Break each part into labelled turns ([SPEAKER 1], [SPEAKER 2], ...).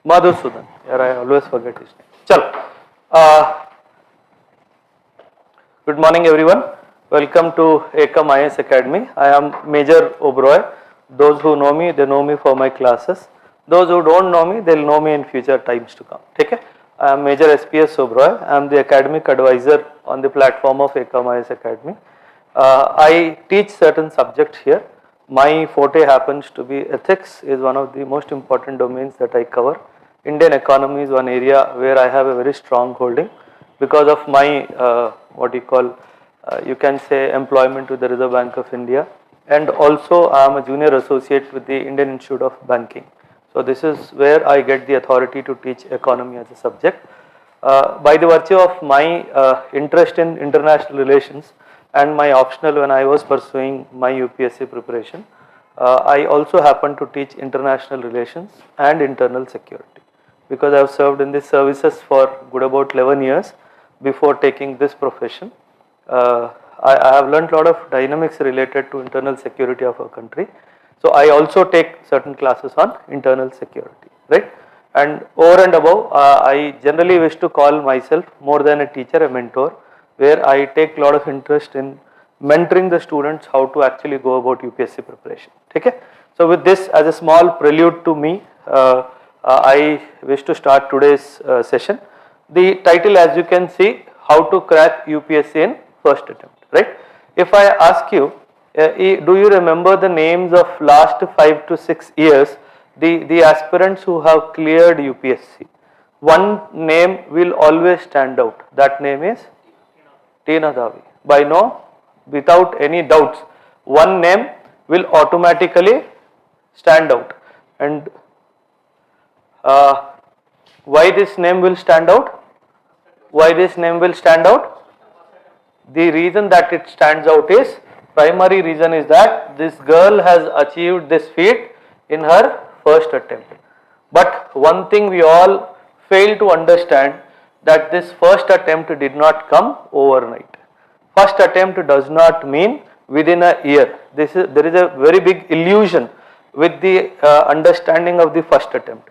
[SPEAKER 1] Madhusudan. Here I always forget his name. Chalo. Good morning everyone. Welcome to EKAM IAS Academy. I am Major Oberoi. Those who know me, they know me for my classes. Those who don't know me, they'll know me in future times to come. Okay? I am Major SPS Oberoi. I am the academic advisor on the platform of EKAM IAS Academy. I teach certain subjects here. My forte happens to be ethics, is one of the most important domains that I cover. Indian economy is one area where I have a very strong holding because of my you can say employment with the Reserve Bank of India, and also I am a junior associate with the Indian Institute of Banking. So this is where I get the authority to teach economy as a subject. By the virtue of my interest in international relations and my optional when I was pursuing my UPSC preparation, I also happen to teach international relations and internal security, because I have served in these services for good about 11 years before taking this profession. I have learned a lot of dynamics related to internal security of our country. So I also take certain classes on internal security, right? And over and above, I generally wish to call myself more than a teacher, a mentor, where I take a lot of interest in mentoring the students how to actually go about UPSC preparation. Okay? So with this as a small prelude to me, I wish to start today's session. The title, as you can see, how to crack UPSC in first attempt, right? If I ask you, do you remember the names of last 5 to 6 years, the aspirants who have cleared UPSC? One name will always stand out. That name is Tina Davi. By now, without any doubts, one name will automatically stand out. And why this name will stand out? Why this name will stand out? The reason that it stands out is, primary reason is that this girl has achieved this feat in her first attempt. But one thing we all fail to understand, that this first attempt did not come overnight. First attempt does not mean within a year. There is a very big illusion with the understanding of the first attempt.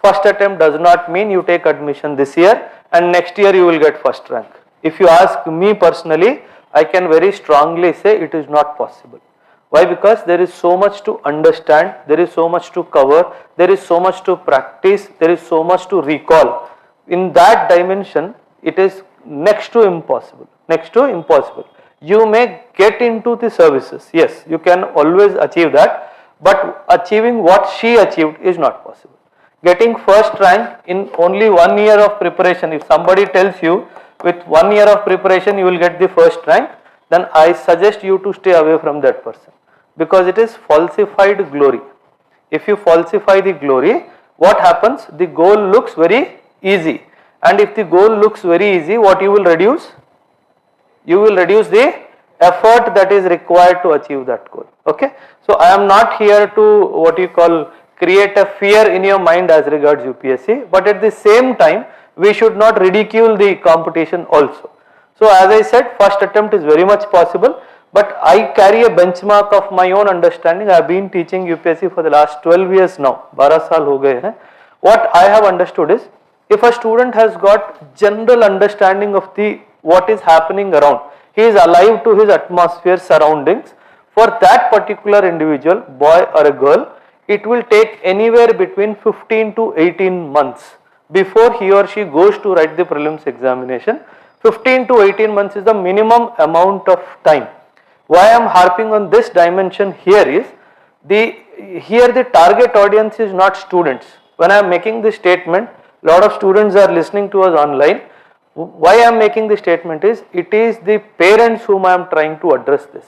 [SPEAKER 1] First attempt does not mean you take admission this year and next year you will get first rank. If you ask me personally, I can very strongly say it is not possible. Why? Because there is so much to understand, there is so much to cover, there is so much to practice, there is so much to recall. In that dimension, it is next to impossible. Next to impossible. You may get into the services, yes, you can always achieve that, but achieving what she achieved is not possible. Getting first rank in only 1 year of preparation, if somebody tells you with 1 year of preparation you will get the first rank, then I suggest you to stay away from that person, because it is falsified glory. If you falsify the glory, what happens? The goal looks very easy, and if the goal looks very easy, what you will reduce? You will reduce the effort that is required to achieve that goal. Okay? So I am not here to create a fear in your mind as regards UPSC, but at the same time we should not ridicule the competition also. So as I said, first attempt is very much possible, but I carry a benchmark of my own understanding. I have been teaching UPSC for the last 12 years now, 12 saal ho gaye hain. What I have understood is, if a student has got general understanding of what is happening around, he is alive to his atmosphere, surroundings, for that particular individual, boy or a girl, it will take anywhere between 15 to 18 months before he or she goes to write the prelims examination. 15 to 18 months is the minimum amount of time. Why I am harping on this dimension here is, here the target audience is not students. When I am making this statement, a lot of students are listening to us online. Why I am making this statement is, it is the parents whom I am trying to address this,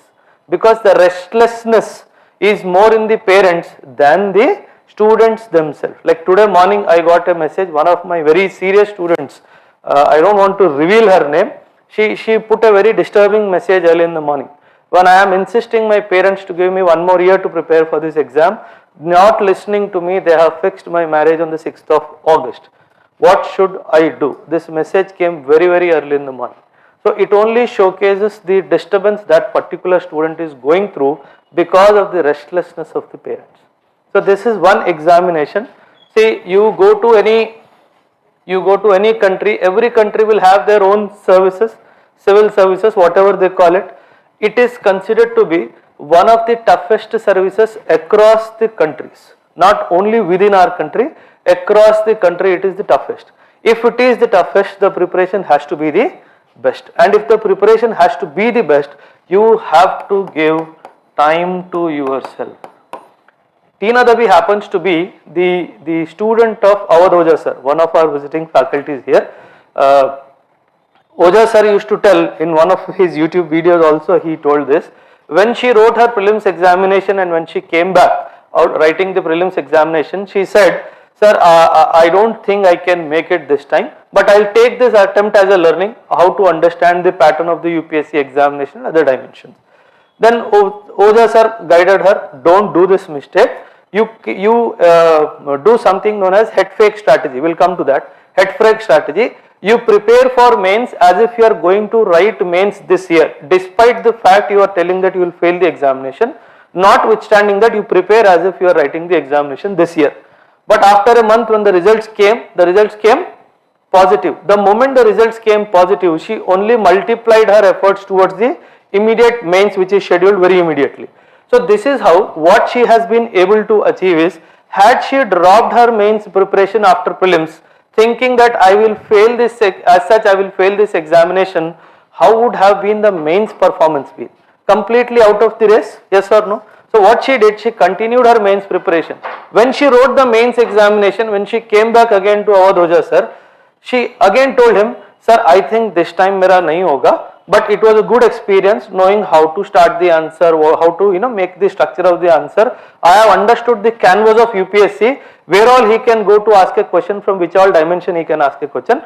[SPEAKER 1] because the restlessness is more in the parents than the students themselves. Like today morning I got a message, one of my very serious students, I don't want to reveal her name, she put a very disturbing message early in the morning. When I am insisting my parents to give me 1 more year to prepare for this exam, not listening to me, they have fixed my marriage on the 6th of August. What should I do? This message came very, very early in the morning. So it only showcases the disturbance that particular student is going through because of the restlessness of the parents. So this is one examination. See, you go to any country, every country will have their own services, civil services, whatever they call it. It is considered to be one of the toughest services across the countries, not only within our country, across the country it is the toughest. If it is the toughest, the preparation has to be the best, and if the preparation has to be the best, you have to give time to yourself. Tina Dabi happens to be the student of our Oja sir, one of our visiting faculties here. Oja sir used to tell in one of his YouTube videos also, he told this, when she wrote her prelims examination and when she came back out writing the prelims examination, she said, sir, I don't think I can make it this time, but I'll take this attempt as a learning, how to understand the pattern of the UPSC examination and other dimensions. Then Oja sir guided her, don't do this mistake. You do something known as head fake strategy. We'll come to that. Head fake strategy. You prepare for mains as if you are going to write mains this year, despite the fact you are telling that you will fail the examination. Notwithstanding that, you prepare as if you are writing the examination this year. But after a month, when the results came positive. The moment the results came positive, she only multiplied her efforts towards the immediate mains, which is scheduled very immediately. So this is how what she has been able to achieve is, had she dropped her mains preparation after prelims, thinking that I will fail this, as such I will fail this examination, how would have been the mains performance been? Completely out of the race, yes or no? So what she did, she continued her mains preparation. When she wrote the mains examination, when she came back again to Awadhoja sir, she again told him, sir, I think this time mera nahi hoga. But it was a good experience knowing how to start the answer, or how to make the structure of the answer. I have understood the canvas of UPSC, where all he can go to ask a question, from which all dimension he can ask a question.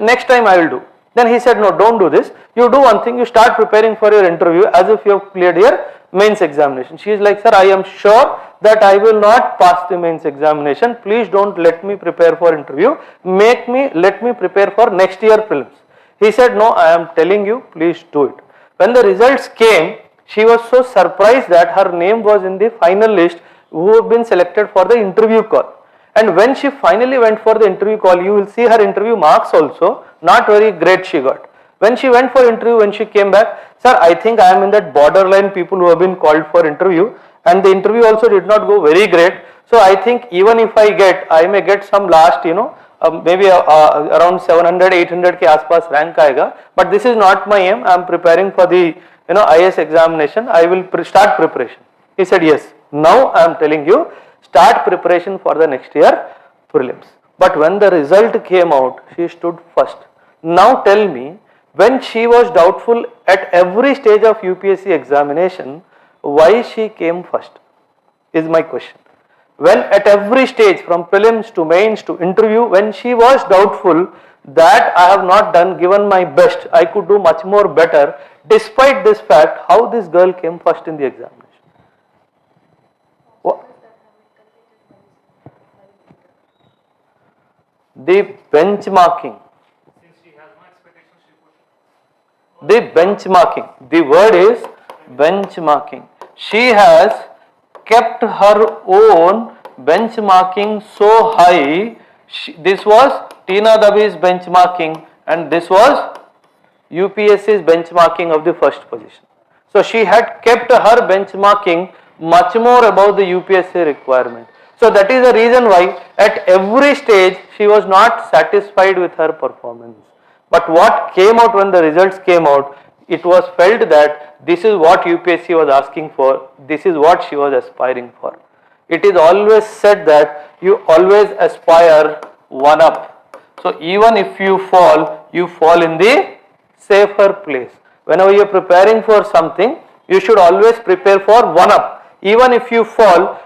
[SPEAKER 1] Next time I will do. Then he said, no, don't do this. You do one thing, you start preparing for your interview as if you have cleared your mains examination. She is like, sir, I am sure that I will not pass the mains examination. Please don't let me prepare for interview. Let me prepare for next year prelims. He said, no, I am telling you, please do it. When the results came, she was so surprised that her name was in the final list who have been selected for the interview call. And when she finally went for the interview call, you will see her interview marks also, not very great she got. When she went for interview, when she came back, sir, I think I am in that borderline people who have been called for interview, and the interview also did not go very great. So I think even if I may get some last, maybe around 700, 800 ke aspas rank aayega, but this is not my aim. I am preparing for the IAS examination. I will start preparation. He said, yes, now I am telling you, start preparation for the next year prelims. But when the result came out, she stood first. Now tell me, when she was doubtful at every stage of UPSC examination, why she came first is my question. When at every stage, from prelims to mains to interview, when she was doubtful that I have not given my best, I could do much more better, despite this fact, how this girl came first in the examination? The benchmarking. The benchmarking. The word is benchmarking. She has kept her own benchmarking so high. This was Tina Dabi's benchmarking, and this was UPSC's benchmarking of the first position. So she had kept her benchmarking much more above the UPSC requirement. So that is the reason why at every stage she was not satisfied with her performance. But what came out when the results came out, it was felt that this is what UPSC was asking for, this is what she was aspiring for. It is always said that you always aspire one up. So even if you fall in the safer place. Whenever you are preparing for something, you should always prepare for one up. Even if you fall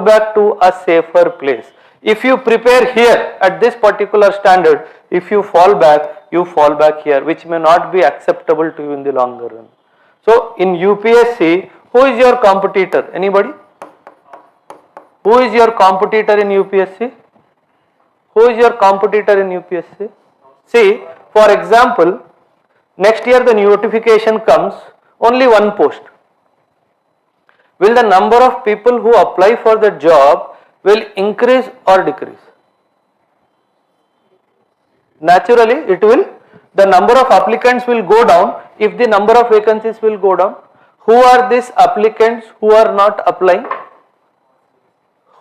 [SPEAKER 1] back to a safer place. If you prepare here at this particular standard, if you fall back here, which may not be acceptable to you in the longer run. So in UPSC, who is your competitor? Anybody? Who is your competitor in UPSC? Who is your competitor in UPSC? See, for example, next year the notification comes, only one post. Will the number of people who apply for the job will increase or decrease? Naturally, it will. The number of applicants will go down if the number of vacancies will go down. Who are these applicants who are not applying?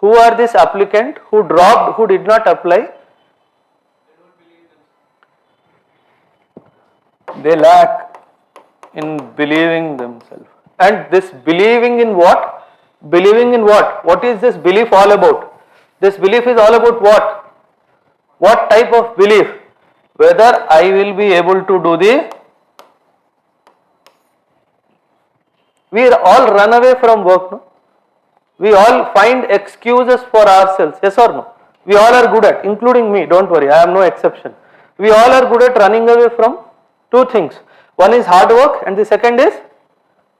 [SPEAKER 1] Who are this applicant who dropped, who did not apply? They lack in believing themselves. And this believing in what? Believing in what? What is this belief all about? This belief is all about what? What type of belief? Whether I will be able to do the. We all run away from work, no? We all find excuses for ourselves, yes or no? We all are good at, including me, don't worry, I am no exception. We all are good at running away from two things. One is hard work and the second is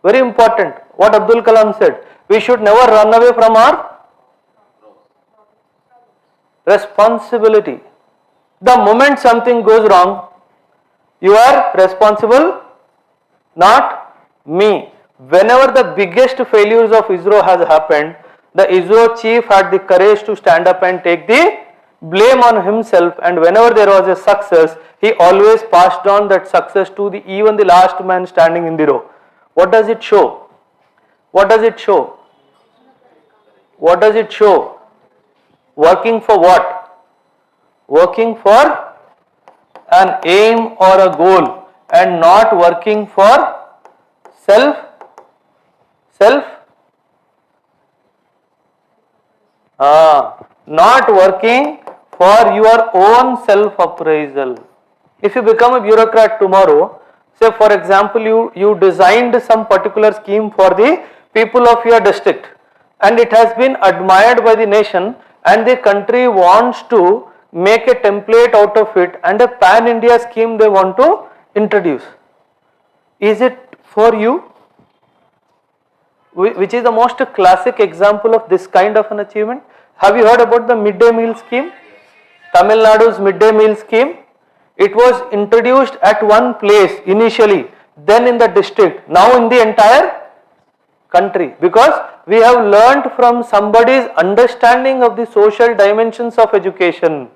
[SPEAKER 1] very important. What Abdul Kalam said, we should never run away from our responsibility. The moment something goes wrong, you are responsible, not me. Whenever the biggest failures of ISRO has happened, the ISRO chief had the courage to stand up and take the blame on himself, and whenever there was a success, he always passed on that success to even the last man standing in the row. What does it show? What does it show? What does it show? Working for what? Working for an aim or a goal and not working for self not working for your own self-appraisal. If you become a bureaucrat tomorrow, say for example you designed some particular scheme for the people of your district and it has been admired by the nation and the country wants to make a template out of it and a pan-India scheme they want to introduce. Is it for you? Which is the most classic example of this kind of an achievement? Have you heard about the midday meal scheme? Tamil Nadu's midday meal scheme. It was introduced at one place initially, then in the district, now in the entire country, because we have learnt from somebody's understanding of the social dimensions of education.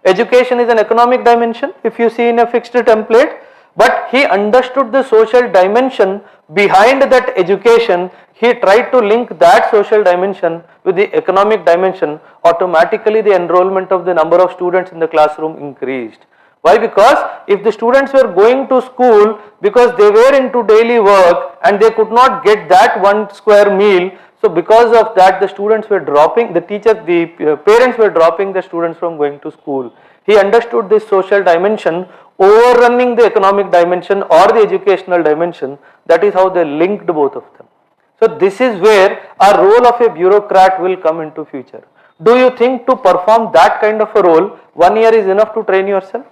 [SPEAKER 1] Education is an economic dimension if you see in a fixed template, but he understood the social dimension behind that education. He tried to link that social dimension with the economic dimension. Automatically the enrollment of the number of students in the classroom increased. Why? Because if the students were going to school because they were into daily work and they could not get that one square meal, so because of that the students were dropping, the parents were dropping the students from going to school. He understood this social dimension overrunning the economic dimension or the educational dimension. That is how they linked both of them. So this is where a role of a bureaucrat will come into future. Do you think to perform that kind of a role 1 year is enough to train yourself?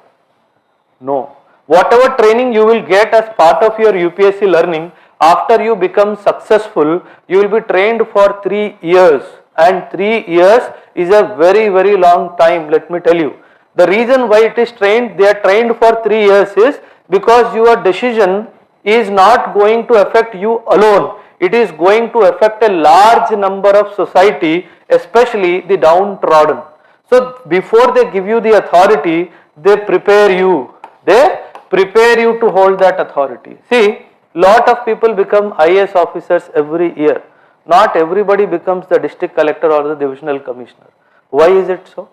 [SPEAKER 1] No. Whatever training you will get as part of your UPSC learning, after you become successful, you will be trained for 3 years, and 3 years is a very, very long time, let me tell you. The reason why it is trained, they are trained for 3 years is because your decision is not going to affect you alone. It is going to affect a large number of society, especially the downtrodden. So before they give you the authority, they prepare you. They prepare you to hold that authority. See, lot of people become IAS officers every year. Not everybody becomes the district collector or the divisional commissioner. Why is it so?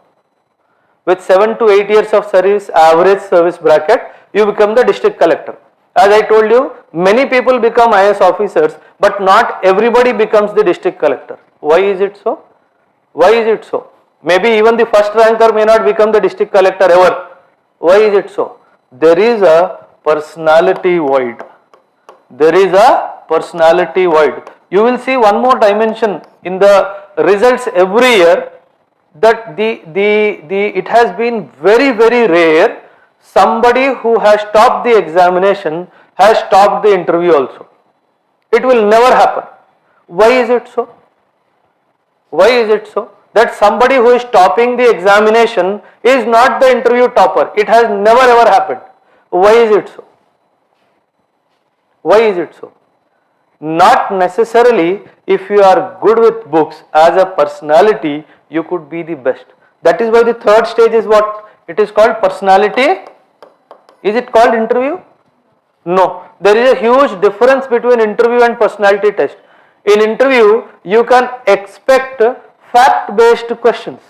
[SPEAKER 1] With 7 to 8 years of service, average service bracket, you become the district collector. As I told you, many people become IAS officers, but not everybody becomes the district collector. Why is it so? Why is it so? Maybe even the first ranker may not become the district collector ever. Why is it so? There is a personality void. There is a personality void. You will see one more dimension in the results every year, that it has been very, very rare somebody who has topped the examination has topped the interview also. It will never happen. Why is it so? Why is it so? That somebody who is topping the examination is not the interview topper. It has never ever happened. Why is it so? Why is it so? Not necessarily if you are good with books as a personality, you could be the best. That is why the third stage is what? It is called personality. Is it called interview? No. There is a huge difference between interview and personality test. In interview, you can expect fact-based questions.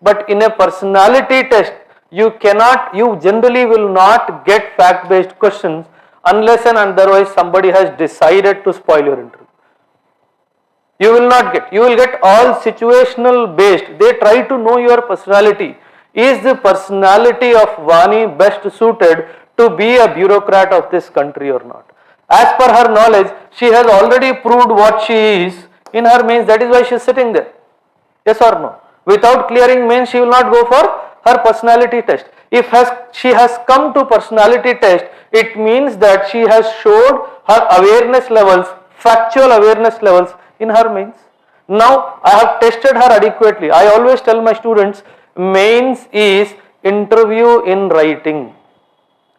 [SPEAKER 1] But in a personality test, you generally will not get fact-based questions unless and otherwise somebody has decided to spoil your interview. You will not get. You will get all situational based. They try to know your personality. Is the personality of Vani best suited to be a bureaucrat of this country or not? As per her knowledge, she has already proved what she is in her mains. That is why she is sitting there. Yes or no? Without clearing mains, she will not go for her personality test. If she has come to personality test, it means that she has showed her awareness levels, factual awareness levels in her mains. Now I have tested her adequately. I always tell my students, mains is interview in writing.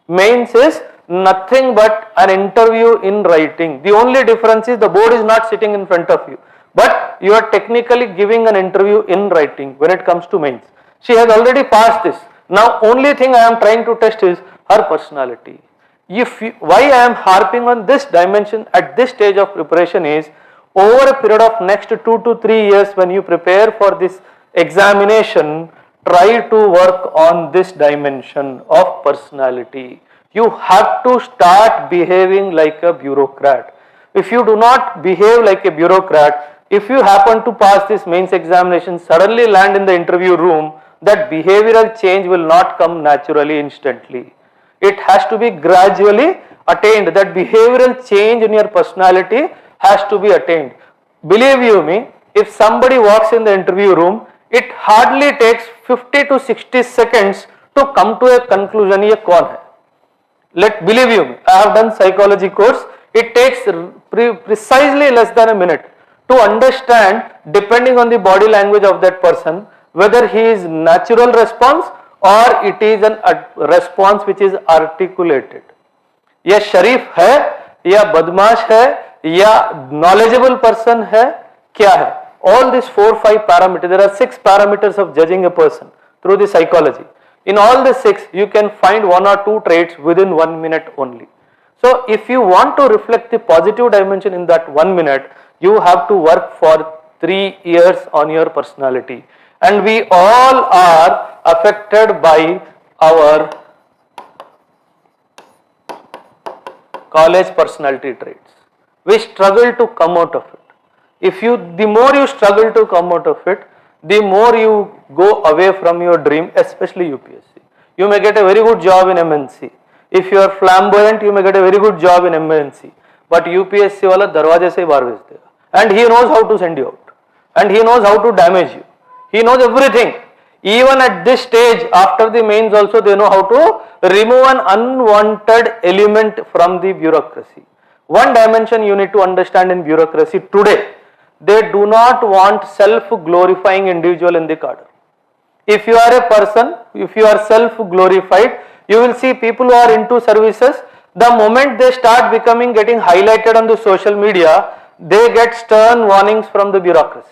[SPEAKER 1] Mains is nothing but an interview in writing. The only difference is the board is not sitting in front of you, but you are technically giving an interview in writing when it comes to mains. She has already passed this. Now only thing I am trying to test is her personality. Why I am harping on this dimension at this stage of preparation is, over a period of next 2 to 3 years when you prepare for this examination, try to work on this dimension of personality. You have to start behaving like a bureaucrat. If you do not behave like a bureaucrat, if you happen to pass this mains examination, suddenly land in the interview room, that behavioral change will not come naturally, instantly. It has to be gradually attained. That behavioral change in your personality has to be attained. Believe you me, if somebody walks in the interview room, it hardly takes 50 to 60 seconds to come to a conclusion, ye kaun hai. Believe you me, I have done psychology course. It takes precisely less than a minute to understand, depending on the body language of that person, whether he is natural response or it is a response which is articulated. यह शरीफ है या बदमाश है या knowledgeable person है, क्या है? All these 4-5 parameters, there are 6 parameters of judging a person through the psychology. In all the 6, you can find 1 or 2 traits within 1 minute only. So if you want to reflect the positive dimension in that 1 minute, you have to work for 3 years on your personality. And we all are affected by our college personality traits. We struggle to come out of it. The more you struggle to come out of it, the more you go away from your dream, especially UPSC. You may get a very good job in MNC. If you are flamboyant, you may get a very good job in MNC. But UPSC wala darwaje se baar bhej dega. And he knows how to send you out. And he knows how to damage you. He knows everything. Even at this stage, after the mains also, they know how to remove an unwanted element from the bureaucracy. One dimension you need to understand in bureaucracy today, they do not want self-glorifying individual in the cadre. If you are a person, if you are self-glorified, you will see people who are into services, the moment they start getting highlighted on the social media, they get stern warnings from the bureaucracy.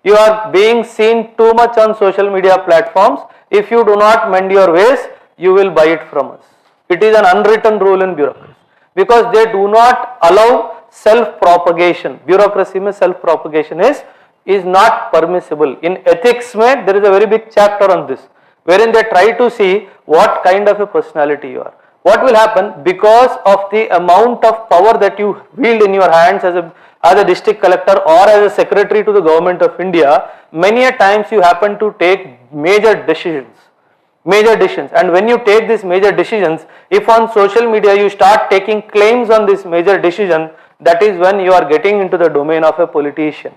[SPEAKER 1] You are being seen too much on social media platforms. If you do not mend your ways, you will buy it from us. It is an unwritten rule in bureaucracy because they do not allow self-propagation. Bureaucracy mein self-propagation is not permissible. In ethics mein, there is a very big chapter on this, wherein they try to see what kind of a personality you are. What will happen because of the amount of power that you wield in your hands as a district collector or as a secretary to the government of India, many a times you happen to take major decisions. And when you take these major decisions, if on social media you start taking claims on this major decision, that is when you are getting into the domain of a politician.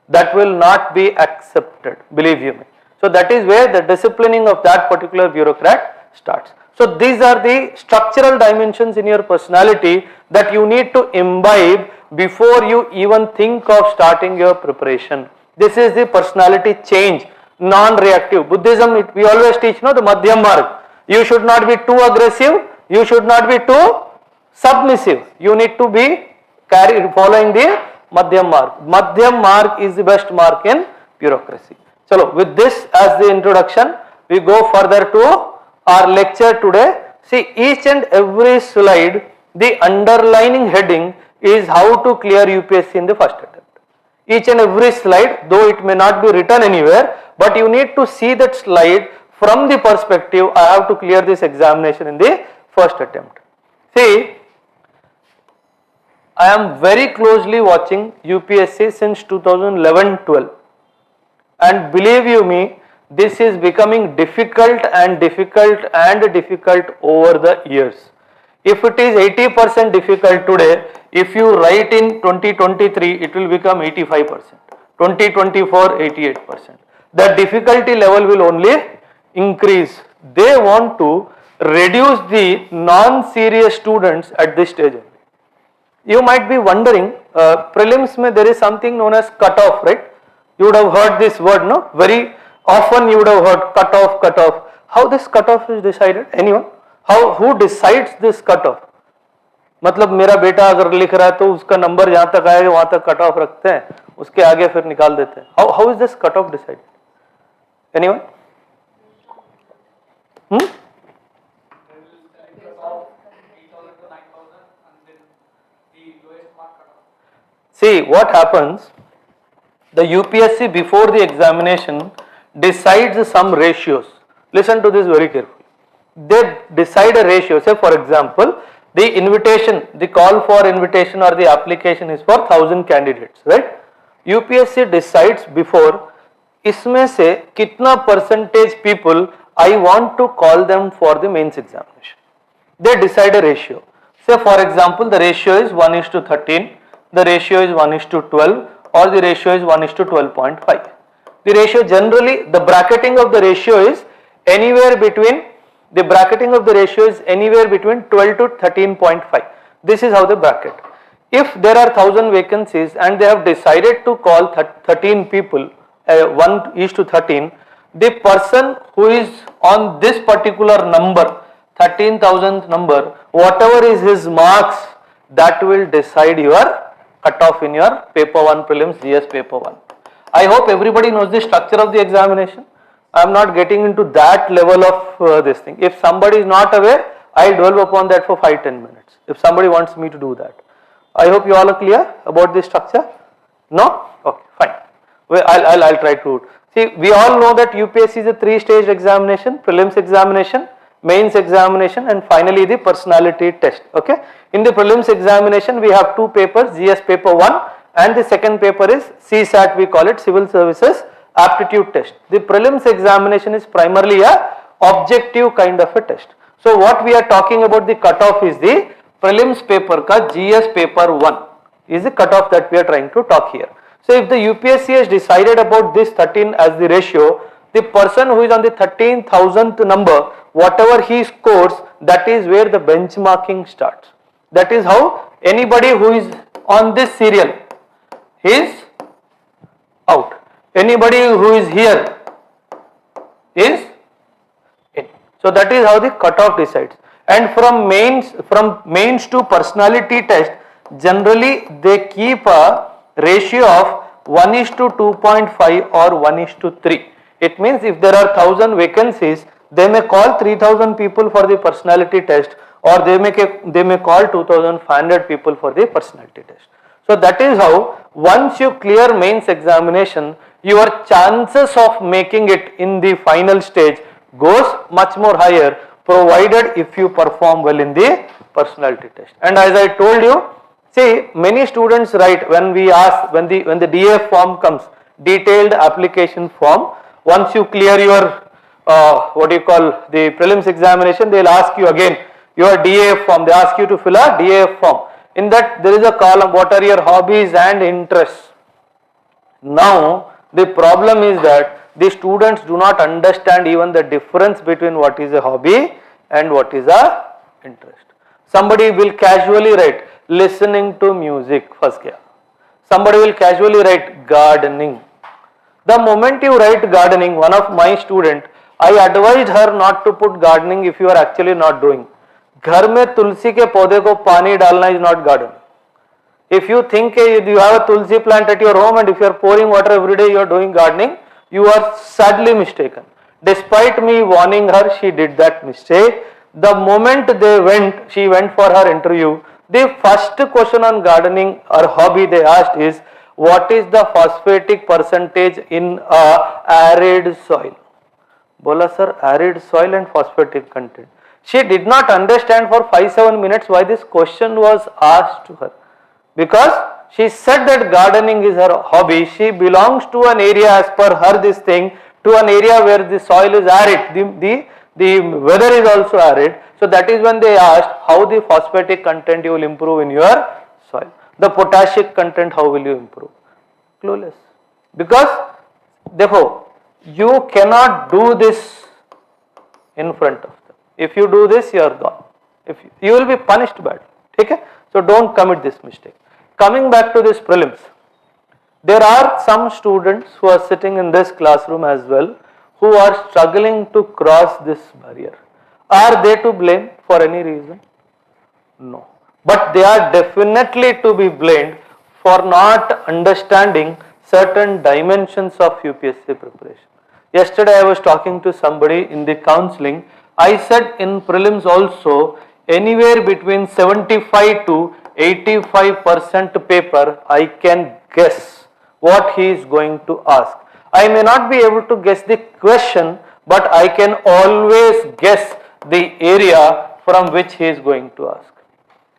[SPEAKER 1] That will not be accepted, believe you me. So that is where the disciplining of that particular bureaucrat starts. So these are the structural dimensions in your personality that you need to imbibe before you even think of starting your preparation. This is the personality change, non-reactive. Buddhism, we always teach, the Madhyam Marg. You should not be too aggressive, you should not be too submissive. You need to be following the Madhyam Marg. Madhyam Marg is the best mark in bureaucracy. Chalo, with this as the introduction, we go further to our lecture today. See, each and every slide, the underlining heading is how to clear UPSC in the first attempt. Each and every slide, though it may not be written anywhere, but you need to see that slide from the perspective, I have to clear this examination in the first attempt. See, I am very closely watching UPSC since 2011-12, and believe you me, this is becoming difficult and difficult and difficult over the years. If it is 80% difficult today, if you write in 2023, it will become 85%, 2024, 88%. The difficulty level will only increase. They want to reduce the non-serious students at this stage only. You might be wondering, prelims mein there is something known as cutoff, right? You would have heard this word, no? Very often you would have heard cutoff, cutoff. How this cutoff is decided? Anyone? Who decides this cutoff? मतलब मेरा बेटा अगर लिख रहा है तो उसका number जहां तक आएगा वहां तक कट ऑफ रखते हैं, उसके आगे फिर निकाल देते हैं. How is this cut off decided? Anyone? See what happens, the UPSC before the examination decides some ratios. Listen to this very carefully. They decide a ratio. Say for example, the invitation, the call for invitation or the application is for 1000 candidates, right? UPSC decides before, इसमें से कितना percentage people I want to call them for the mains examination. They decide a ratio. Say for example, the ratio is 1:13, the ratio is 1:12, or the ratio is 1:12.5. The ratio generally, the bracketing of the ratio is anywhere between, the bracketing of the ratio is anywhere between 12 to 13.5. This is how they bracket. If there are 1000 vacancies and they have decided to call 13 people, 1:13, the person who is on this particular number, 13,000th number, whatever is his marks, that will decide your cutoff in your paper 1 prelims GS paper 1. I hope everybody knows the structure of the examination. I am not getting into that level of this thing. If somebody is not aware, I will dwell upon that for 5-10 minutes. If somebody wants me to do that. I hope you all are clear about the structure. No? Okay, fine. Well, I'll try to. See, we all know that UPSC is a 3-stage examination: prelims examination, mains examination, and finally the personality test. Okay. In the prelims examination, we have 2 papers: GS paper 1, and the second paper is CSAT. We call it Civil Services Aptitude Test. The prelims examination is primarily a objective kind of a test. So what we are talking about, the cutoff is the prelims paper ka GS paper 1 is the cutoff that we are trying to talk here. So if the UPSC has decided about this 13 as the ratio, the person who is on the 13,000th number, whatever he scores, that is where the benchmarking starts. That is how anybody who is on this serial is out. Anybody who is here is in. So that is how the cutoff decides. And from mains to personality test, generally they keep a ratio of 1:2.5 or 1:3. It means if there are 1000 vacancies, they may call 3000 people for the personality test, or they may call 2500 people for the personality test. So that is how once you clear mains examination, your chances of making it in the final stage goes much more higher, provided if you perform well in the personality test. And as I told you, see, many students write, when we ask, when the DA form comes, detailed application form, once you clear your what do you call the prelims examination, they will ask you again your DA form. They ask you to fill a DA form. In that there is a column, what are your hobbies and interests. Now the problem is that the students do not understand even the difference between what is a hobby and what is a interest. Somebody will casually write listening to music, first kya. Somebody will casually write gardening. The moment you write gardening, one of my student, I advised her not to put gardening if you are actually not doing. घर में तुलसी के पौधे को पानी डालना is not garden. If you think you have a tulsi plant at your home and if you are pouring water every day, you are doing gardening, You are sadly mistaken. Despite me warning her, she did that mistake. The moment she went for her interview, the first question on gardening or hobby they asked is, what is the phosphatic percentage in arid soil? Bola sir, arid soil and phosphatic content. She did not understand for 5-7 minutes why this question was asked to her. Because she said that gardening is her hobby. She belongs to an area, as per her this thing, to an area where the soil is arid, the weather is also arid. So that is when they asked how the phosphatic content you will improve in your soil. The potassic content, how will you improve? Clueless. Because, देखो, you cannot do this in front of them. If you do this, you are gone. You will be punished badly. Okay? So don't commit this mistake. Coming back to this prelims, there are some students who are sitting in this classroom as well who are struggling to cross this barrier. Are they to blame for any reason? No. But they are definitely to be blamed for not understanding certain dimensions of UPSC preparation. Yesterday I was talking to somebody in the counseling. I said in prelims also, anywhere between 75 to 85% paper I can guess what he is going to ask. I may not be able to guess the question, but I can always guess the area from which he is going to ask.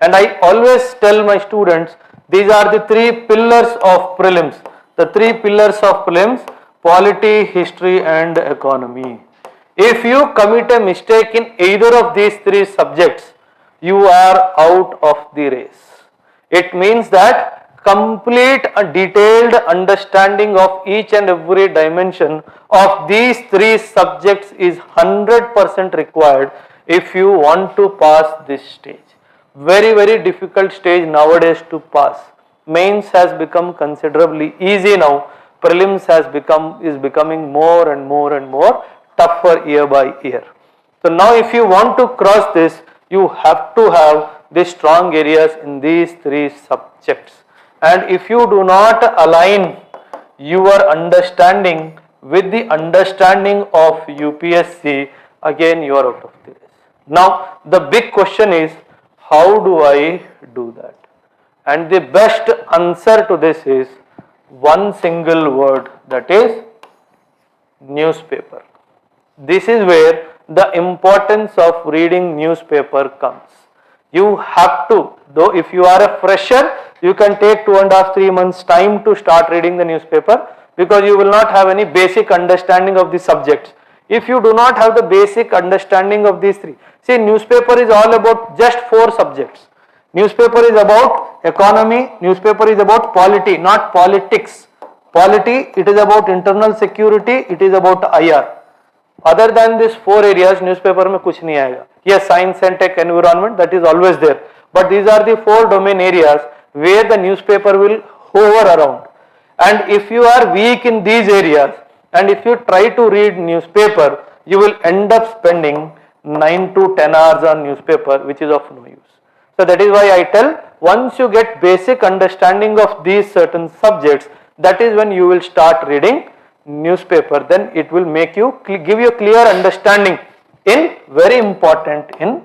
[SPEAKER 1] And I always tell my students, these are the 3 pillars of prelims. The 3 pillars of prelims: polity, history and economy. If you commit a mistake in either of these 3 subjects, you are out of the race. It means that complete a detailed understanding of each and every dimension of these 3 subjects is 100% required if you want to pass this stage. Very difficult stage nowadays to pass. Mains has become considerably easy now. Prelims is becoming more and more tougher year by year. So now if you want to cross this, you have to have the strong areas in these 3 subjects. And if you do not align your understanding with the understanding of UPSC, again you are out of the race. Now the big question is, how do I do that? And the best answer to this is one single word, that is newspaper. This is where the importance of reading newspaper comes. You have to, though if you are a fresher, you can take 2.5-3 months time to start reading the newspaper, because you will not have any basic understanding of the subjects. If you do not have the basic understanding of these 3, see, newspaper is all about just 4 subjects. Newspaper is about economy, newspaper is about polity, not politics. Polity, it is about internal security, it is about IR. Other than these 4 areas, newspaper में कुछ नहीं आएगा. Yes, science and tech, environment, that is always there. But these are the 4 domain areas where the newspaper will hover around. And if you are weak in these areas, and if you try to read newspaper, you will end up spending 9 to 10 hours on newspaper, which is of no use. So that is why I tell, once you get basic understanding of these certain subjects, that is when you will start reading newspaper. Then it will make you, give you a clear understanding in very important in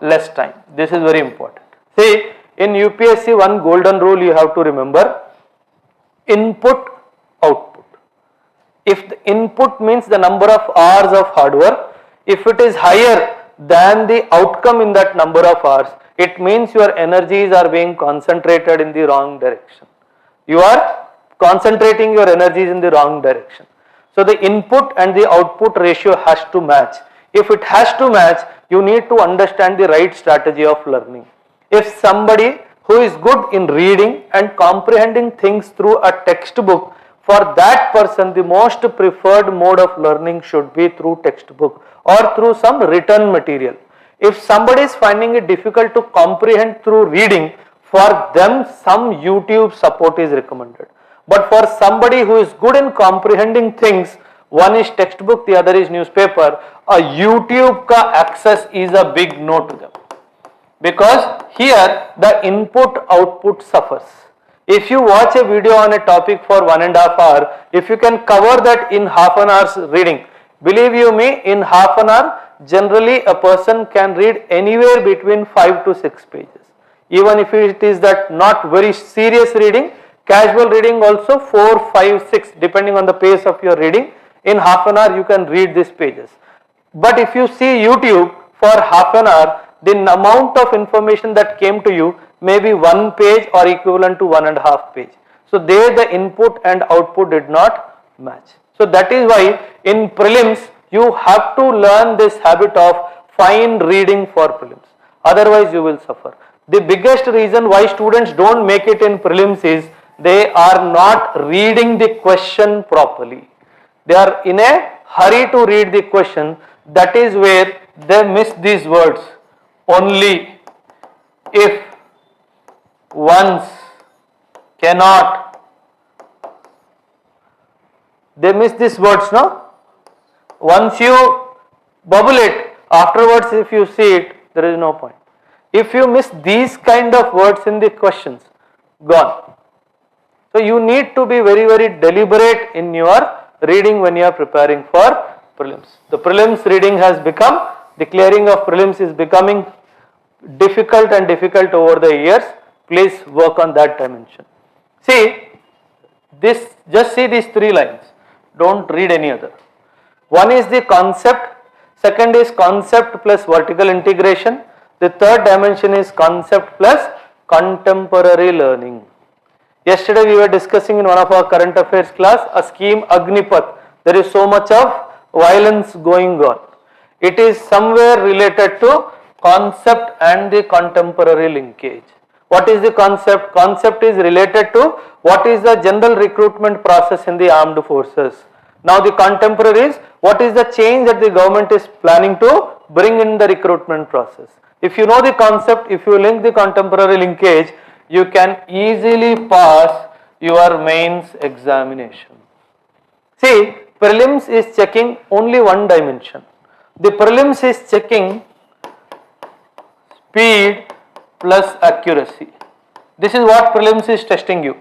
[SPEAKER 1] less time. This is very important. See, in UPSC one golden rule you have to remember: input, output. If the input means the number of hours of hard work, if it is higher than the outcome in that number of hours, it means your energies are being concentrated in the wrong direction. You are concentrating your energies in the wrong direction. So the input and the output ratio has to match. If it has to match, you need to understand the right strategy of learning. If somebody who is good in reading and comprehending things through a textbook, for that person the most preferred mode of learning should be through textbook or through some written material. If somebody is finding it difficult to comprehend through reading, for them some YouTube support is recommended. But for somebody who is good in comprehending things, one is textbook, the other is newspaper, a YouTube ka access is a big no to them. Because here the input output suffers. If you watch a video on a topic for 1.5 hours, if you can cover that in half an hour's reading, believe you me, in half an hour, generally a person can read anywhere between 5 to 6 pages. Even if it is that not very serious reading, casual reading also 4, 5, 6 depending on the pace of your reading, in half an hour you can read these pages. But if you see YouTube for half an hour, the amount of information that came to you may be 1 page or equivalent to 1.5 page. So there the input and output did not match. So that is why in prelims you have to learn this habit of fine reading for prelims. Otherwise you will suffer. The biggest reason why students don't make it in prelims is they are not reading the question properly. They are in a hurry to read the question. That is where they miss these words. Only, if, once, cannot. They miss these words, no? Once you bubble it, afterwards if you see it, there is no point. If you miss these kind of words in the questions, gone. So you need to be very, very deliberate in your reading when you are preparing for prelims. The prelims reading has become, the clearing of prelims is becoming difficult and difficult over the years. Please work on that dimension. See this, just see these 3 lines. Don't read any other. One is the concept, second is concept plus vertical integration, the third dimension is concept plus contemporary learning. Yesterday we were discussing in one of our current affairs class a scheme Agnipath. There is so much of violence going on. It is somewhere related to concept and the contemporary linkage. What is the concept? Concept is related to what is the general recruitment process in the armed forces. Now the contemporary is what is the change that the government is planning to bring in the recruitment process. If you know the concept, if you link the contemporary linkage, you can easily pass your mains examination. See, prelims is checking only one dimension. The prelims is checking speed plus accuracy. This is what prelims is testing you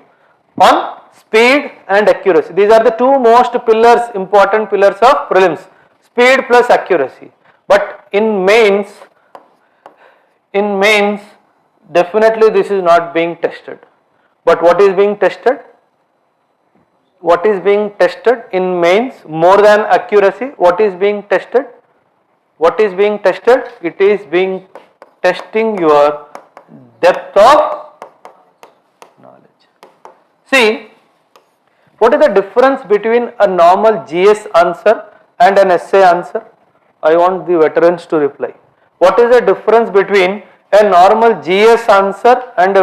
[SPEAKER 1] on, speed and accuracy. These are the 2 most pillars, important pillars of prelims, speed plus accuracy. But in mains definitely this is not being tested. But what is being tested? What is being tested in mains more than accuracy? What is being tested? What is being tested? It is being testing your depth of knowledge. See, what is the difference between a normal GS answer and an essay answer? I want the veterans to reply. What is the difference between a normal GS answer and a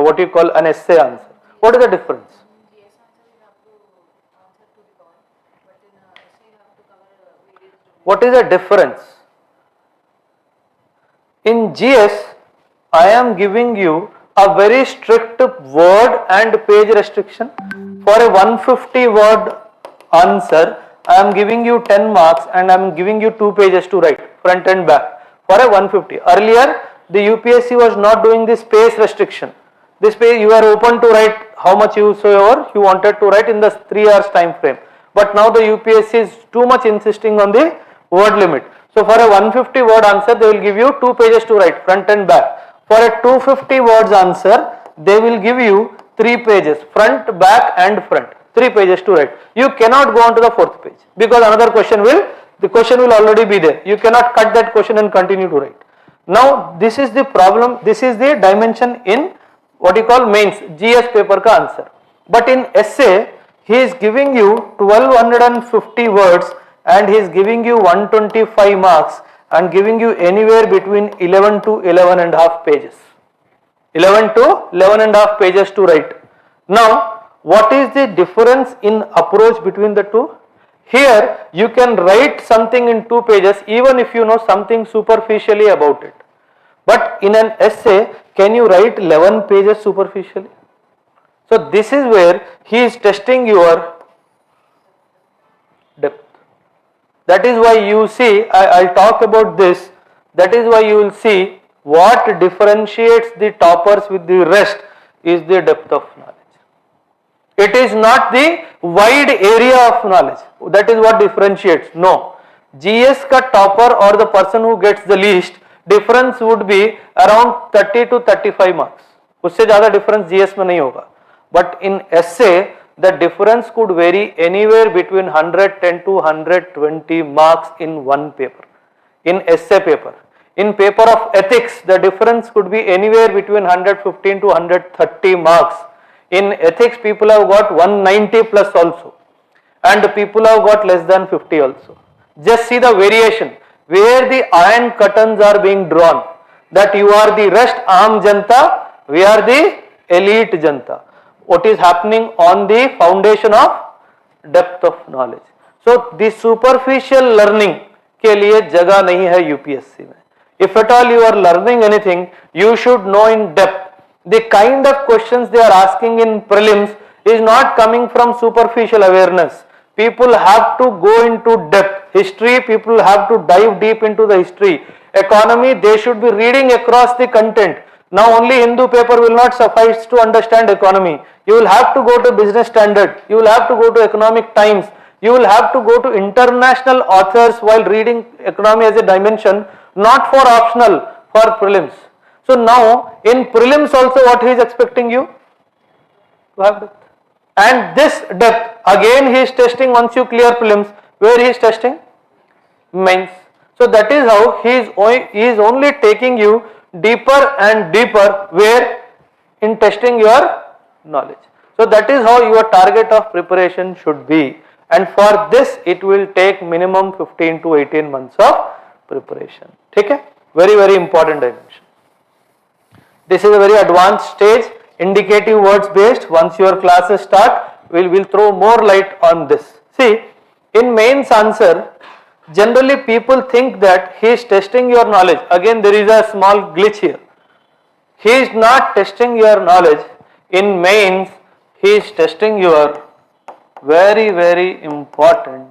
[SPEAKER 1] what you call an essay answer? What is the difference?
[SPEAKER 2] GS answer you have to answer to the point, but in essay you have to cover various domains.
[SPEAKER 1] What is the difference? In GS, I am giving you a very strict word and page restriction. For a 150 word answer, I am giving you 10 marks and I am giving you 2 pages to write, front and back, for a 150. Earlier, the UPSC was not doing this space restriction. This page you are open to write how much you wanted to write in the 3 hours time frame. But now the UPSC is too much insisting on the word limit. So for a 150 word answer, they will give you 2 pages to write, front and back. For a 250 words answer, they will give you 3 pages, front, back and front, 3 pages to write. You cannot go on to the 4th page because another question will already be there. You cannot cut that question and continue to write. Now this is the problem, this is the dimension in what you call mains, GS paper ka answer. But in essay, he is giving you 1250 words and he is giving you 125 marks and giving you anywhere between 11 to 11 and a half pages. 11 to 11 and a half pages to write. Now, what is the difference in approach between the two? Here, you can write something in 2 pages even if you know something superficially about it. But in an essay, can you write 11 pages superficially? So, this is where he is testing your depth. That is why you see, I'll talk about this, that is why you will see what differentiates the toppers with the rest is the depth of knowledge. It is not the wide area of knowledge. That is what differentiates. No. GS ka topper or the person who gets the least, difference would be around 30 to 35 marks. उससे ज़्यादा difference GS में नहीं होगा. But in essay, the difference could vary anywhere between 110 to 120 marks in one paper. In essay paper. In paper of ethics, the difference could be anywhere between 115 to 130 marks. In ethics, people have got 190 plus also, and people have got less than 50 also. Just see the variation, where the iron curtains are being drawn, that you are the rest aam janta, we are the elite janta. What is happening on the foundation of depth of knowledge. So, the superficial learning के लिए जगह नहीं है UPSC में. If at all you are learning anything, you should know in depth. The kind of questions they are asking in prelims is not coming from superficial awareness. People have to go into depth. History, people have to dive deep into the history. Economy, they should be reading across the content. Now only Hindu paper will not suffice to understand economy. You will have to go to Business Standard. You will have to go to Economic Times. You will have to go to international authors while reading economy as a dimension, not for optional, for prelims. So now in prelims also what he is expecting you to have depth. And this depth again he is testing once you clear prelims. Where he is testing? Mains. So that is how he is only taking you deeper and deeper where in testing your knowledge. So that is how your target of preparation should be. And for this it will take minimum 15 to 18 months of preparation. Okay? Very, very important dimension. This is a very advanced stage, indicative words based. Once your classes start, we will throw more light on this. See, in mains answer, generally people think that he is testing your knowledge. Again, there is a small glitch here. He is not testing your knowledge. In mains, he is testing your very, very important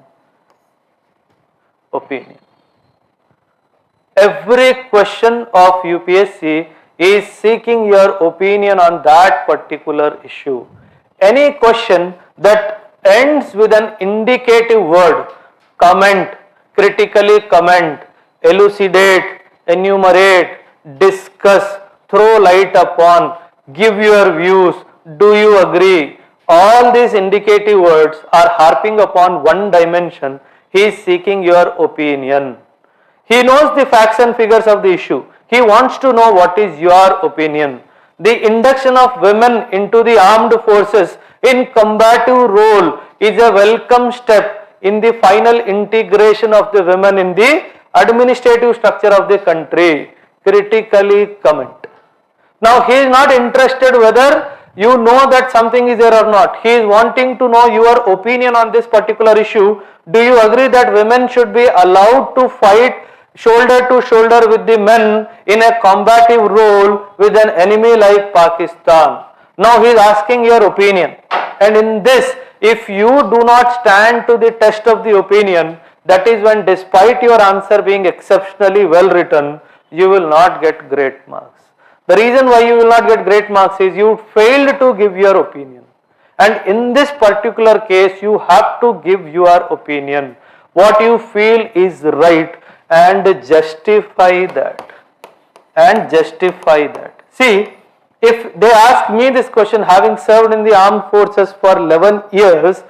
[SPEAKER 1] opinion. Every question of UPSC is seeking your opinion on that particular issue. Any question that ends with an indicative word, comment, critically comment, elucidate, enumerate, discuss, throw light upon, give your views, do you agree? All these indicative words are harping upon one dimension. He is seeking your opinion. He knows the facts and figures of the issue. He wants to know what is your opinion. The induction of women into the armed forces in combative role is a welcome step in the final integration of the women in the administrative structure of the country. Critically comment. Now he is not interested whether you know that something is there or not. He is wanting to know your opinion on this particular issue. Do you agree that women should be allowed to fight shoulder to shoulder with the men in a combative role with an enemy like Pakistan? Now he is asking your opinion. And in this, if you do not stand to the test of the opinion, that is when despite your answer being exceptionally well written, you will not get great marks. The reason why you will not get great marks is you failed to give your opinion. And in this particular case, you have to give your opinion. What you feel is right and justify that. And justify that. See, if they ask me this question, having served in the armed forces for 11 years,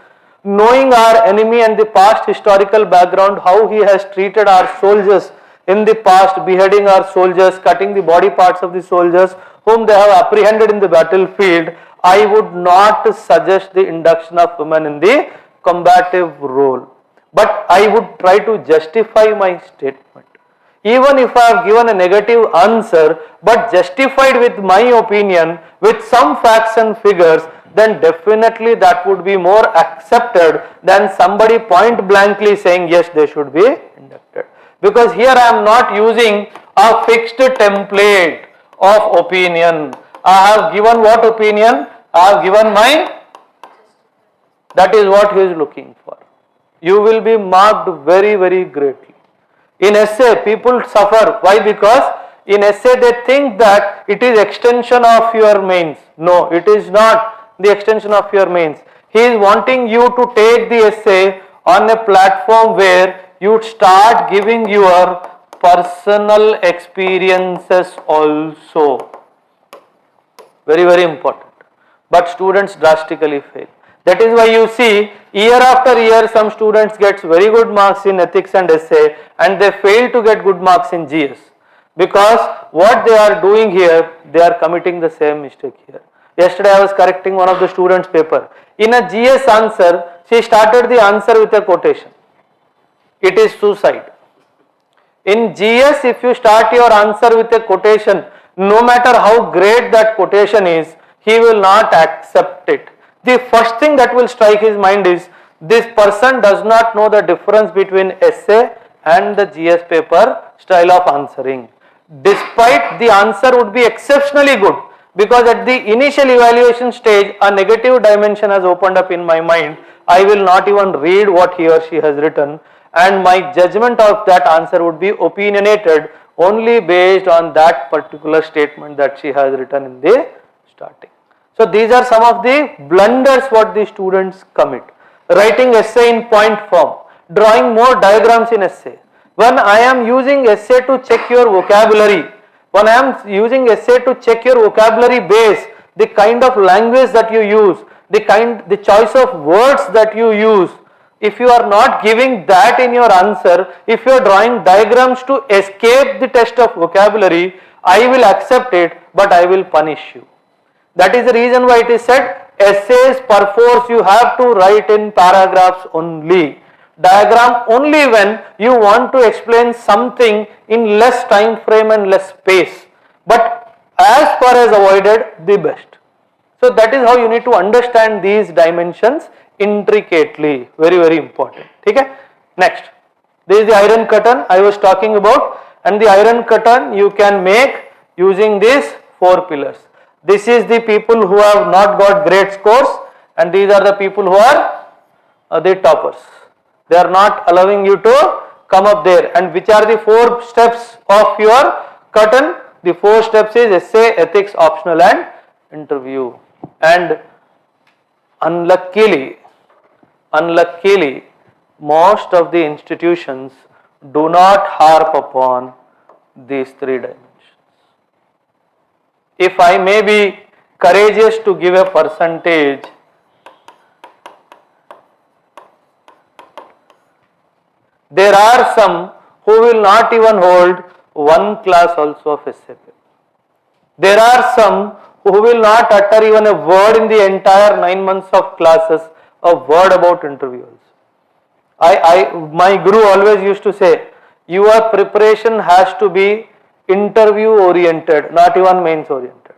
[SPEAKER 1] knowing our enemy and the past historical background, how he has treated our soldiers in the past, beheading our soldiers, cutting the body parts of the soldiers whom they have apprehended in the battlefield, I would not suggest the induction of women in the combative role. But I would try to justify my statement. Even if I have given a negative answer, but justified with my opinion, with some facts and figures, then definitely that would be more accepted than somebody point blankly saying yes, they should be inducted. Because here I am not using a fixed template of opinion. I have given what opinion? I have given my, that is what he is looking for. You will be marked very, very greatly. In essay, people suffer. Why? Because in essay they think that it is extension of your mains. No, it is not. the extension of your mains. He is wanting you to take the essay on a platform where you start giving your personal experiences also. Very, very important. But students drastically fail. That is why you see year after year some students gets very good marks in ethics and essay and they fail to get good marks in GS. Because what they are doing here, they are committing the same mistake here. Yesterday I was correcting one of the students' paper. In a GS answer, she started the answer with a quotation. It is suicide. In GS, if you start your answer with a quotation, no matter how great that quotation is, he will not accept it. The first thing that will strike his mind is, this person does not know the difference between essay and the GS paper style of answering. Despite the answer would be exceptionally good, because at the initial evaluation stage, a negative dimension has opened up in my mind. I will not even read what he or she has written, and my judgment of that answer would be opinionated only based on that particular statement that she has written in the starting. So these are some of the blunders what the students commit. Writing essay in point form, drawing more diagrams in essay. When I am using essay to check your vocabulary, when I am using essay to check your vocabulary base, the kind of language that you use, the choice of words that you use, if you are not giving that in your answer, if you are drawing diagrams to escape the test of vocabulary, I will accept it, but I will punish you. That is the reason why it is said, essays perforce you have to write in paragraphs only. Diagram only when you want to explain something in less time frame and less space. But as far as avoided, the best. So that is how you need to understand these dimensions intricately. Very, very important. Okay? Next. This is the iron curtain I was talking about, and the iron curtain you can make using these 4 pillars. This is the people who have not got great scores, and these are the people who are the toppers. They are not allowing you to come up there. And which are the 4 steps of your curtain? The 4 steps is essay, ethics, optional and interview. And unluckily, most of the institutions do not harp upon these 3 dimensions. If I may be courageous to give a percentage, there are some who will not even hold 1 class also of essay paper. There are some who will not utter even a word in the entire 9 months of classes, a word about interviews. My guru always used to say, your preparation has to be interview oriented, not even mains oriented.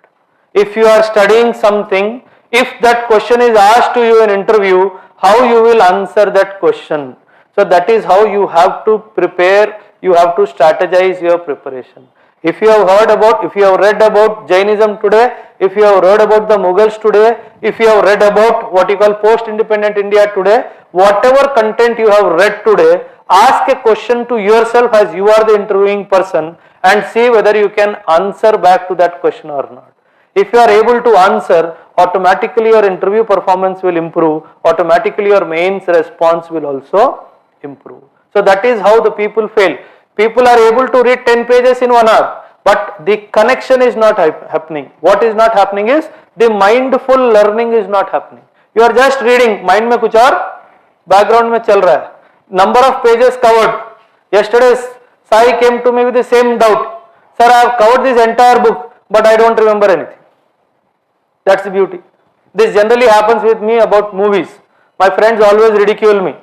[SPEAKER 1] If you are studying something, if that question is asked to you in interview, how you will answer that question. So that is how you have to prepare, you have to strategize your preparation. If you have read about Jainism today, if you have read about the Mughals today, if you have read about what you call post-independent India today, whatever content you have read today, ask a question to yourself as you are the interviewing person and see whether you can answer back to that question or not. If you are able to answer, automatically your interview performance will improve, automatically your mains response will also improve. So that is how the people fail. People are able to read 10 pages in 1 hour, but the connection is not happening. What is not happening is the mindful learning is not happening. You are just reading, mind में कुछ और background में चल रहा है. Number of pages covered. Yesterday Sai came to me with the same doubt. Sir, I have covered this entire book, but I don't remember anything. That's the beauty. This generally happens with me about movies. My friends always ridicule me.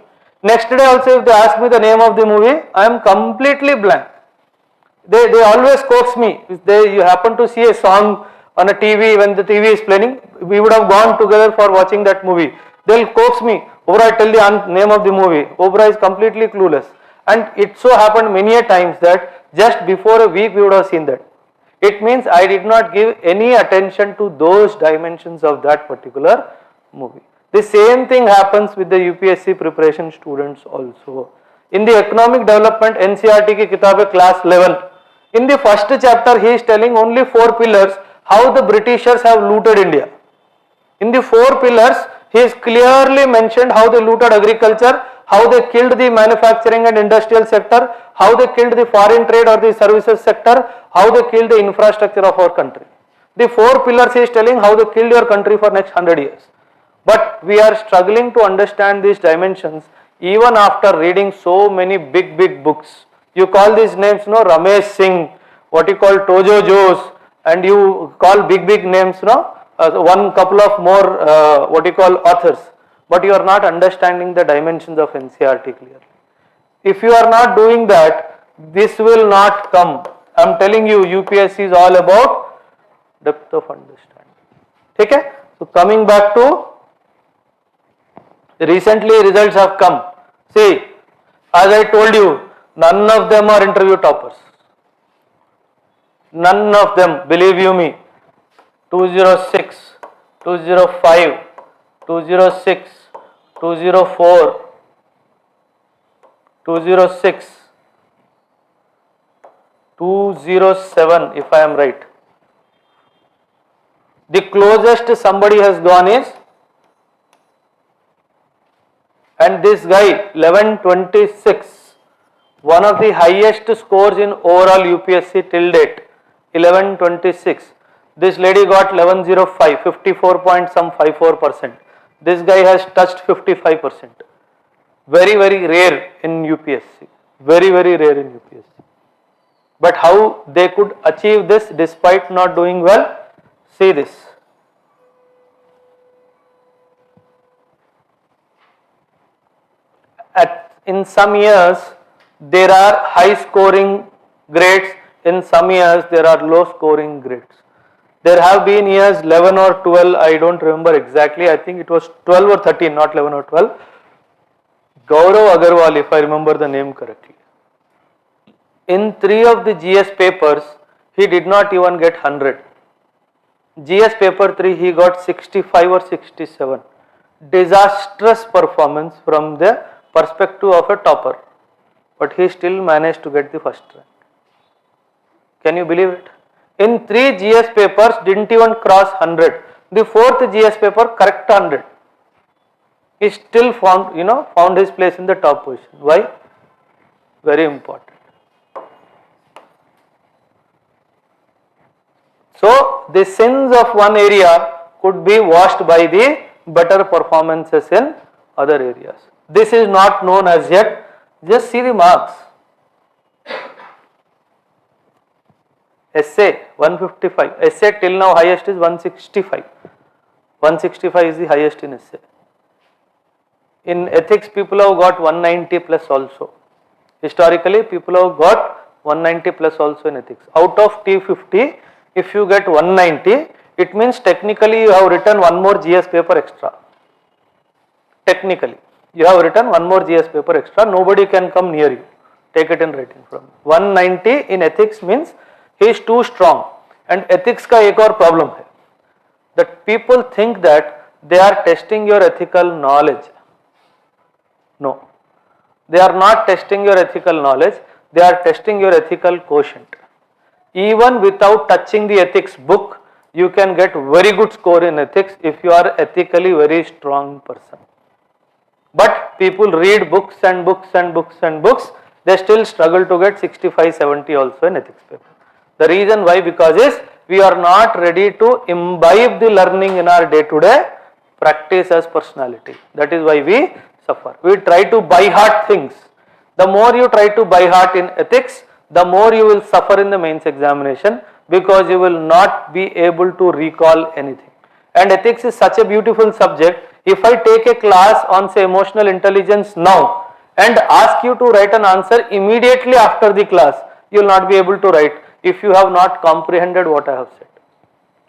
[SPEAKER 1] Next day also if they ask me the name of the movie, I am completely blank. They always coax me. If you happen to see a song on a TV when the TV is playing, we would have gone together for watching that movie. They will coax me, Oberoi, tell the name of the movie. Oberoi is completely clueless. And it so happened many a times that just before a week we would have seen that. It means I did not give any attention to those dimensions of that particular movie. The same thing happens with the UPSC preparation students also. In the economic development NCERT ki kitab hai class 11. In the first chapter he is telling only 4 pillars how the Britishers have looted India. In the 4 pillars, he is clearly mentioned how they looted agriculture, how they killed the manufacturing and industrial sector, how they killed the foreign trade or the services sector, how they killed the infrastructure of our country. The 4 pillars he is telling how they killed your country for next 100 years. But we are struggling to understand these dimensions even after reading so many big books. You call these names, no, Ramesh Singh, what you call Tojo Jose, and you call big names, no, one couple of more what you call authors, but you are not understanding the dimensions of NCERT clearly. If you are not doing that, this will not come. I am telling you, UPSC is all about depth of understanding. Okay? So coming back to recently results have come. See, as I told you, none of them are interview toppers. None of them, believe you me. 206, 205, 206, 204, 206, 207 if I am right. The closest somebody has gone is, and this guy 1126, one of the highest scores in overall UPSC till date, 1126. This lady got 1105, 54 point some 54%. This guy has touched 55%. Very rare in UPSC. Very rare in UPSC. But how they could achieve this despite not doing well? See this. In some years there are high scoring grades, in some years there are low scoring grades. There have been years 11 or 12, I don't remember exactly, I think it was 12 or 13, not 11 or 12. Gaurav Agarwal, if I remember the name correctly. In 3 of the GS papers, he did not even get 100. GS paper 3, he got 65 or 67. Disastrous performance from the perspective of a topper. But he still managed to get the first rank. Can you believe it? In 3 GS papers, didn't even cross 100. The 4th GS paper, correct 100. He still found his place in the top position. Why? Very important. So, the sins of one area could be washed by the better performances in other areas. This is not known as yet. Just see the marks. Essay 155. Essay till now highest is 165. 165 is the highest in essay. In ethics, people have got 190 plus also. Historically, people have got 190 plus also in ethics. Out of T50, if you get 190, it means technically you have written one more GS paper extra. Technically, you have written one more GS paper extra. Nobody can come near you. Take it in writing from 190 in ethics means he is too strong. And ethics का एक और problem है that people think that they are testing your ethical knowledge. No, they are not testing your ethical knowledge, they are testing your ethical quotient. Even without touching the ethics book, you can get very good score in ethics if you are ethically very strong person. But people read books and books and books and books, they still struggle to get 65, 70 also in ethics paper. The reason why, because is we are not ready to imbibe the learning in our day-to-day practice as personality. That is why we suffer. We try to by heart things. The more you try to by heart in ethics, the more you will suffer in the mains examination because you will not be able to recall anything. And ethics is such a beautiful subject. If I take a class on say emotional intelligence now and ask you to write an answer immediately after the class, you will not be able to write if you have not comprehended what I have said.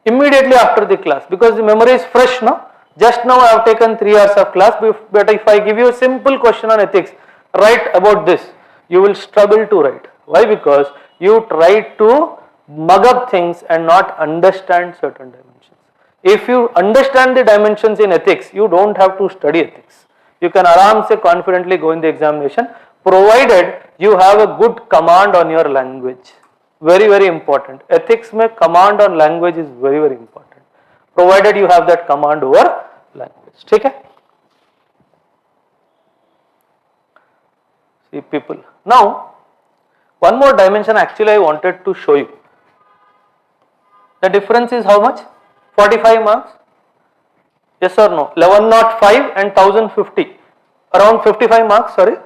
[SPEAKER 1] Immediately after the class, because the memory is fresh, no? Just now I have taken 3 hours of class, but if I give you a simple question on ethics, write about this, you will struggle to write. Why? Because you try to mug up things and not understand certain dimensions. If you understand the dimensions in ethics, you don't have to study ethics. You can aram se confidently go in the examination, provided you have a good command on your language. Very important. Ethics mein command on language is very important. provided you have that command over language. ठीक है? See people. Now, one more dimension actually I wanted to show you. The difference is how much? 45 marks. Yes or no? 1105 and 1050. Around 55 marks, sorry.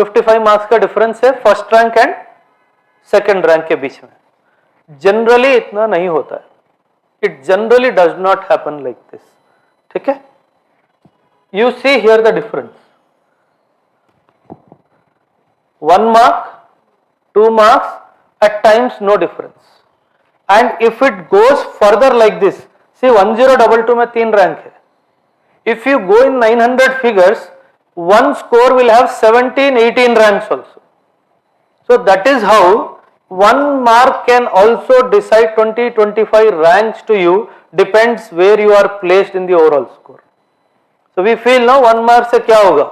[SPEAKER 1] 55 marks का difference है first rank and second rank के बीच में. Generally इतना नहीं होता है. It generally does not happen like this. ठीक है? You see here the difference. 1 mark, 2 marks, at times no difference. And if it goes further like this, see 1022 में 3 rank है. If you go in 900 figures, one score will have 17, 18 ranks also. So that is how 1 mark can also decide 20, 25 ranks to you, depends where you are placed in the overall score. So we feel now 1 mark से क्या होगा?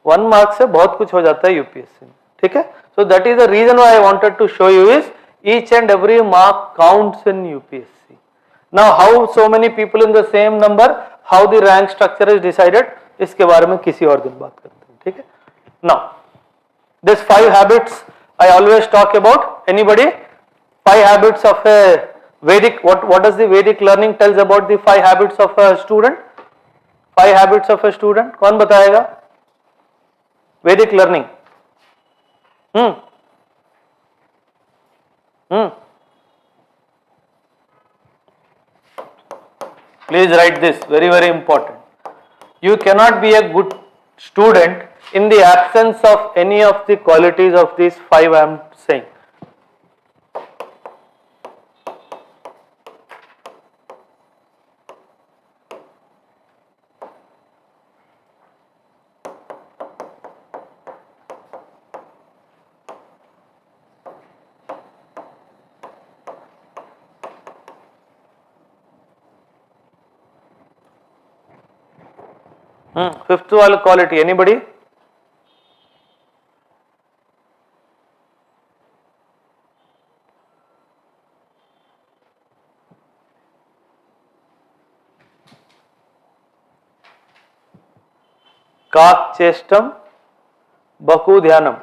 [SPEAKER 1] 1 mark से बहुत कुछ हो जाता है UPSC में, ठीक है? So that is the reason why I wanted to show you is each and every mark counts in UPSC. Now how so many people in the same number, how the rank structure is decided, इसके बारे में किसी और दिन बात करते हैं, ठीक है? Now this 5 habits I always talk about. Anybody? 5 habits of a Vedic. What does the Vedic learning tells about the 5 habits of a student? 5 habits of a student. कौन बताएगा? Vedic learning. Please write this. Very, very important. You cannot be a good student in the absence of any of the qualities of these 5 I am saying. Fifth one quality, anybody? काकचेष्टम बकुध्यानम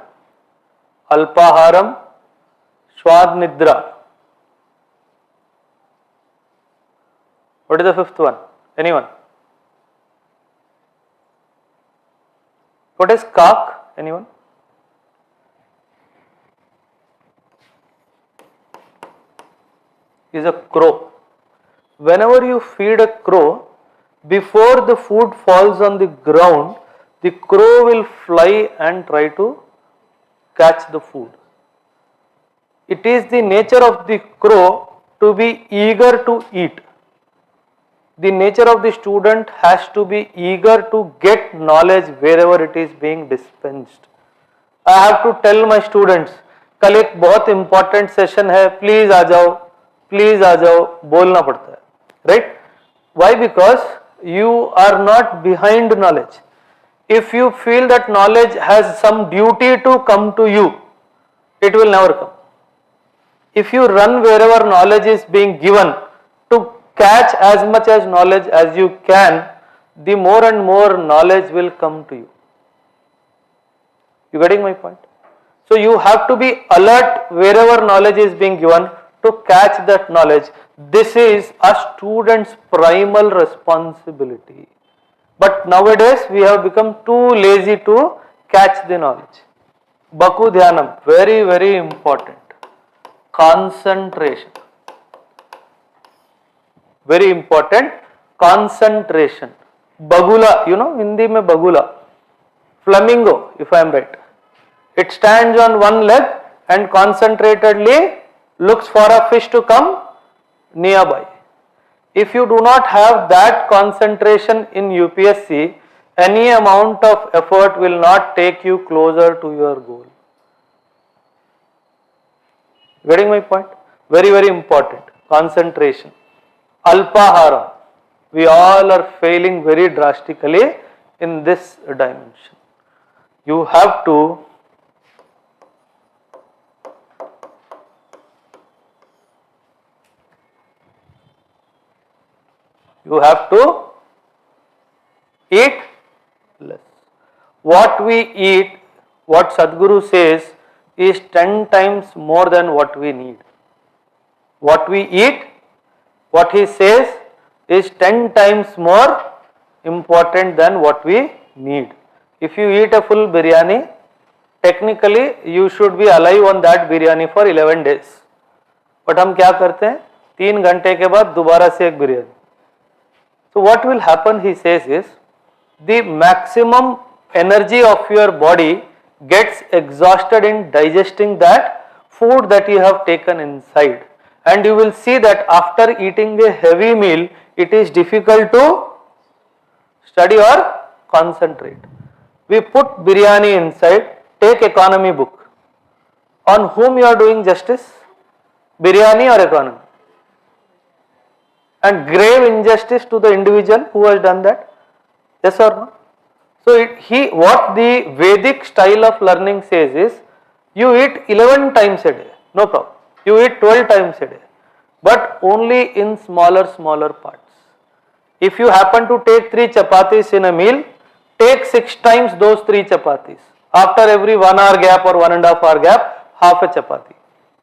[SPEAKER 1] अल्पाहारम स्वाद निद्रा. What is the fifth one? Anyone? What is kak? Anyone? Is a crow. Whenever you feed a crow, before the food falls on the ground, the crow will fly and try to catch the food. It is the nature of the crow to be eager to eat. The nature of the student has to be eager to get knowledge wherever it is being dispensed. I have to tell my students, कल एक बहुत important session है, please आ जाओ, बोलना पड़ता है, right? Why? Because you are not behind knowledge. If you feel that knowledge has some duty to come to you, it will never come. If you run wherever knowledge is being given to catch as much as knowledge as you can, the more and more knowledge will come to you. You getting my point? So you have to be alert wherever knowledge is being given to catch that knowledge. This is a student's primal responsibility. But nowadays we have become too lazy to catch the knowledge. Baku Dhyanam, very, very important. Concentration. Very important. Concentration. Bagula, you know, Hindi mein bagula. Flamingo, if I am right. It stands on one leg and concentratedly looks for a fish to come nearby. If you do not have that concentration in UPSC, any amount of effort will not take you closer to your goal. Getting my point? Very, very important. Concentration. Alpahara. We all are failing very drastically in this dimension. You have to You have to eat less. What we eat, what Sadhguru says, is 10 times more than what we need. What we eat, what he says, is 10 times more important than what we need. If you eat a full biryani, technically you should be alive on that biryani for 11 days. But हम क्या करते हैं? 3 घंटे के बाद दोबारा से एक biryani. So what will happen, he says, is the maximum energy of your body gets exhausted in digesting that food that you have taken inside, and you will see that after eating a heavy meal, it is difficult to study or concentrate. We put biryani inside, take economy book. On whom you are doing justice? Biryani or economy? And grave injustice to the individual who has done that. Yes or no? So what the Vedic style of learning says is, you eat 11 times a day, no problem. You eat 12 times a day, but only in smaller parts. If you happen to take 3 chapatis in a meal, take 6 times those 3 chapatis. After every 1 hour gap or 1.5 hour gap, half a chapati.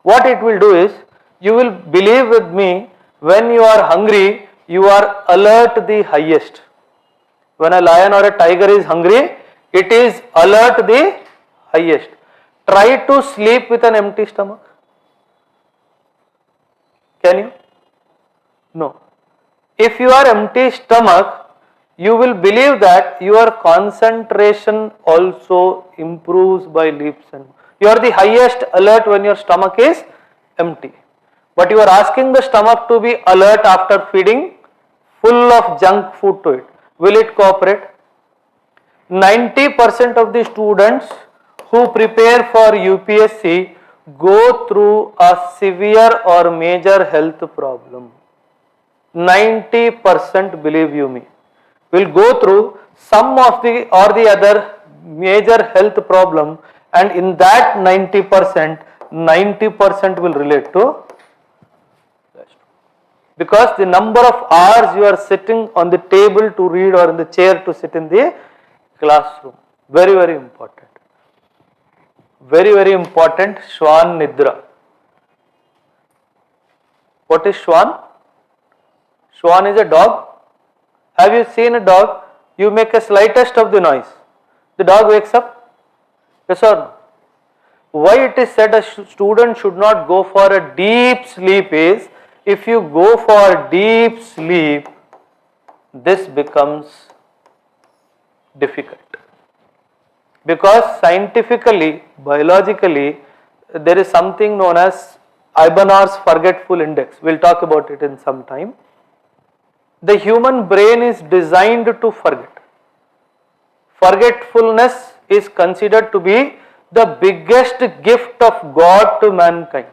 [SPEAKER 1] What it will do is, you will believe with me, when you are hungry, you are alert the highest. When a lion or a tiger is hungry, it is alert the highest. Try to sleep with an empty stomach. Can you? No. If you are empty stomach, you will believe that your concentration also improves by leaps and bounds. You are the highest alert when your stomach is empty. But you are asking the stomach to be alert after feeding full of junk food to it. Will it cooperate? 90% of the students who prepare for UPSC go through a severe or major health problem. 90%, believe you me, will go through some of the or the other major health problem, and in that 90%, 90% will relate to, because the number of hours you are sitting on the table to read or in the chair to sit in the classroom. Very, very important. Very, very important. Shwan Nidra. What is Shwan? Shwan is a dog. Have you seen a dog? You make a slightest of the noise, the dog wakes up. Yes or no? Why it is said a student should not go for a deep sleep is, if you go for deep sleep, this becomes difficult. Because scientifically, biologically, there is something known as Ibanow's forgetful index. We'll talk about it in some time. The human brain is designed to forget. Forgetfulness is considered to be the biggest gift of God to mankind.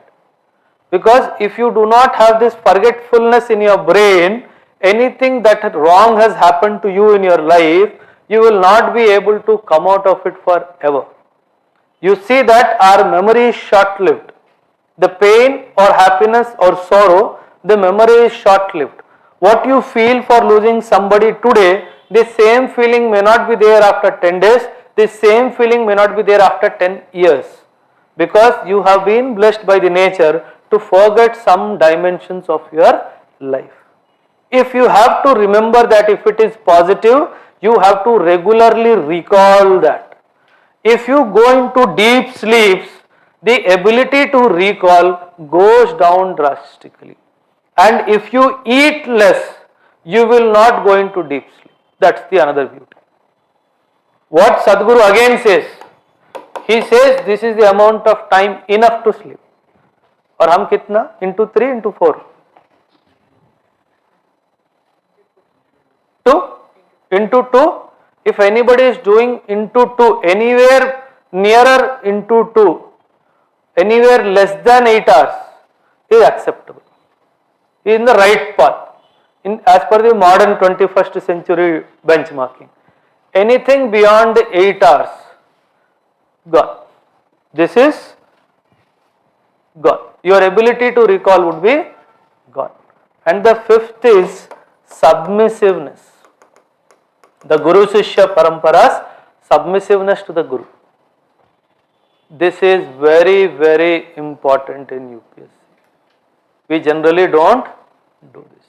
[SPEAKER 1] Because if you do not have this forgetfulness in your brain, anything that wrong has happened to you in your life, you will not be able to come out of it forever. You see that our memory is short-lived. The pain or happiness or sorrow, the memory is short-lived. What you feel for losing somebody today, the same feeling may not be there after 10 days, the same feeling may not be there after 10 years. Because you have been blessed by the nature to forget some dimensions of your life. If you have to remember that, if it is positive, you have to regularly recall that. If you go into deep sleeps, the ability to recall goes down drastically. And if you eat less, you will not go into deep sleep. That's the another beauty. What Sadhguru again says, he says this is the amount of time enough to sleep. और हम कितना? Into 3, into 4? 2? Into 2? If anybody is doing into 2, anywhere nearer into 2, anywhere less than 8 hours is acceptable. He is in the right path. As per the modern 21st century benchmarking. Anything beyond 8 hours, gone. This is gone. Your ability to recall would be gone. And the fifth is submissiveness. The Guru Shishya Parampara's submissiveness to the Guru. This is very, very important in UPSC. We generally don't do this.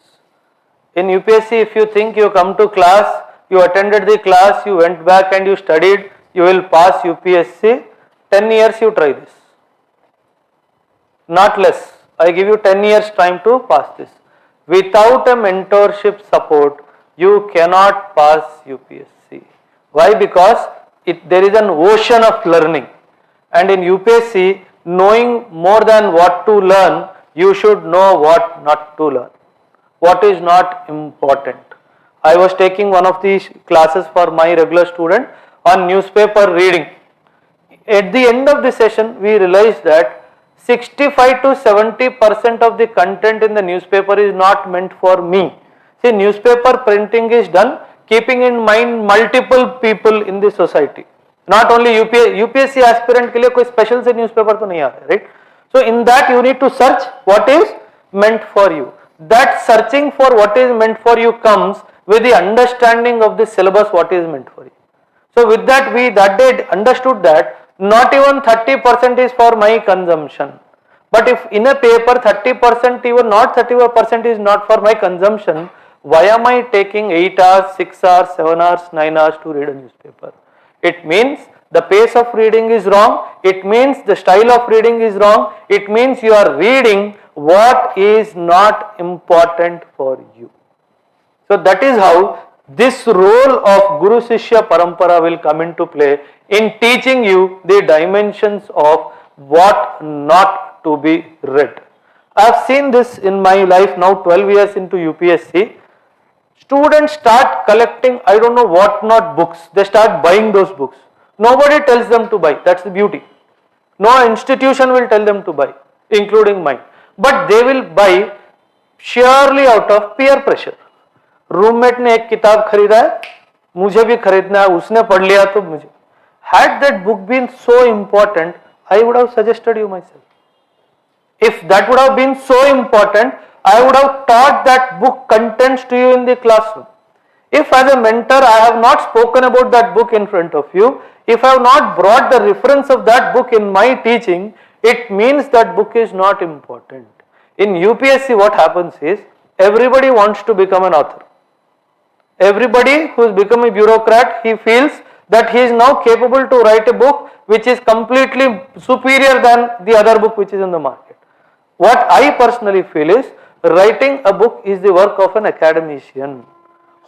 [SPEAKER 1] In UPSC, if you think you come to class, you attended the class, you went back and you studied, you will pass UPSC, 10 years you try this. Not less. I give you 10 years time to pass this. Without a mentorship support, you cannot pass UPSC. Why? Because there is an ocean of learning. And in UPSC, knowing more than what to learn, you should know what not to learn. What is not important. I was taking one of these classes for my regular student on newspaper reading. At the end of the session, we realized that 65 to 70% of the content in the newspaper is not meant for me. See, newspaper printing is done keeping in mind multiple people in the society. Not only UPSC aspirant के लिए कोई special से newspaper तो नहीं आ रहा है, right? So in that you need to search what is meant for you. That searching for what is meant for you comes with the understanding of the syllabus what is meant for you. So with that we that day understood that not even 30% is for my consumption. But if in a paper 30% even not 30% is not for my consumption, why am I taking 8 hours, 6 hours, 7 hours, 9 hours to read a newspaper? It means the pace of reading is wrong. It means the style of reading is wrong. It means you are reading what is not important for you. So that is how this role of Guru Shishya Parampara will come into play in teaching you the dimensions of what not to be read. I have seen this in my life now 12 years into UPSC. Students start collecting I don't know what not books. They start buying those books. Nobody tells them to buy. That's the beauty. No institution will tell them to buy, including mine. But they will buy sheerly out of peer pressure. Roommate ने एक किताब खरीदा है, मुझे भी खरीदना है, उसने पढ़ लिया तो मुझे. Had that book been so important, I would have suggested you myself. If that would have been so important, I would have taught that book contents to you in the classroom. If as a mentor I have not spoken about that book in front of you, if I have not brought the reference of that book in my teaching, it means that book is not important. In UPSC what happens is, everybody wants to become an author. Everybody who has become a bureaucrat, he feels that he is now capable to write a book which is completely superior than the other book which is in the market. What I personally feel is, writing a book is the work of an academician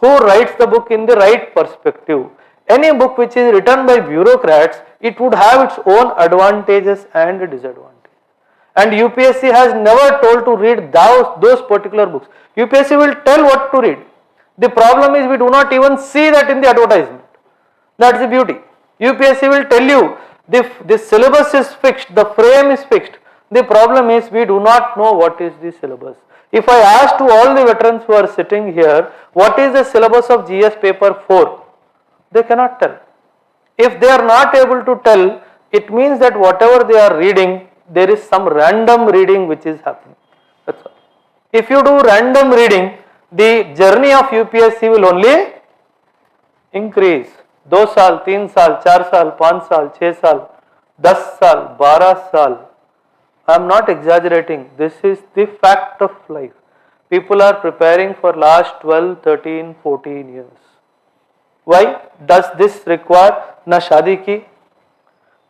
[SPEAKER 1] who writes the book in the right perspective. Any book which is written by bureaucrats, it would have its own advantages and disadvantages. And UPSC has never told to read those particular books. UPSC will tell what to read. The problem is we do not even see that in the advertisement. That's the beauty. UPSC will tell you the syllabus is fixed, the frame is fixed. The problem is we do not know what is the syllabus. If I ask to all the veterans who are sitting here, what is the syllabus of GS paper 4? They cannot tell. If they are not able to tell, it means that whatever they are reading, there is some random reading which is happening. That's all. If you do random reading, the journey of UPSC will only increase. 2 साल, 3 साल, 4 साल, 5 साल, 6 साल, 10 साल, 12 साल. I am not exaggerating. This is the fact of life. People are preparing for last 12, 13, 14 years. Why? Does this require ना शादी की,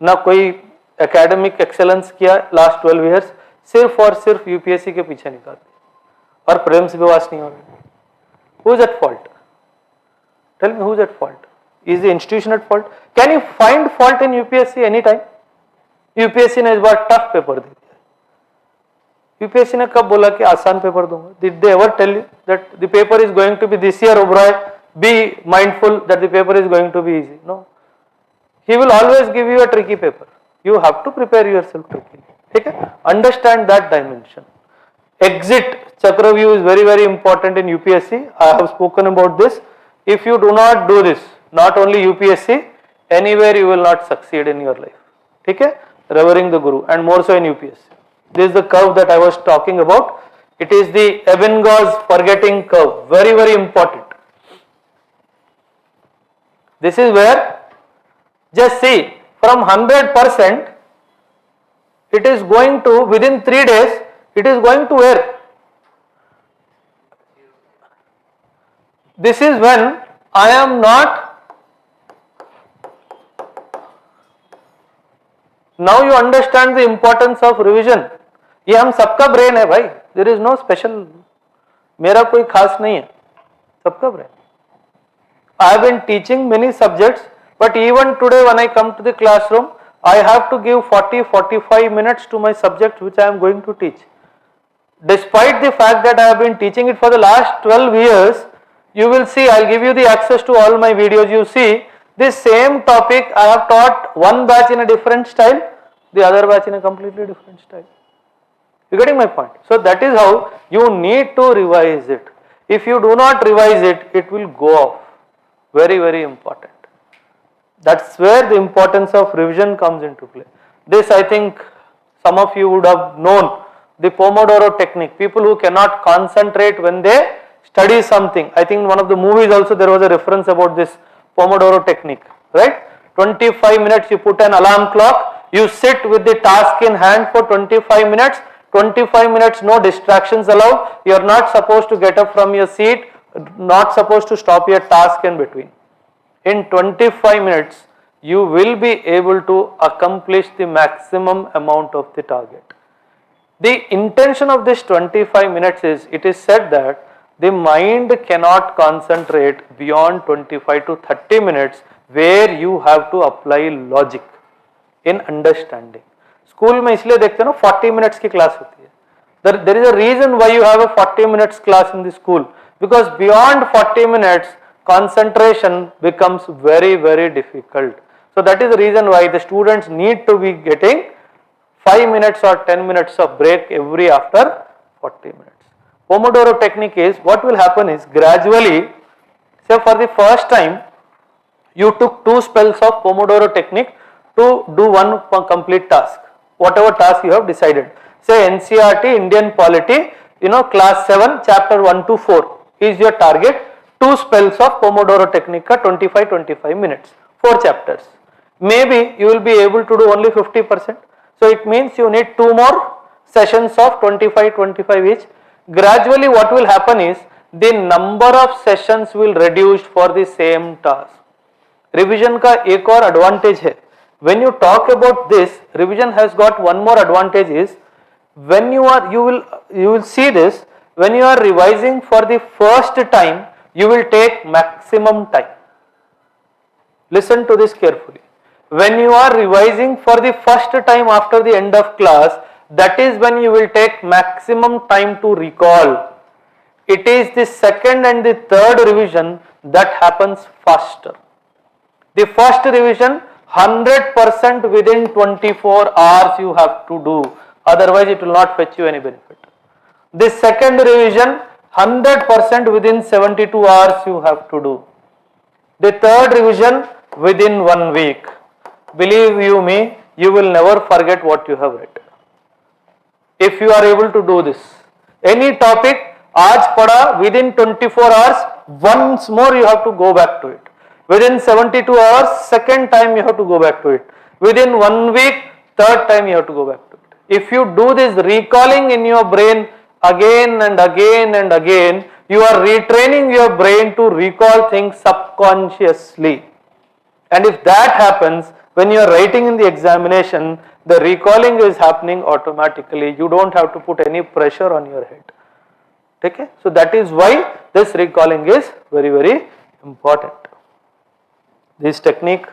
[SPEAKER 1] ना कोई academic excellence किया last 12 years, सिर्फ और सिर्फ UPSC के पीछे निकाल दिया और प्रेम से विवास नहीं हो रहा. Who is at fault? Tell me who is at fault? Is the institution at fault? Can you find fault in UPSC any time? UPSC ने इस बार tough paper दे दिया. UPSC ने कब बोला कि आसान पेपर दूंगा? Did they ever tell you that the paper is going to be this year, Oberoi? Be mindful that the paper is going to be easy. No. He will always give you a tricky paper. You have to prepare yourself tricky. Okay? Understand that dimension. Exit Chakraview is very, very important in UPSC. I have spoken about this. If you do not do this, not only UPSC, anywhere you will not succeed in your life. Okay? Revering the Guru, and more so in UPSC. This is the curve that I was talking about. It is the Ebbinghaus forgetting curve, very, very important. This is where, just see, from 100%, it is going to, within 3 days, it is going to where? This is when I am not, now you understand the importance of revision. ये हम सबका brain है भाई, there is no special, मेरा कोई खास नहीं है, सबका brain. I have been teaching many subjects, but even today when I come to the classroom, I have to give 40-45 minutes to my subject which I am going to teach. Despite the fact that I have been teaching it for the last 12 years, you will see, I will give you the access to all my videos. You see, this same topic I have taught one batch in a different style, the other batch in a completely different style. You getting my point? So that is how you need to revise it. If you do not revise it, it will go off. Very, very important. That's where the importance of revision comes into play. This I think some of you would have known, the Pomodoro technique. People who cannot concentrate when they study something. I think in one of the movies also there was a reference about this Pomodoro technique, right? 25 minutes you put an alarm clock, you sit with the task in hand for 25 minutes, 25 minutes no distractions allowed, you are not supposed to get up from your seat, not supposed to stop your task in between. In 25 minutes you will be able to accomplish the maximum amount of the target. The intention of this 25 minutes is, it is said that the mind cannot concentrate beyond 25 to 30 minutes where you have to apply logic in understanding. School में इसलिए देखते हैं ना 40 minutes की class होती है. There is a reason why you have a 40 minutes class in the school, because beyond 40 minutes concentration becomes very, very difficult. So that is the reason why the students need to be getting 5 minutes or 10 minutes of break every after 40 minutes. Pomodoro technique is, what will happen is, gradually, say for the first time you took 2 spells of Pomodoro technique to do one complete task, whatever task you have decided. Say NCERT Indian Polity, class 7 chapter 1 to 4 is your target. 2 spells of Pomodoro technique ka 25 minutes, 4 chapters. Maybe you will be able to do only 50%. So it means you need 2 more sessions of 25 each. Gradually what will happen is, the number of sessions will reduce for the same task. Revision का एक और advantage है. When you talk about this, revision has got one more advantage is, when you will see this, when you are revising for the first time, you will take maximum time. Listen to this carefully. When you are revising for the first time after the end of class, that is when you will take maximum time to recall. It is the second and the third revision that happens faster. The first revision 100% within 24 hours you have to do, otherwise it will not fetch you any benefit. The second revision 100% within 72 hours you have to do. The third revision within 1 week. Believe you me, you will never forget what you have read. If you are able to do this, any topic, aaj pada, within 24 hours, once more you have to go back to it. Within 72 hours, second time you have to go back to it. Within 1 week, third time you have to go back to it. If you do this recalling in your brain again and again and again, you are retraining your brain to recall things subconsciously. And if that happens, when you are writing in the examination, the recalling is happening automatically. You don't have to put any pressure on your head. Okay? So that is why this recalling is very, very important. This technique,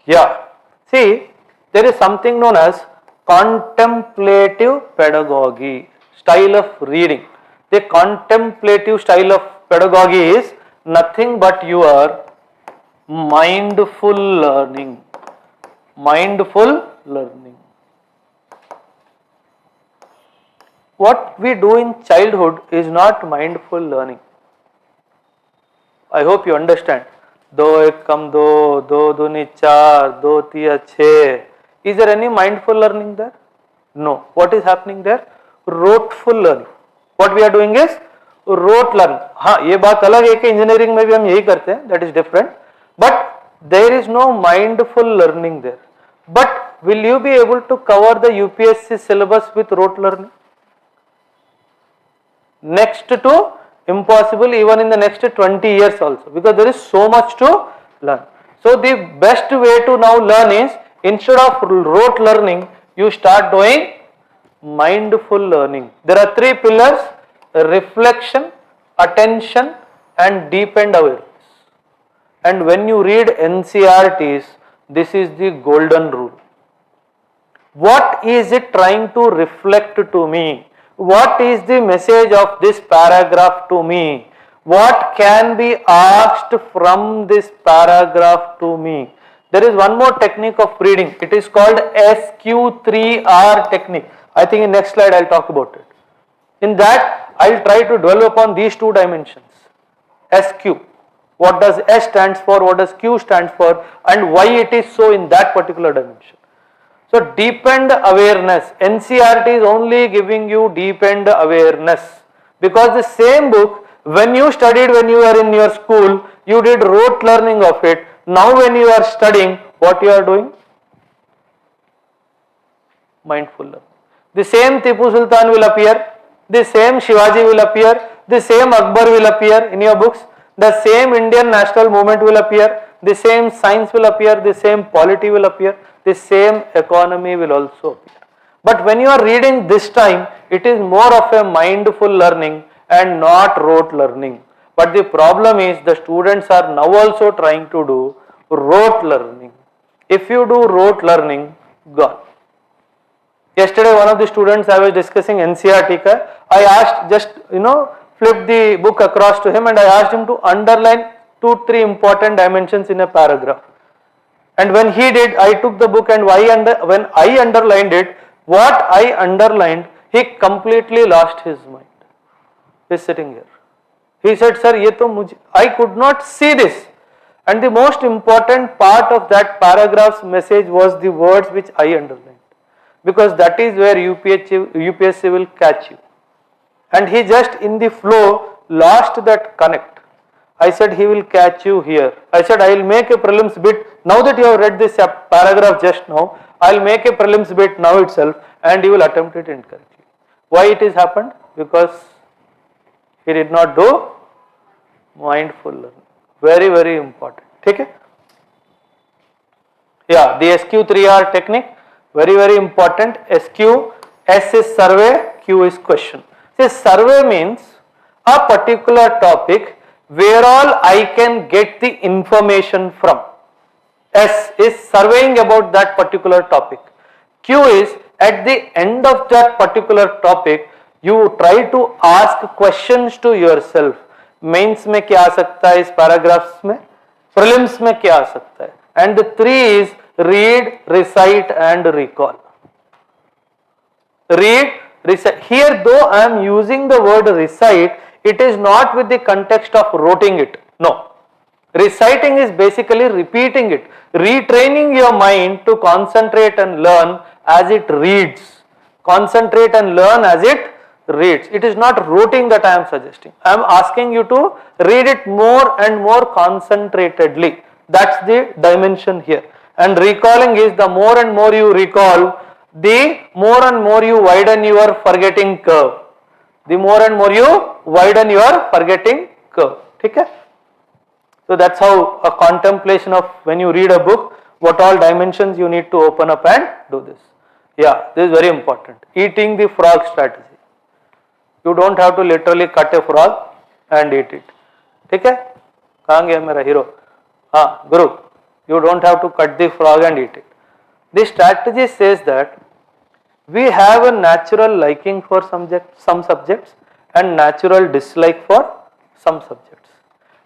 [SPEAKER 1] yeah. See, there is something known as contemplative pedagogy, style of reading. The contemplative style of pedagogy is nothing but your mindful learning. Mindful learning. What we do in childhood is not mindful learning. I hope you understand. दो एक कम दो, दो दूनी चार, दो तिया छः. Is there any mindful learning there? No. What is happening there? roteful learning. What we are doing is rote learning. हाँ ये बात अलग है कि इंजीनियरिंग में भी हम यही करते हैं, that is different, but there is no mindful learning there. But will you be able to cover the UPSC syllabus with rote learning? Next to impossible, even in the next 20 years also, because there is so much to learn. So the best way to now learn is, instead of rote learning, you start doing mindful learning. There are three pillars: reflection, attention, and deepened awareness. And when you read NCERTs, this is the golden rule. What is it trying to reflect to me? What is the message of this paragraph to me? What can be asked from this paragraph to me? There is one more technique of reading. It is called SQ3R technique. I think in next slide I will talk about it. In that I will try to dwell upon these two dimensions. SQ. What does S stands for? What does Q stands for? And why it is so in that particular dimension. So deepened awareness, NCERT is only giving you deepened awareness, because the same book, when you studied when you were in your school, you did rote learning of it. Now when you are studying, what you are doing? Mindful learning. The same Tipu Sultan will appear, the same Shivaji will appear, the same Akbar will appear in your books, the same Indian national movement will appear, the same science will appear, the same polity will appear, the same economy will also appear. But when you are reading this time, it is more of a mindful learning and not rote learning. But the problem is the students are now also trying to do rote learning. If you do rote learning, gone. Yesterday one of the students, I was discussing NCERT ka, I asked, just flipped the book across to him and I asked him to underline 2-3 important dimensions in a paragraph. And when he did, I took the book and when I underlined it, what I underlined, he completely lost his mind. He is sitting here. He said, sir, I could not see this. And the most important part of that paragraph's message was the words which I underlined. Because that is where UPSC will catch you. And he just in the flow lost that connect. I said he will catch you here. I said I will make a prelims bit. Now that you have read this paragraph just now, I will make a prelims bit now itself and you will attempt it incorrectly. Why it has happened? Because he did not do mindful learning. Very, very important. Okay? Yeah, the SQ3R technique, very, very important. SQ, S is survey, Q is question. See, survey means a particular topic where all I can get the information from. S is surveying about that particular topic. Q is at the end of that particular topic, you try to ask questions to yourself. Mains में क्या आ सकता है इस paragraphs में, prelims में क्या आ सकता है. And the 3 is read, recite and recall. Read, recite. Here though I am using the word recite, it is not with the context of roting it. No. Reciting is basically repeating it, retraining your mind to concentrate and learn as it reads. Concentrate and learn as it reads. It is not roting that I am suggesting. I am asking you to read it more and more concentratedly. That's the dimension here. And recalling is the more and more you recall, the more and more you widen your forgetting curve. The more and more you widen your forgetting curve. Okay? So that's how a contemplation of when you read a book, what all dimensions you need to open up and do this. Yeah, this is very important. Eating the frog strategy. You don't have to literally cut a frog and eat it. Okay? कहाँ गया मेरा hero? हाँ, Guru. You don't have to cut the frog and eat it. The strategy says that we have a natural liking for some subjects and natural dislike for some subjects.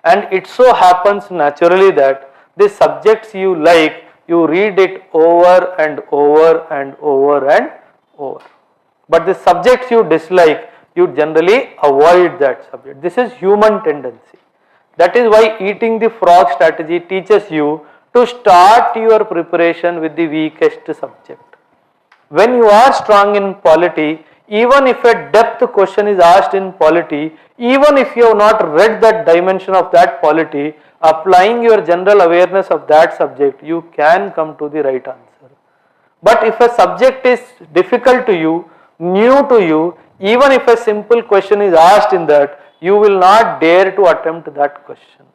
[SPEAKER 1] And it so happens naturally that the subjects you like, you read it over and over and over and over. But the subjects you dislike, you generally avoid that subject. This is human tendency. That is why eating the frog strategy teaches you to start your preparation with the weakest subject. When you are strong in polity, even if a depth question is asked in polity, even if you have not read that dimension of that polity, applying your general awareness of that subject, you can come to the right answer. But if a subject is difficult to you, new to you, even if a simple question is asked in that, you will not dare to attempt that question.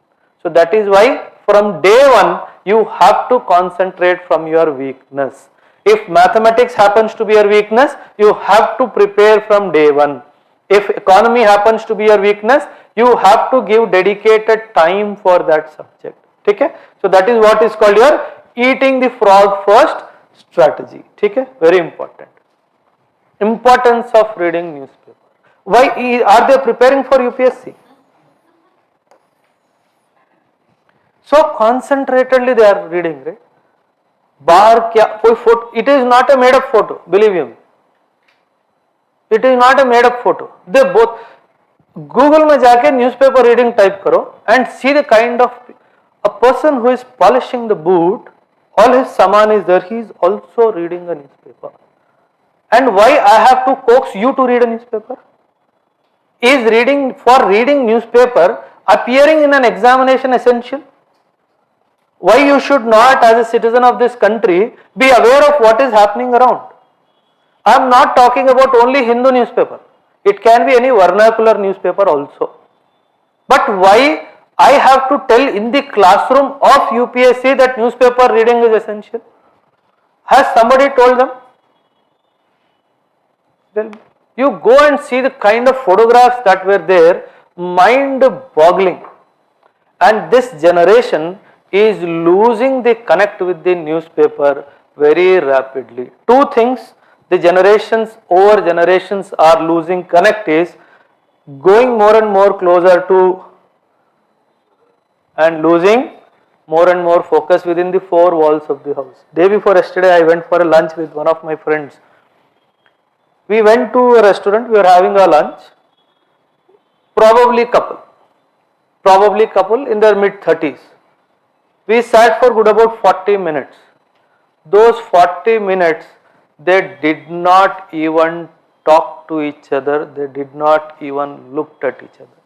[SPEAKER 1] So that is why from day one you have to concentrate from your weakness. If mathematics happens to be your weakness, you have to prepare from day one. If economy happens to be your weakness, you have to give dedicated time for that subject. Okay? So that is what is called your eating the frog first strategy. Okay? Very important. Importance of reading newspaper. Why are they preparing for UPSC? So concentratedly they are reading, right? बाहर क्या कोई photo, it is not a made up photo, believe you, it is not a made up photo. They both Google में जाके newspaper reading type करो and see the kind of a person who is polishing the boot, all his saman is there, he is also reading a newspaper. And why I have to coax you to read a newspaper? Is reading newspaper appearing in an examination essential? Why you should not, as a citizen of this country, be aware of what is happening around? I am not talking about only Hindu newspaper. It can be any vernacular newspaper also. But why I have to tell in the classroom of UPSC that newspaper reading is essential? Has somebody told them? Well, you go and see the kind of photographs that were there, mind boggling. And this generation is losing the connect with the newspaper very rapidly. Two things the over generations are losing connect is going more and more closer to and losing more and more focus within the four walls of the house. Day before yesterday I went for a lunch with one of my friends. We went to a restaurant, we were having a lunch, probably couple in their mid 30s. We sat for good about 40 minutes. Those 40 minutes they did not even talk to each other, they did not even looked at each other.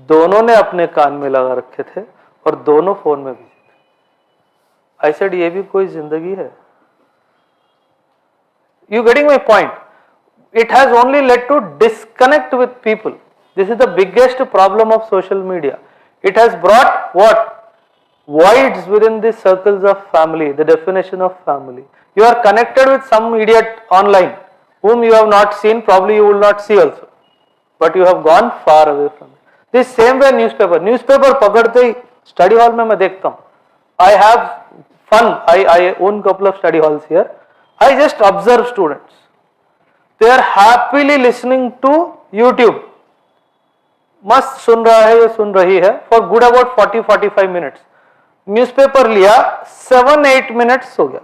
[SPEAKER 1] दोनों ने अपने कान में लगा रखे थे और दोनों phone में बिजी थे. I said ये भी कोई जिंदगी है? You getting my point? It has only led to disconnect with people. This is the biggest problem of social media. It has brought what? Voids within the circles of family, the definition of family. You are connected with some idiot online whom you have not seen, probably you will not see also, but you have gone far away from it. This same way newspaper पकड़ते ही study hall में मैं देखता हूँ. I have fun. I own couple of study halls here. I just observe students. They are happily listening to YouTube. मस्त सुन रहा है, ये सुन रही है for good about 40-45 minutes. Newspaper लिया 7-8 minutes हो गया.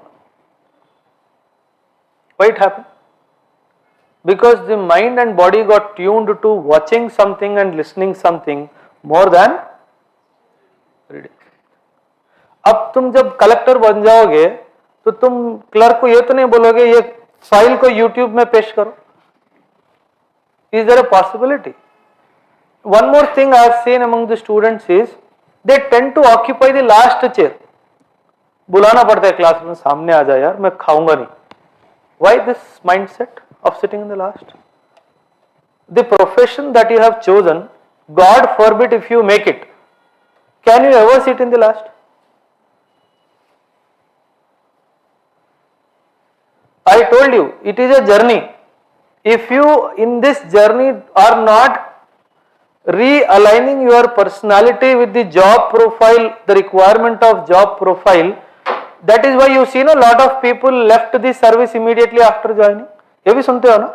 [SPEAKER 1] Why it happened? Because the mind and body got tuned to watching something and listening something more than reading. अब तुम जब कलेक्टर बन जाओगे तो तुम क्लर्क को ये तो नहीं बोलोगे ये फाइल को यूट्यूब में पेश करो. Is there a possibility? One more thing I have seen among the students is they tend to occupy the last chair. बुलाना पड़ता है क्लास में, सामने आ जा यार, मैं खाऊंगा नहीं. Why this mindset of sitting in the last? The profession that you have chosen, God forbid if you make it, can you ever sit in the last? I told you, it is a journey. If you in this journey are not realigning your personality with the job profile, the requirement of job profile, that is why you see a lot of people left the service immediately after joining. ये भी सुनते हो ना?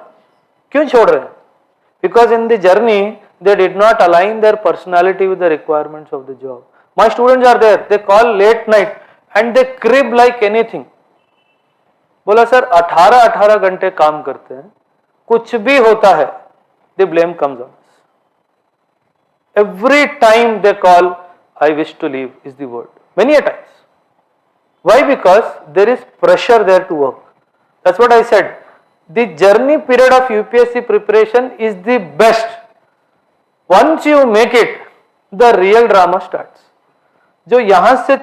[SPEAKER 1] क्यों छोड़ रहे हैं? Because in the journey they did not align their personality with the requirements of the job. My students are there, they call late night and they crib like anything. बोला सर 18 घंटे काम करते हैं, कुछ भी होता है, the blame comes on us. Every time they call, I wish to leave is the word. Many a times. Why? Because there is pressure there to work. That's what I said. the journey period of UPSC preparation is the best. Once you make it, the real drama starts. जो यहाँ से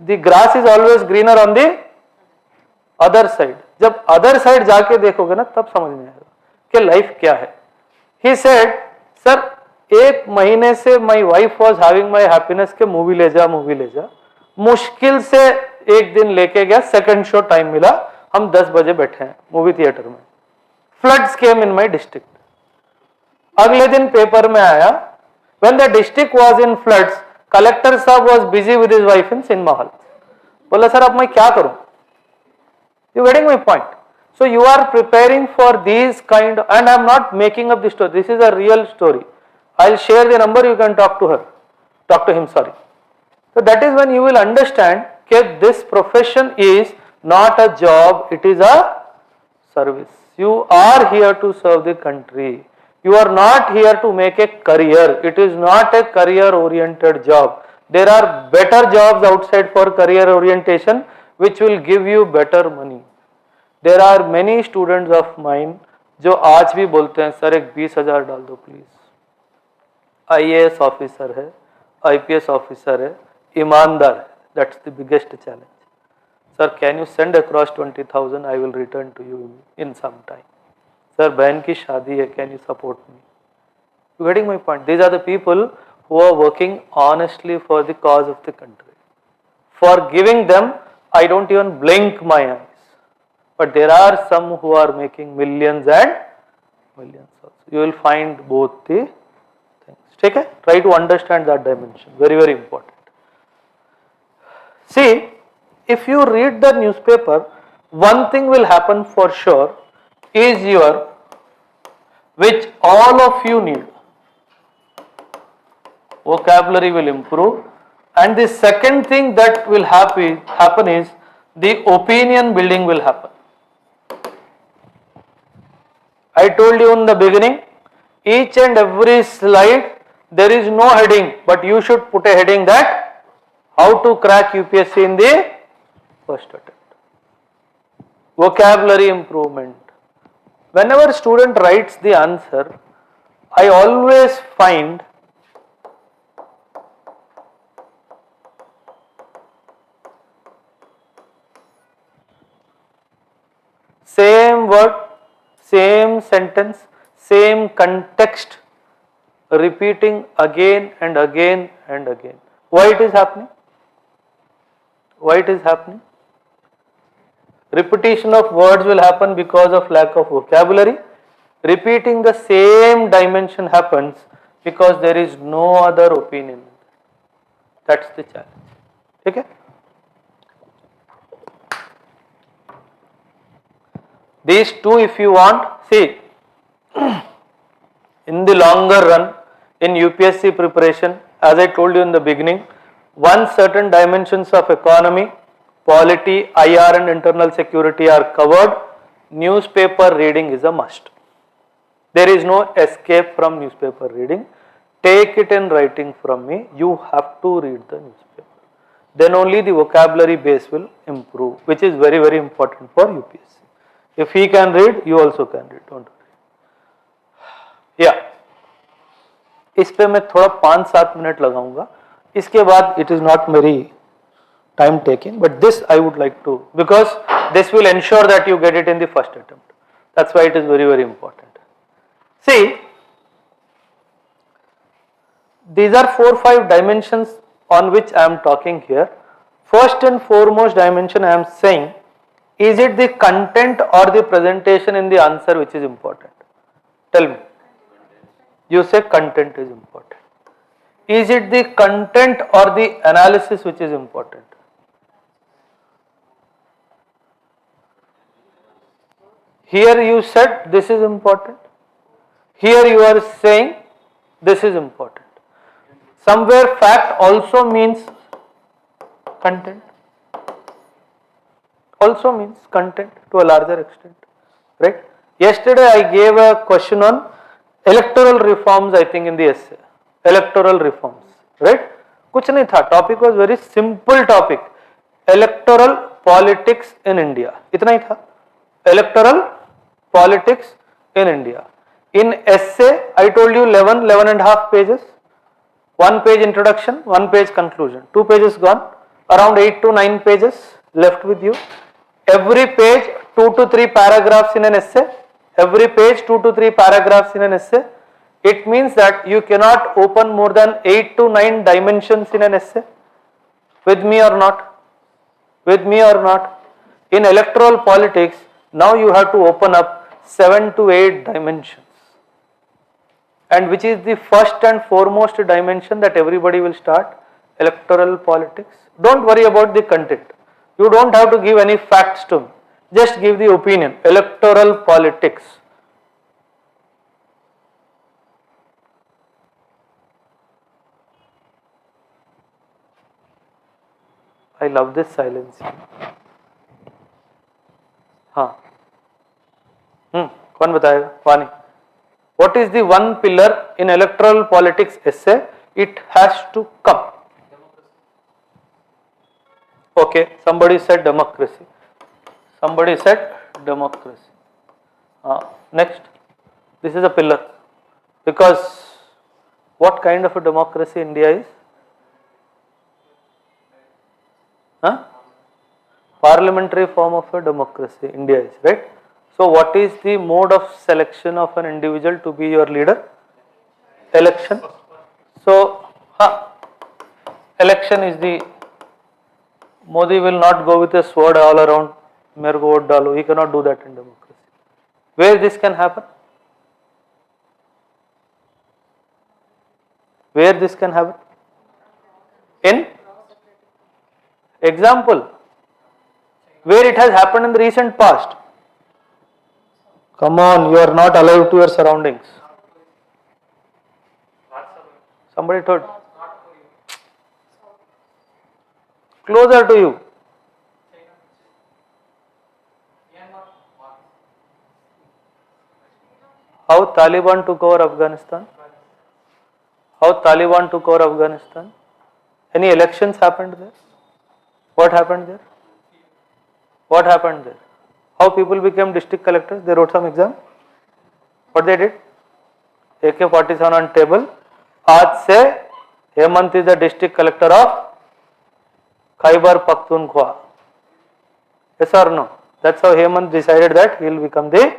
[SPEAKER 1] the grass is always greener on the other side. जब other side जाके देखोगे ना तब समझ में आएगा कि लाइफ क्या है. He said, sir, एक महीने से my wife was having my happiness के मूवी ले जा, मुश्किल से एक दिन लेके गया, सेकंड शो टाइम मिला, हम 10 बजे बैठे हैं मूवी थिएटर में. Floods came in my district. अगले दिन पेपर में आया, when the district was in floods, collector साहब was busy with his wife in cinema hall. बोला सर अब मैं क्या करूं? You getting my point? So you are preparing for these kind of, and I am not making up the story, this is a real story. I'll share the number, you can talk to him, sorry. So that is when you will understand that this profession is not a job, it is a service. You are here to serve the country. You are not here to make a career. It is not a career oriented job. There are better jobs outside for career orientation which will give you better money. There are many students of mine जो आज भी बोलते हैं sir एक 20,000 डाल दो please. IAS officer है, IPS officer है, ईमानदार है. That's the biggest challenge. Sir can you send across 20,000, I will return to you in some time. Sir बहन की शादी है, can you support me? You getting my point? These are the people who are working honestly for the cause of the country. For giving them I don't even blink my eye. But there are some who are making millions and millions also. You will find both the things. ठीक है? Try to understand that dimension. Very, very important. See, if you read the newspaper, one thing will happen for sure is which all of you need. Vocabulary will improve. And the second thing that will happen is the opinion building will happen. I told you in the beginning, each and every slide there is no heading, but you should put a heading that how to crack UPSC in the first attempt. Vocabulary improvement. Whenever student writes the answer, I always find same word, same sentence, same context, repeating again and again and again. Why it is happening? Why it is happening? Repetition of words will happen because of lack of vocabulary. Repeating the same dimension happens because there is no other opinion. That's the challenge. Okay? These two, if you want, see, in the longer run, in UPSC preparation, as I told you in the beginning, once certain dimensions of economy, polity, IR and internal security are covered, newspaper reading is a must. There is no escape from newspaper reading. Take it in writing from me, you have to read the newspaper. Then only the vocabulary base will improve, which is very, very important for UPSC. If he can read, you also can read, don't worry. Yeah. इस पे मैं थोड़ा 5-7 minute लगाऊंगा. इसके बाद it is not very time taking, but this I would like to, because this will ensure that you get it in the first attempt. That's why it is very, very important. See, these are 4-5 dimensions on which I am talking here. First and foremost dimension I am saying, is it the content or the presentation in the answer which is important? Tell me. You say content is important. Is it the content or the analysis which is important? Here you said this is important. Here you are saying this is important. Somewhere fact also means content. Also means content to a larger extent, right? Yesterday I gave a question on electoral reforms, I think in the essay. Electoral reforms, right? कुछ नहीं था. Topic was very simple topic. Electoral politics in India. इतना ही था. Electoral politics in India. In essay, I told you 11 and a half pages. 1 page introduction, 1 page conclusion. 2 pages gone. Around 8 to 9 pages left with you. Every page 2 to 3 paragraphs in an essay. Every page 2 to 3 paragraphs in an essay. It means that you cannot open more than 8 to 9 dimensions in an essay. With me or not? With me or not? In electoral politics, now you have to open up 7 to 8 dimensions. And which is the first and foremost dimension that everybody will start? Electoral politics. Don't worry about the content. You don't have to give any facts to me. Just give the opinion. Electoral politics. I love this silence. हाँ कौन बताएगा? वानी. What is the one pillar in electoral politics essay? It has to come. Okay, somebody said democracy. Somebody said democracy. Next, this is a pillar. Because what kind of a democracy India is? Parliamentary form of a democracy India is, right? So what is the mode of selection of an individual to be your leader? Election. So election is the, Modi will not go with a sword all around, mere ko vote dalo. He cannot do that in democracy. Where this can happen? Where this can happen? In example, where it has happened in the recent past. Come on, you are not alive to your surroundings. Somebody told. Closer to you. How Taliban took over Afghanistan? How Taliban took over Afghanistan? Any elections happened there? What happened there? What happened there? How people became district collectors? They wrote some exam. What they did? AK-47 on table. आज से Hemant is the district collector of Khyber Pakhtunkhwa. Yes or no? That's how Hemant decided that he will become the.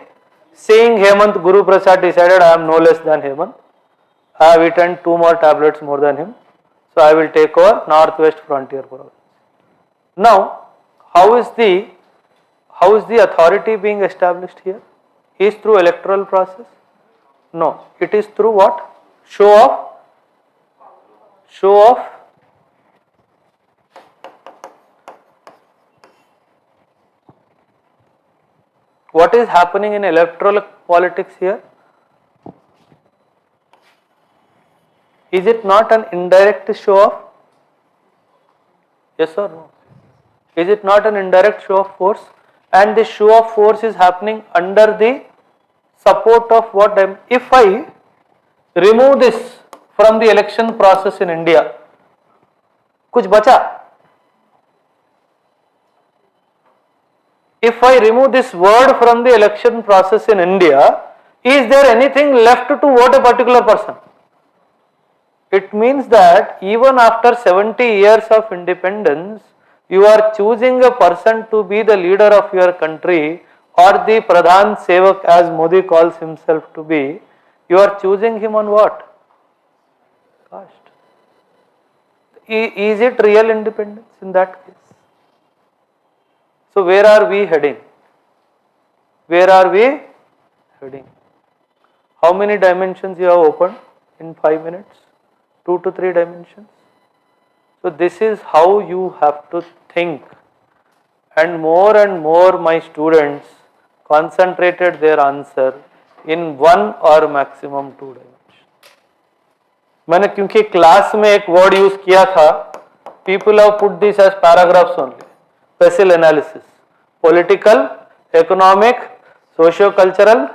[SPEAKER 1] Seeing Hemant, Guru Prasad decided I am no less than Hemant. I have eaten 2 more tablets more than him. So I will take over Northwest Frontier Province. Now, how is the authority being established here? Is through electoral process? No. It is through what? Show off. What is happening in electoral politics here? Is it not an indirect show off? Yes or no? Is it not an indirect show of force? And the show of force is happening under the support of what? If I remove this from the election process in India, कुछ बचा? If I remove this word from the election process in India, is there anything left to vote a particular person? It means that even after 70 years of independence, you are choosing a person to be the leader of your country, or the Pradhan Sevak as Modi calls himself to be. You are choosing him on what? Caste. Is it real independence in that case? So where are we heading? Where are we heading? How many dimensions you have opened in 5 minutes? 2 to 3 dimensions. So this is how you have to think. And more my students concentrated their answer in 1 or maximum 2 dimensions. मैंने क्योंकि class में एक word use किया था, people have put this as paragraphs only. Special analysis, political, economic, socio-cultural,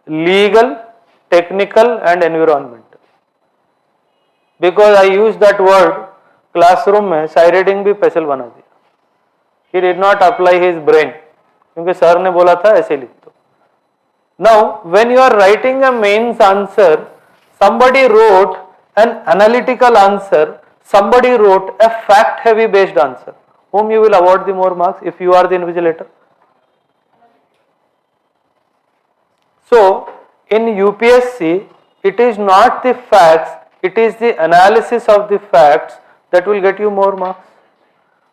[SPEAKER 1] legal, technical and environmental. Because I used that word, classroom में side reading भी special बना दिया. He did not apply his brain, क्योंकि sir ने बोला था ऐसे लिख दो. Now, when you are writing a mains answer, somebody wrote an analytical answer, somebody wrote a fact heavy based answer. Whom you will award the more marks if you are the invigilator? So, in UPSC, it is not the facts, it is the analysis of the facts that will get you more marks.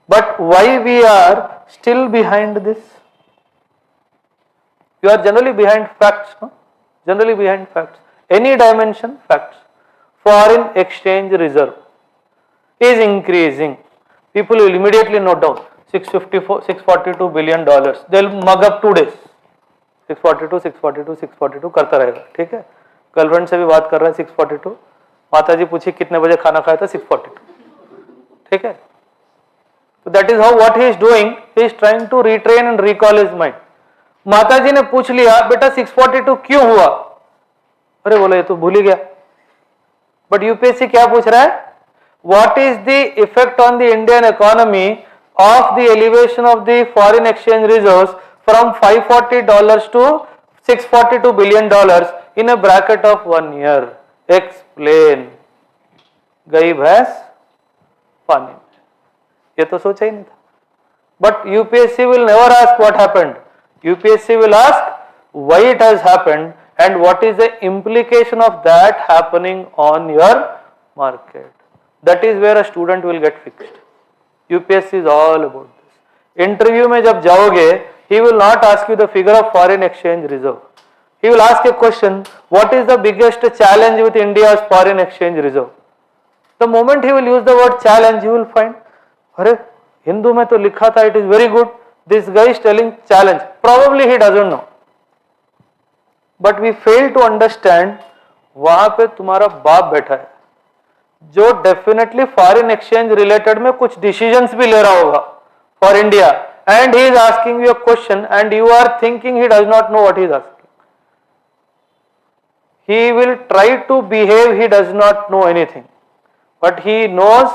[SPEAKER 1] But why we are still behind this? You are generally behind facts, no? Generally behind facts. Any dimension, facts. Foreign exchange reserve is increasing. People will immediately note down $642 billion. They'll mug up 2 days. 642, 642, 642 करता रहेगा, ठीक है. Girlfriend से भी बात कर रहा है 642. माता जी पूछी कितने बजे खाना खाया था 642, ठीक है. So that is how what he is doing. He is trying to retrain and recall his mind. माता जी ने पूछ लिया बेटा 642 क्यों हुआ, अरे बोले ये तो भूल ही गया. बट यूपीएससी क्या पूछ रहा है? What is the effect on the Indian economy of the elevation of the foreign exchange reserves from $540 to $642 billion in a bracket of 1 year? Explain. गई भैंस पानी में. ये तो सोचा ही नहीं था. But UPSC will never ask what happened. UPSC will ask why it has happened and what is the implication of that happening on your market. That is where a student will get fixed. UPSC is all about this. Interview में जब जाओगे, he will not ask you the figure of foreign exchange reserve. He will ask a question, what is the biggest challenge with India's foreign exchange reserve? The moment he will use the word challenge, you will find, अरे हिंदू में तो लिखा था it is very good. This guy is telling challenge. Probably he doesn't know. But we fail to understand, वहां पे तुम्हारा बाप बैठा है जो डेफिनेटली फॉरेन एक्सचेंज रिलेटेड में कुछ डिसीजंस भी ले रहा होगा for India, and he is asking you a question and you are thinking he does not know what he is asking. He will try to behave he does not know anything, but he knows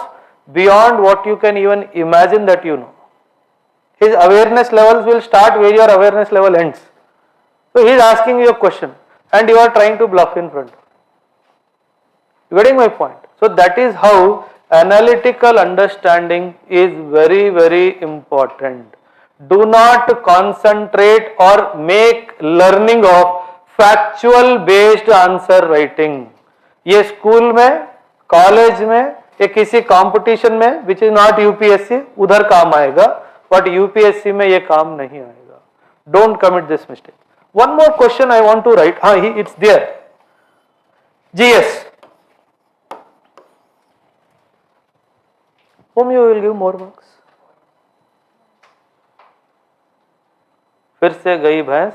[SPEAKER 1] beyond what you can even imagine that you know. His awareness levels will start where your awareness level ends. So he is asking you a question and you are trying to bluff in front. You getting my point? So that is how analytical understanding is very, very important. Do not concentrate or make learning of factual based answer writing. ये school में, college में, या किसी competition में which is not UPSC उधर काम आएगा, but UPSC में ये काम नहीं आएगा. Don't commit this mistake. One more question I want to write. हाँ, it's there. GS. whom you will give more marks? फिर से गई भैंस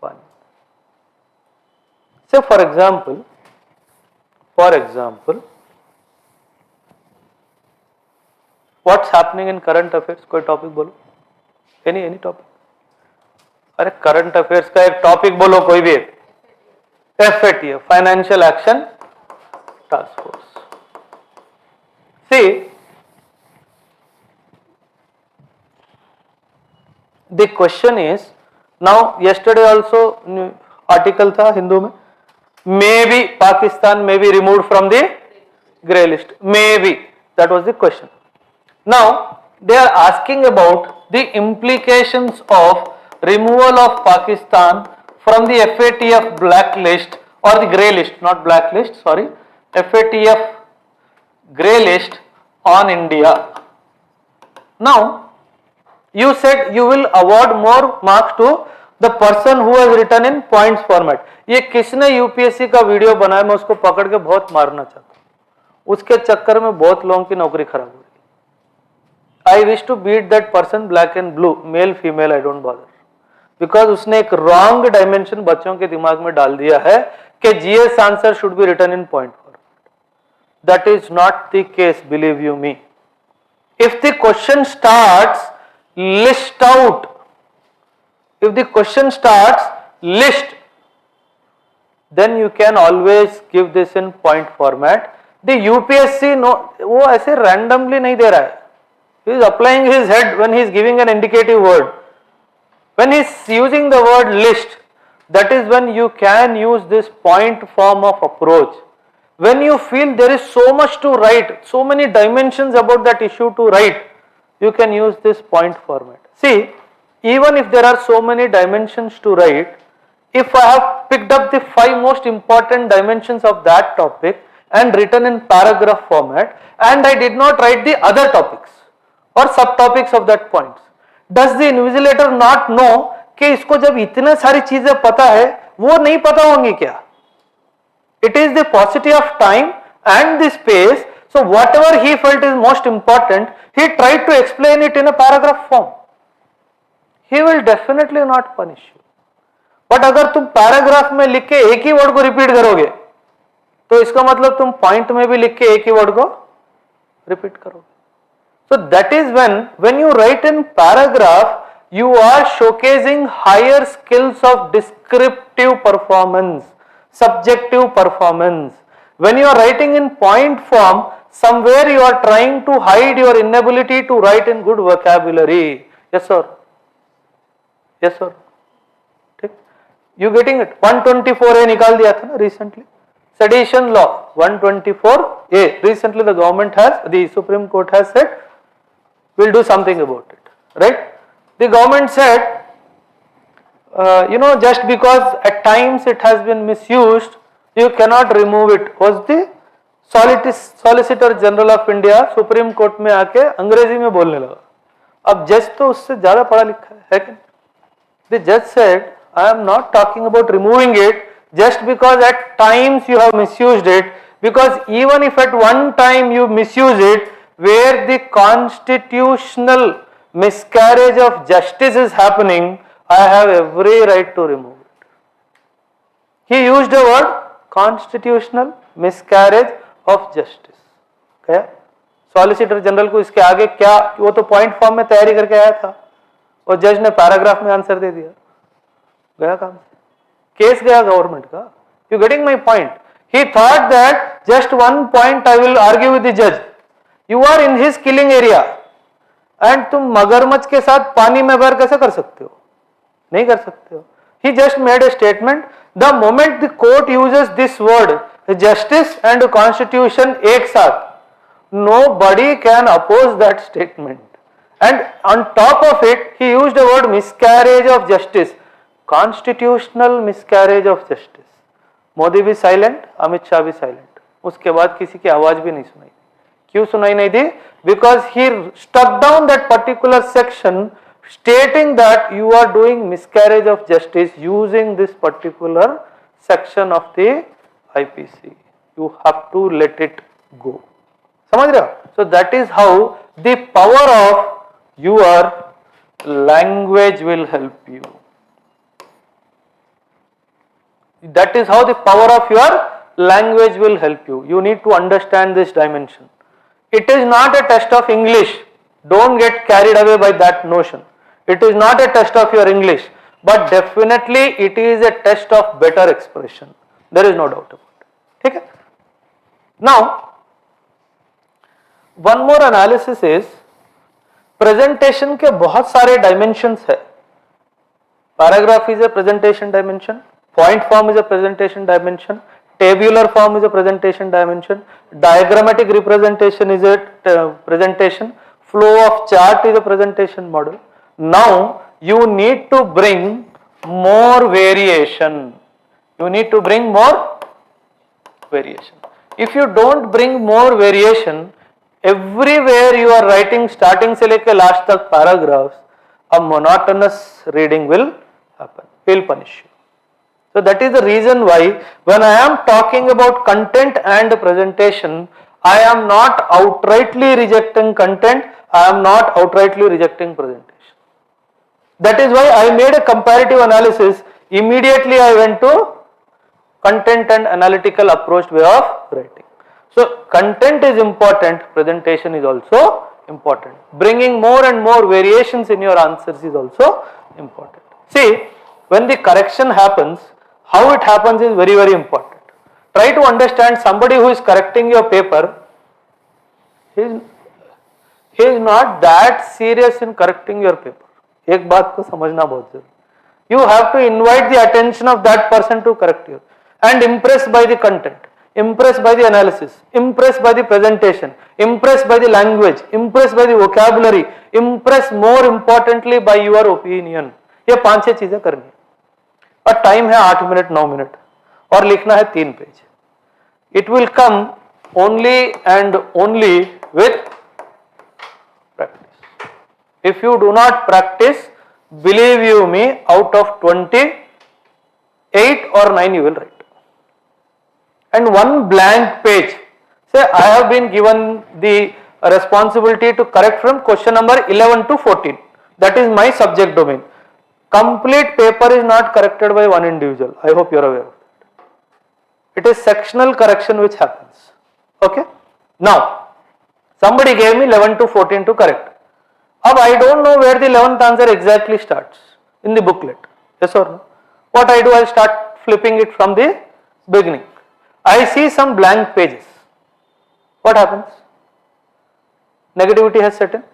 [SPEAKER 1] पानी. So for example, what's happening in current affairs? कोई टॉपिक बोलो. Any topic. अरे current affairs का एक टॉपिक बोलो कोई भी एक. FATF, financial action task force. See, the question is, now yesterday also article था हिंदू में, maybe Pakistan may be removed from the grey list. Maybe, that was the question. Now they are asking about the implications of removal of Pakistan from the FATF blacklist or the grey list, not blacklist, sorry, FATF grey list on India. Now you said you will award more marks to the person who has written in points format. ये किसने UPSC का video बनाया, मैं उसको पकड़ के बहुत मारना चाहता हूँ. उसके चक्कर में बहुत लोगों की नौकरी खराब हो रही. I wish to beat that person black and blue, male female I don't bother, because उसने एक रॉन्ग डायमेंशन बच्चों के दिमाग में डाल दिया है कि GS answer should be written in point format. That is not the case, believe you me. If the question starts list out, then you can always give this in point format. The UPSC no, वो ऐसे randomly नहीं दे रहा है. He is applying his head when he is giving an indicative word. When he is using the word list, that is when you can use this point form of approach. When you feel there is so much to write, so many dimensions about that issue to write, you can use this point format. See, even if there are so many dimensions to write, if I have picked up the 5 most important dimensions of that topic and written in paragraph format, and I did not write the other topics or subtopics of that points, does the invigilator not know कि इसको जब इतने सारी चीजें पता है वो नहीं पता होंगी क्या? It is the paucity of time and the space, so whatever he felt is most important, he tried to explain it in a paragraph form. He will definitely not punish you. But अगर तुम paragraph में लिख के एक ही word को repeat करोगे तो इसका मतलब तुम पॉइंट में भी लिख के एक ही वर्ड को रिपीट करोगे. So that is when you write in paragraph, you are showcasing higher skills of descriptive performance, subjective performance. When you are writing in point form, somewhere you are trying to hide your inability to write in good vocabulary. Yes sir? Yes sir? You getting it? 124A निकाल दिया था ना recently. Sedition law 124A. Recently the government has, the Supreme Court has said, we'll do something about it. Right? The government said, just because at times it has been misused, you cannot remove it. Was the Solicitor General of India Supreme Court में आके अंग्रेजी में बोलने लगा. अब जज तो उससे ज्यादा पढ़ा लिखा है कि? The judge said, I am not talking about removing it just because at times you have misused it, because even if at one time you misuse it, where the constitutional miscarriage of justice is happening, I have every right to remove it. He used the word constitutional miscarriage of justice. Okay? Solicitor general को इसके आगे क्या, वो तो point form में तैयारी करके आया था और जज ने पैराग्राफ में आंसर दे दिया, गया काम से, केस गया गवर्नमेंट का. You getting my point? He thought that just one point I will argue with the जज. You are in his killing area and तुम मगरमच्छ के साथ पानी में बैर कैसे कर सकते हो? नहीं कर सकते हो. He just made a statement. The moment the court uses this word justice and constitution एक साथ, nobody can oppose that statement. And on top of it, he used the word miscarriage of justice, constitutional miscarriage of justice. Modi भी silent, Amit Shah भी silent. उसके बाद किसी की आवाज भी नहीं सुनाई. क्यों सुनाई नहीं दी? Because he struck down that particular section stating that you are doing miscarriage of justice using this particular section of the IPC. You have to let it go. समझ रहे हो? So that is how the power of your language will help you. That is how the power of your language will help you. You need to understand this dimension. It is not a test of English. Don't get carried away by that notion. It is not a test of your English, but definitely it is a test of better expression. There is no doubt about it. ठीक है? Now, one more analysis is presentation के बहुत सारे dimensions है. Paragraph is a presentation dimension. Point form is a presentation dimension. Tabular form is a presentation dimension. Diagrammatic representation is a presentation. Flow of chart is a presentation model. Now you need to bring more variation. You need to bring more variation. If you don't bring more variation, everywhere you are writing starting से लेके last तक paragraphs, a monotonous reading will happen. Will punish you. So that is the reason why when I am talking about content and presentation, I am not outrightly rejecting content, I am not outrightly rejecting presentation. That is why I made a comparative analysis. Immediately I went to content and analytical approach way of writing. So content is important, presentation is also important. Bringing more and more variations in your answers is also important. See, when the correction happens, how it happens is very, very important. Try to understand somebody who is correcting your paper, he is not that serious in correcting your paper. एक बात को समझना बहुत जरूरी. You have to invite the attention of that person to correct you, and impressed by the content, impressed by the analysis, impressed by the presentation, impressed by the language, impressed by the vocabulary, impressed more importantly by your opinion. ये 5-6 चीजें करनी है और time है 8 minute 9 minute और लिखना है 3 page. It will come only and only with practice. If you do not practice, believe you me, out of 20, 8 or 9 you will write. And one blank page, say I have been given the responsibility to correct from question number 11 to 14, that is my subject domain. Complete paper is not corrected by one individual, I hope you are aware of that. It is sectional correction which happens. Okay, now somebody gave me 11 to 14 to correct. Now I don't know where the 11th answer exactly starts in the booklet, yes or no? What I do, I start flipping it from the beginning. I see some blank pages. What happens? Negativity has set in.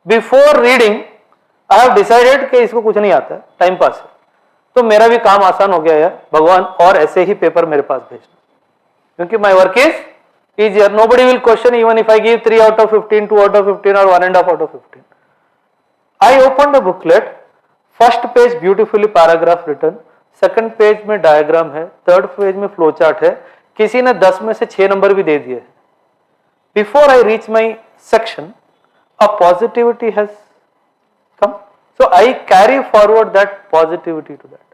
[SPEAKER 1] Before reading, I have decided कि इसको कुछ नहीं आता है, time pass है, तो मेरा भी काम आसान हो गया यार भगवान, और ऐसे ही पेपर मेरे पास भेजना, क्योंकि my work is easier. Nobody will question even if I give 3 out of 15, 2 out of 15 or 1.5 out of 15. I opened the booklet. First page beautifully paragraph written, second page में diagram है, third page में flow chart है, किसी ने 10 में से 6 number भी दे दिए हैं. Before I reach my section, a positivity has come, so I carry forward that positivity to that.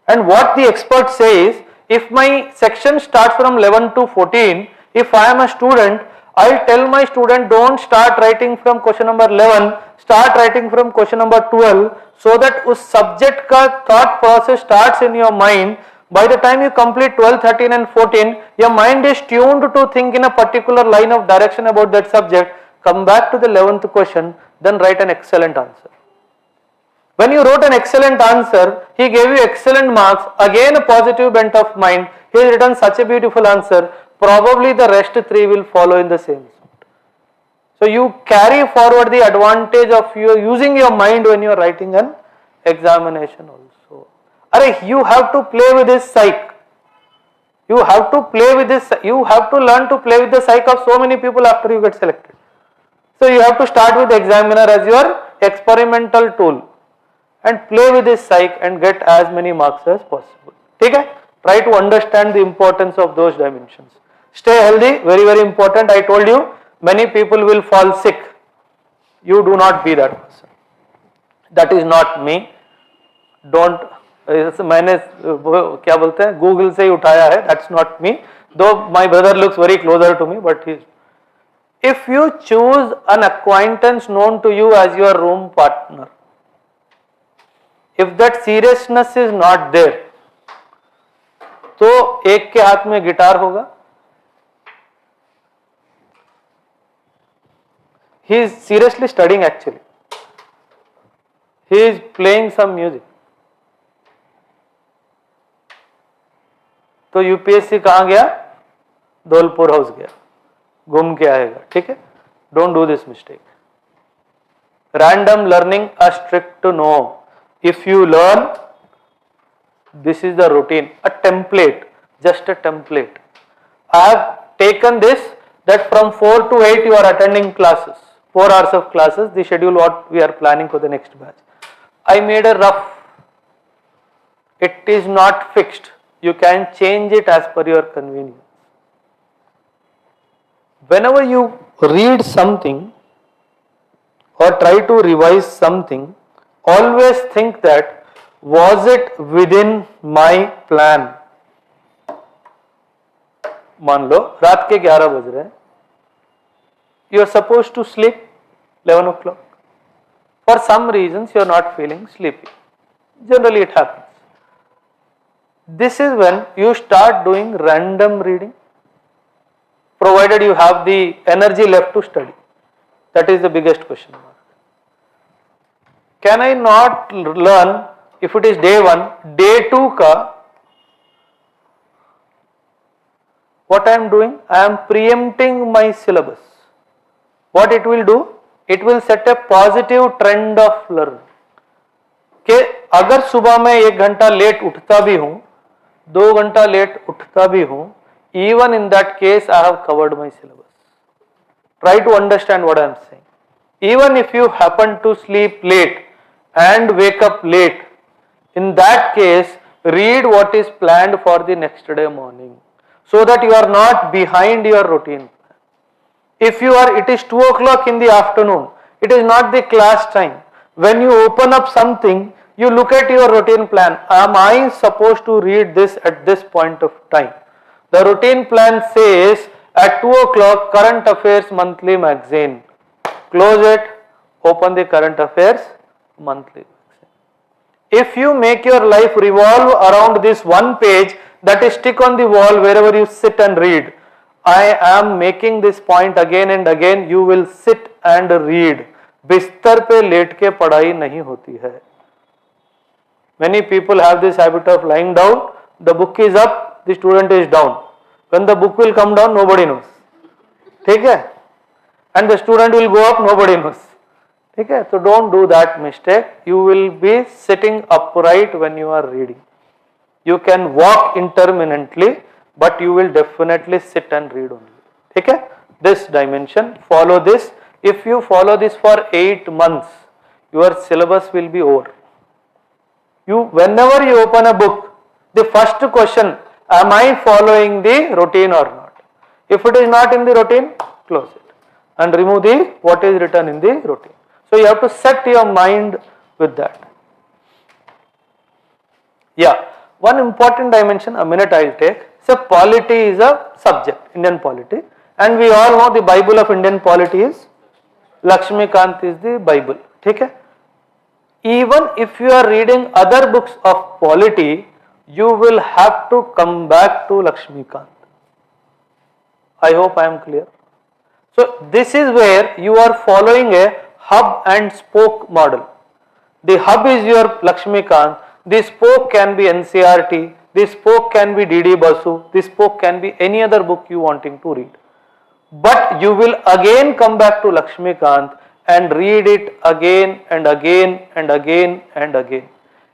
[SPEAKER 1] And what the experts say is, if my section starts from 11 to 14, if I am a student, I tell my student, don't start writing from question number 11, start writing from question number 12, so that उस subject का thought process starts in your mind. By the time you complete 12, 13 and 14, your mind is tuned to think in a particular line of direction about that subject. Come back to the 11th question, then write an excellent answer. When you wrote an excellent answer, he gave you excellent marks, again a positive bent of mind, he has written such a beautiful answer, probably the rest 3 will follow in the same sort. So you carry forward the advantage of using your mind when you are writing an examination also. You have to play with this psyche. You have to play with this, you have to learn to play with the psyche of so many people after you get selected. So you have to start with the examiner as your experimental tool and play with this psyche and get as many marks as possible. Okay? Try to understand the importance of those dimensions. Stay healthy, very very important. I told you, many people will fall sick. You do not be that person. That is not me. Don't, मैंने क्या बोलते हैं Google से ही उठाया है, that's not me. Though my brother looks very closer to me, but he. If you choose an acquaintance known to you as your room partner, if that seriousness is not there, तो एक के हाथ में guitar होगा, he is seriously studying actually, he is playing some music, तो UPSC कहाँ गया, Dholpur house गया, घूम के आएगा. ठीक है, don't do this mistake. Random learning a strict to no. If you learn, this is the routine, a template, just a template. I have taken this, that from 4 to 8 you are attending classes, 4 hours of classes, the schedule what we are planning for the next batch. I made a rough, it is not fixed, you can change it as per your convenience. Whenever you read something or try to revise something, always think that, was it within my plan? मान लो रात के 11 बज रहे हैं, you are supposed to sleep 11 o'clock. For some reasons you are not feeling sleepy. Generally it happens. This is when you start doing random reading, provided you have the energy left to study. That is the biggest question mark. Can I not learn? If it is day 1, day 2 ka, what I am doing? I am preempting my syllabus. What it will do? It will set a positive trend of learning. Okay, अगर सुबह में 1 घंटा late उठता भी हूं, 2 घंटा late उठता भी हूं, even in that case I have covered my syllabus. Try to understand what I am saying. Even if you happen to sleep late and wake up late, in that case read what is planned for the next day morning, so that you are not behind your routine. If you are, it is 2 o'clock in the afternoon, it is not the class time. When you open up something, you look at your routine plan. Am I supposed to read this at this point of time? The routine plan says at 2 o'clock current affairs monthly magazine. Close it, open the current affairs monthly magazine. If you make your life revolve around this one page that is stick on the wall wherever you sit and read, I am making this point again and again, you will sit and read. बिस्तर पे late के पढ़ाई नहीं होती है. Many people have this habit of lying down, the book is up, the student is down. When the book will come down, nobody knows. ठीक है? And the student will go up, nobody knows. ठीक है? So don't do that mistake. You will be sitting upright when you are reading. You can walk intermittently, but you will definitely sit and read only. ठीक है? This dimension, follow this. If you follow this for 8 months, your syllabus will be over. Whenever you open a book, the first question, am I following the routine or not? If it is not in the routine, close it and remove the what is written in the routine. So you have to set your mind with that. Yeah, one important dimension, a minute I will take. So polity is a subject, Indian polity, and we all know the Bible of Indian polity is Lakshmikant is the Bible. ठीक है? Even if you are reading other books of polity, you will have to come back to Lakshmikant. I hope I am clear. So this is where you are following a hub and spoke model. The hub is your Lakshmikant, the spoke can be NCRT, the spoke can be DD Basu, the spoke can be any other book you wanting to read. But you will again come back to Lakshmikant and read it again and again and again and again.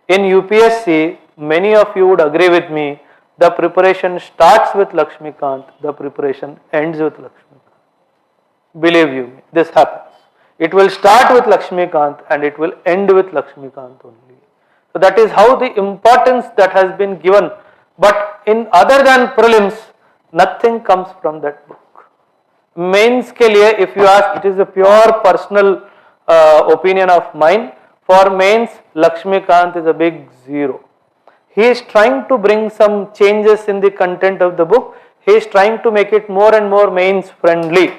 [SPEAKER 1] In UPSC, many of you would agree with me, the preparation starts with Lakshmikant, the preparation ends with Lakshmikant. Believe you me, this happens. It will start with Lakshmikant and it will end with Lakshmikant only. So that is how the importance that has been given. But in other than prelims, nothing comes from that book. Mains के लिए, if you ask, it is a pure personal opinion of mine. For mains, Lakshmikant is a big zero. He is trying to bring some changes in the content of the book. He is trying to make it more and more mains friendly.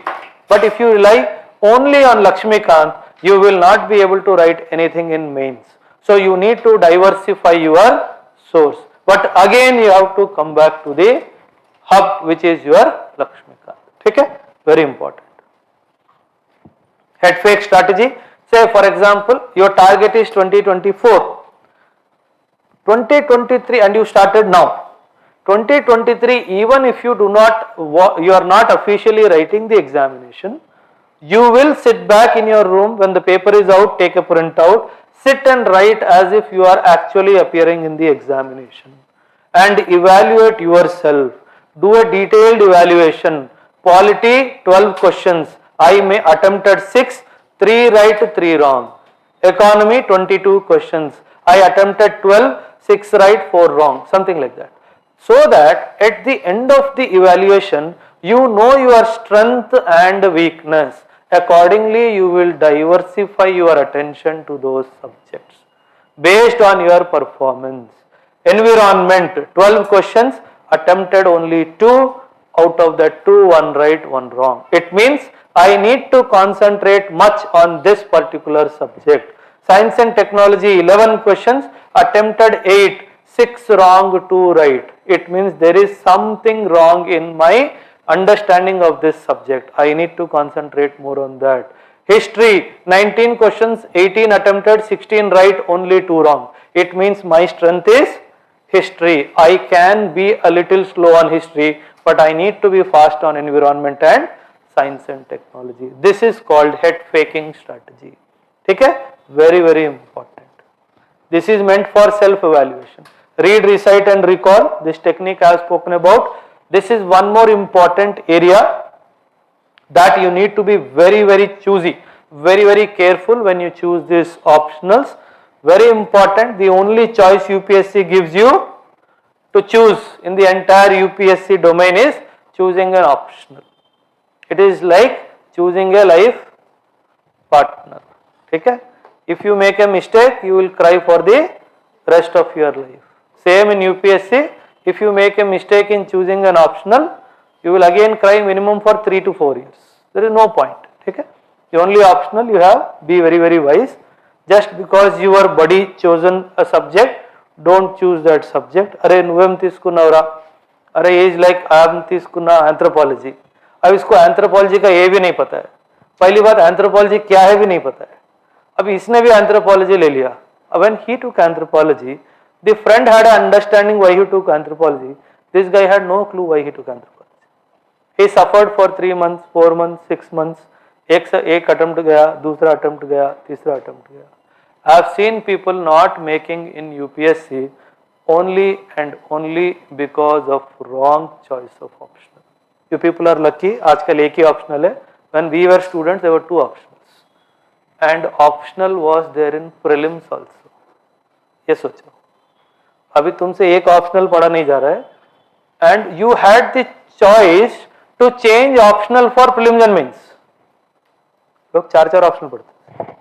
[SPEAKER 1] But if you rely only on Lakshmikant, you will not be able to write anything in mains. So you need to diversify your source. But again, you have to come back to the hub, which is your Lakshmikant. ठीक है? Very important. Head fake strategy. Say for example, your target is 2024. 2023 and you started now. 2023, even if you are not officially writing the examination, you will sit back in your room when the paper is out, take a printout, sit and write as if you are actually appearing in the examination and evaluate yourself. Do a detailed evaluation. Polity 12 questions, I may attempted 6, 3 right, 3 wrong. Economy 22 questions, I attempted 12, 6 right, 4 wrong, something like that. So that at the end of the evaluation, you know your strength and weakness. Accordingly, you will diversify your attention to those subjects based on your performance. Environment 12 questions, attempted only 2. Out of that 2, 1 right, 1 wrong. It means I need to concentrate much on this particular subject. Science and technology 11 questions, attempted 8, 6 wrong, 2 right. It means there is something wrong in my understanding of this subject. I need to concentrate more on that. History 19 questions, 18 attempted, 16 right, only 2 wrong. It means my strength is history. I can be a little slow on history, but I need to be fast on environment and science and technology. This is called head faking strategy. ठीक है? Very, very important. This is meant for self-evaluation. Read, recite and recall. This technique I have spoken about. This is one more important area that you need to be very choosy, very careful when you choose these optionals. Very important. The only choice UPSC gives you to choose in the entire UPSC domain is choosing an optional. It is like choosing a life partner. Okay? If you make a mistake, you will cry for the rest of your life. Same in UPSC, if you make a mistake in choosing an optional, you will again cry minimum for 3 to 4 years. There is no point. Okay? The only optional you have, be very wise. Just because your buddy chosen a subject, don't choose that subject. अरे నువ్వేం తీసుకున్నావురా, अरे is like I am తీసుకున్నా anthropology. अब इसको anthropology का ये भी नहीं पता है. पहली बात anthropology क्या है भी नहीं पता है. अब इसने भी anthropology ले लिया. When he took anthropology, the friend had an understanding why he took anthropology. This guy had no clue why he took anthropology. He suffered for 3 months, 4 months, 6 months. एक अटेम्प्ट गया, दूसरा अटेम्प्ट गया, तीसरा attempt गया. I have seen people not making in UPSC only and only because of wrong choice of optional. You people are lucky. आजकल एक ही optional है. When we were students, there were 2 optionals, and optional was there in prelims also. ये सोचो, अभी तुमसे एक optional पढ़ा नहीं जा रहा है, and you had the choice to change optional for prelims and mains. लोग 4 ऑप्शनल पढ़ते हैं,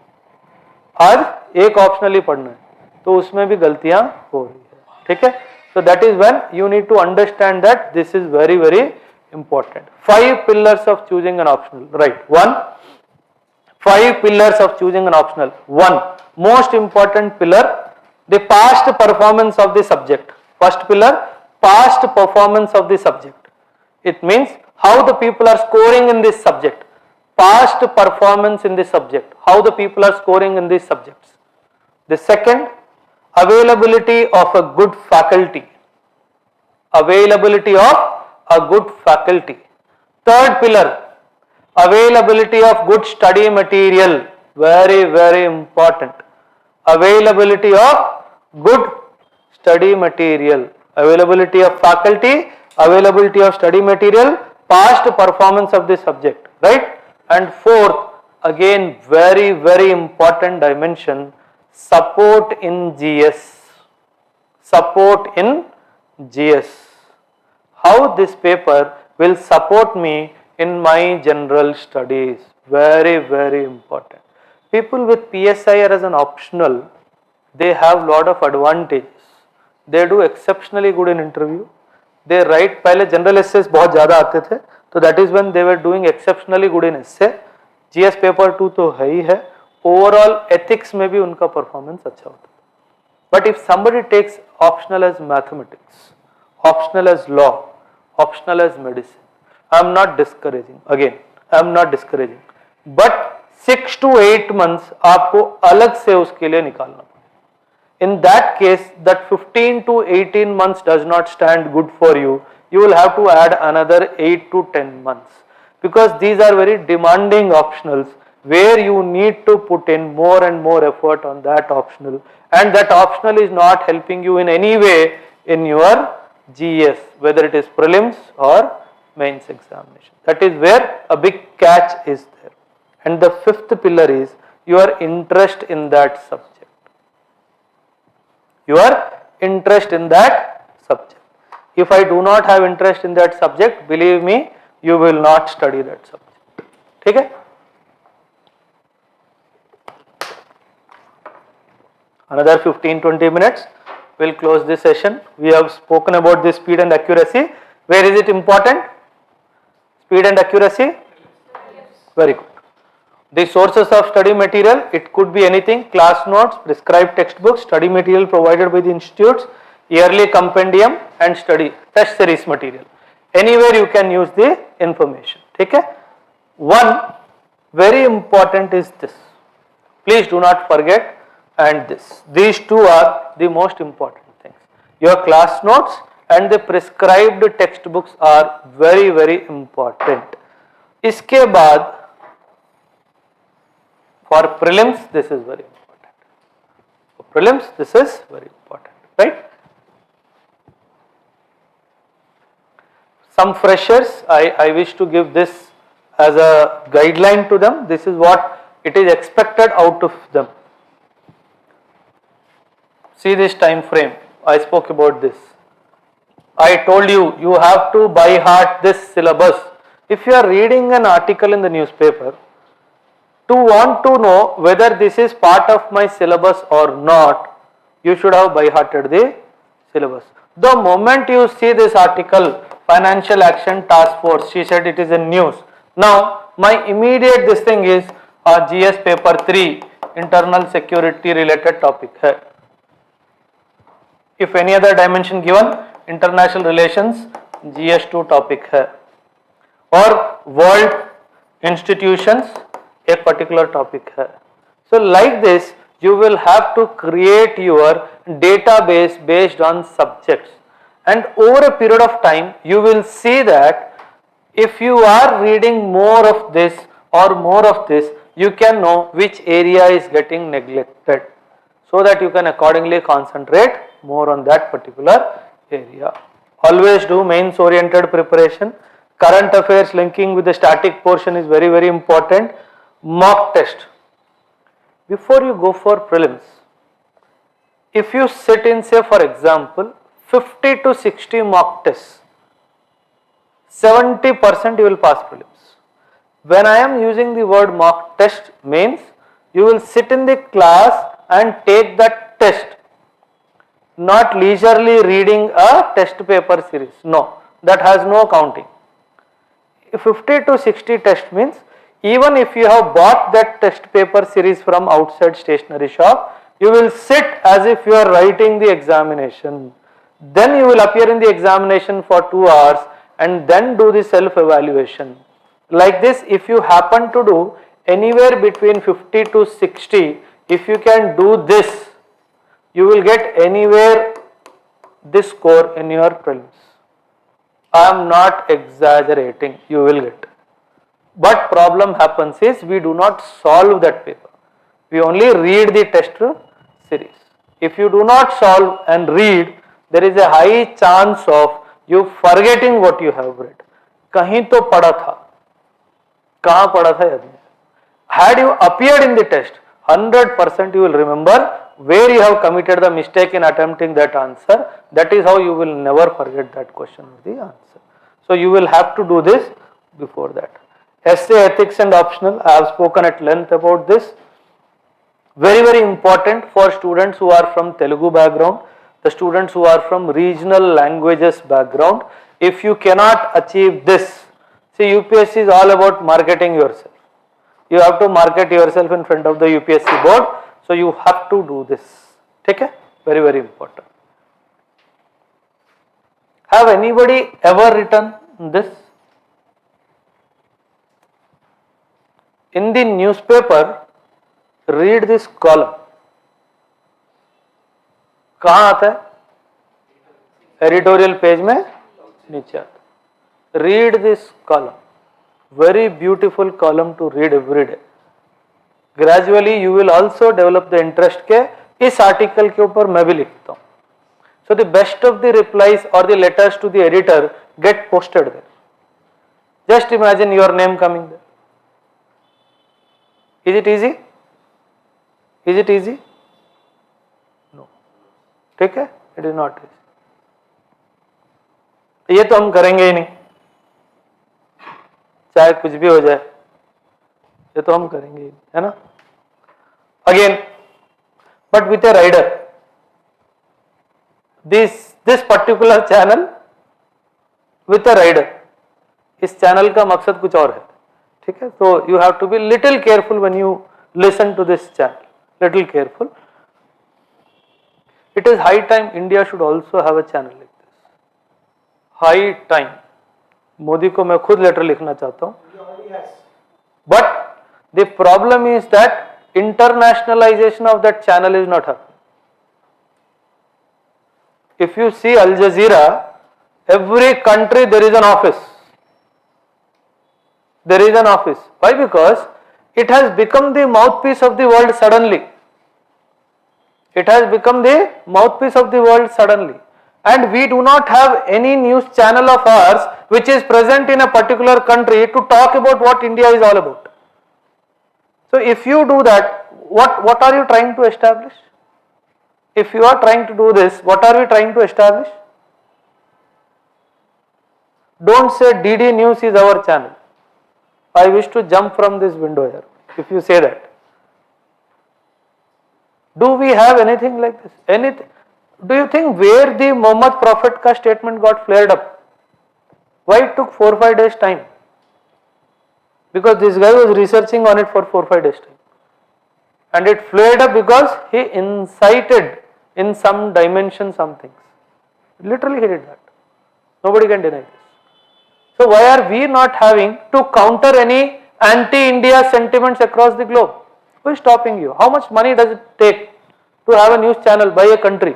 [SPEAKER 1] आज एक ऑप्शनल ही पढ़ना है, तो उसमें भी गलतियां हो रही है. ठीक है? So that is when you need to understand that this is very important. 5 pillars of choosing an optional. Right. 1. 5 pillars of choosing an optional. 1. Most important pillar, the past performance of the subject. First pillar, past performance of the subject. It means how the people are scoring in this subject. Past performance in the subject, how the people are scoring in these subjects. The second, availability of a good faculty. Availability of a good faculty. Third pillar, availability of good study material. Very important. Availability of good study material. Availability of faculty, availability of study material, past performance of the subject. Right? And fourth, again very important dimension, support in GS. Support in GS. How this paper will support me in my general studies. Very important. People with PSIR as an optional, they have lot of advantages. They do exceptionally good in interview. They write, पहले general essays बहुत ज़्यादा आते थे, तो that is when they were doing exceptionally good in essay. GS paper 2 तो है ही है. Overall ethics में भी उनका performance अच्छा होता है. But if somebody takes optional as mathematics, optional as law, optional as medicine, I am not discouraging. Again, I am not discouraging. But 6 to 8 months आपको अलग से उसके लिए निकालना पड़ेगा. In that case, that 15 to 18 months does not stand good for you. You will have to add another 8 to 10 months, because these are very demanding optionals where you need to put in more and more effort on that optional, and that optional is not helping you in any way in your GS, whether it is prelims or mains examination. That is where a big catch is there. And the 5th pillar is your interest in that subject. Your interest in that subject. If I do not have interest in that subject, believe me, you will not study that subject. ठीक है? Another 15-20 minutes, we'll close this session. We have spoken about the speed and accuracy. Where is it important? Speed and accuracy? Very good. The sources of study material, it could be anything: class notes, prescribed textbooks, study material provided by the institutes, yearly compendium and study test series material. Anywhere you can use the information. Okay? One very important is this. Please do not forget, and this. These two are the most important things. Your class notes and the prescribed textbooks are very important. इसके बाद for prelims, this is very important. For prelims, this is very important, right? Some freshers, I wish to give this as a guideline to them. This is what it is expected out of them. See this time frame, I spoke about this. I told you, you have to by heart this syllabus. If you are reading an article in the newspaper, to want to know whether this is part of my syllabus or not, you should have by hearted the syllabus. The moment you see this article, Financial Action Task Force, she said it is in news. Now, my immediate this thing is GS paper 3, internal security related topic hai. If any other dimension given, international relations, GS2 topic hai. Or world institutions, एक particular topic है. So like this, you will have to create your database based on subjects, and over a period of time you will see that if you are reading more of this or more of this, you can know which area is getting neglected, so that you can accordingly concentrate more on that particular area. Always do mains oriented preparation. Current affairs linking with the static portion is very, very important. Mock test. Before you go for prelims, if you sit in, say for example, 50 to 60 mock tests, 70% you will pass prelims. When I am using the word mock test means you will sit in the class and take that test, not leisurely reading a test paper series. No, that has no counting. 50 to 60 test means even if you have bought that test paper series from outside stationery shop, you will sit as if you are writing the examination. Then you will appear in the examination for 2 hours and then do the self-evaluation. Like this, if you happen to do anywhere between 50 to 60, if you can do this, you will get anywhere this score in your prelims. I am not exaggerating, you will get. But problem happens is we do not solve that paper. We only read the test series. If you do not solve and read, there is a high chance of you forgetting what you have read. कहीं तो पढ़ा था, कहाँ पढ़ा था याद नहीं. Had you appeared in the test, 100% you will remember where you have committed the mistake in attempting that answer. That is how you will never forget that question or the answer. So you will have to do this before that. Essay, ethics and optional, I have spoken at length about this. Very, very important for students who are from Telugu background, the students who are from regional languages background. If you cannot achieve this, see, UPSC is all about marketing yourself. You have to market yourself in front of the UPSC board, so you have to do this. Okay? Very, very important. Have anybody ever written this? In the newspaper, read this column. कहाँ आता है? Editorial page में नीचे आता है. Read this column. Very beautiful column to read every day. Gradually you will also develop the interest के इस article के ऊपर मैं भी लिखता हूँ. So the best of the replies or the letters to the editor get posted there. Just imagine your name coming there. Is it easy? Is it easy? No. ठीक है? It is not easy. ये तो हम करेंगे ही नहीं, चाहे कुछ भी हो जाए, ये तो हम करेंगे ही, है ना? Again, but with a rider. This particular channel with a rider. इस चैनल का मकसद कुछ और है, ठीक है? So you have to be little careful when you listen to this channel. Little careful. It is high time India should also have a channel like this. High time. Modi को मैं खुद लेटर लिखना चाहता हूँ. But the problem is that internationalization of that channel is not happening. If you see Al Jazeera, every country there is an office. There is an office. Why? Because it has become the mouthpiece of the world suddenly. It has become the mouthpiece of the world suddenly. And we do not have any news channel of ours which is present in a particular country to talk about what India is all about. So if you do that, what are you trying to establish? If you are trying to do this, what are we trying to establish? Don't say DD News is our channel. I wish to jump from this window here if you say that. Do we have anything like this? Anything? Do you think where the Muhammad Prophet ka statement got flared up? Why it took 4-5 days time? Because this guy was researching on it for 4-5 days time. And it flared up because he incited in some dimension some things. Literally he did that. Nobody can deny this. So why are we not having to counter any anti-India sentiments across the globe? Who is stopping you? How much money does it take to have a news channel by a country?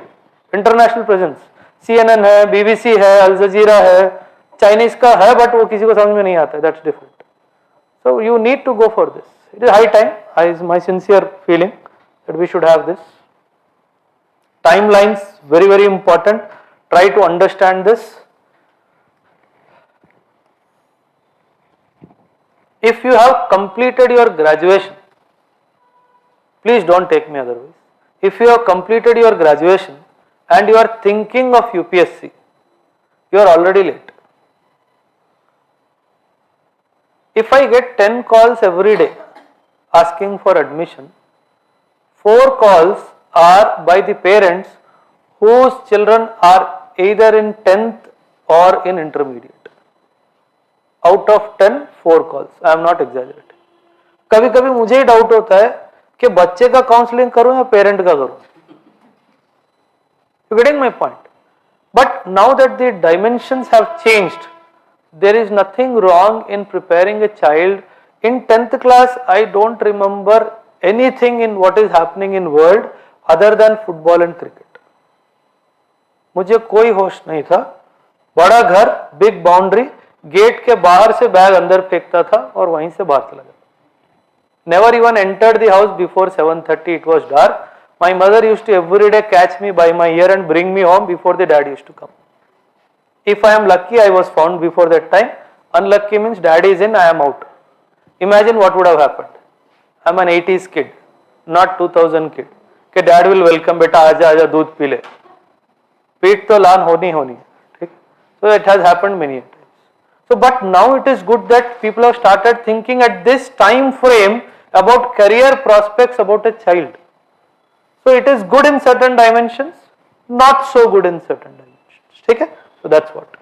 [SPEAKER 1] International presence. CNN है, BBC है, Al Jazeera है, Chinese का है, but वो किसी को समझ में नहीं आता है. That's different. So you need to go for this. It is high time. Is my sincere feeling that we should have this. Timelines, very important. Try to understand this. If you have completed your graduation, please don't take me otherwise. If you have completed your graduation and you are thinking of UPSC, you are already late. If I get 10 calls every day asking for admission, 4 calls are by the parents whose children are either in 10th or in intermediate. Out of 10, 4 calls. I am not exaggerating. कभी कभी मुझे ही doubt होता है कि बच्चे का counselling करूं या पेरेंट का करूं. You getting my point? But now that the dimensions have changed, there is nothing wrong in preparing a child. In 10th class, I don't remember anything in what is happening in world other than football and cricket. मुझे कोई होश नहीं था. बड़ा घर, big boundary, gate के बाहर से बैग अंदर फेंकता था और वहीं से बाहर चला जाता. Never even entered the house before 7:30. It was dark. My mother used to every day catch me by my ear and bring me home before the dad used to come. If I am lucky, I was found before that time. Unlucky means daddy is in, I am out. Imagine what would have happened. I am an 80s kid, not 2000 kid. कि dad will welcome, बेटा आजा आजा दूध P ले. पीठ तो लान होनी होनी. ठीक? So it has happened many times. So but now it is good that people have started thinking at this time frame about career prospects about a child. So it is good in certain dimensions, not so good in certain dimensions. Okay? So that's what.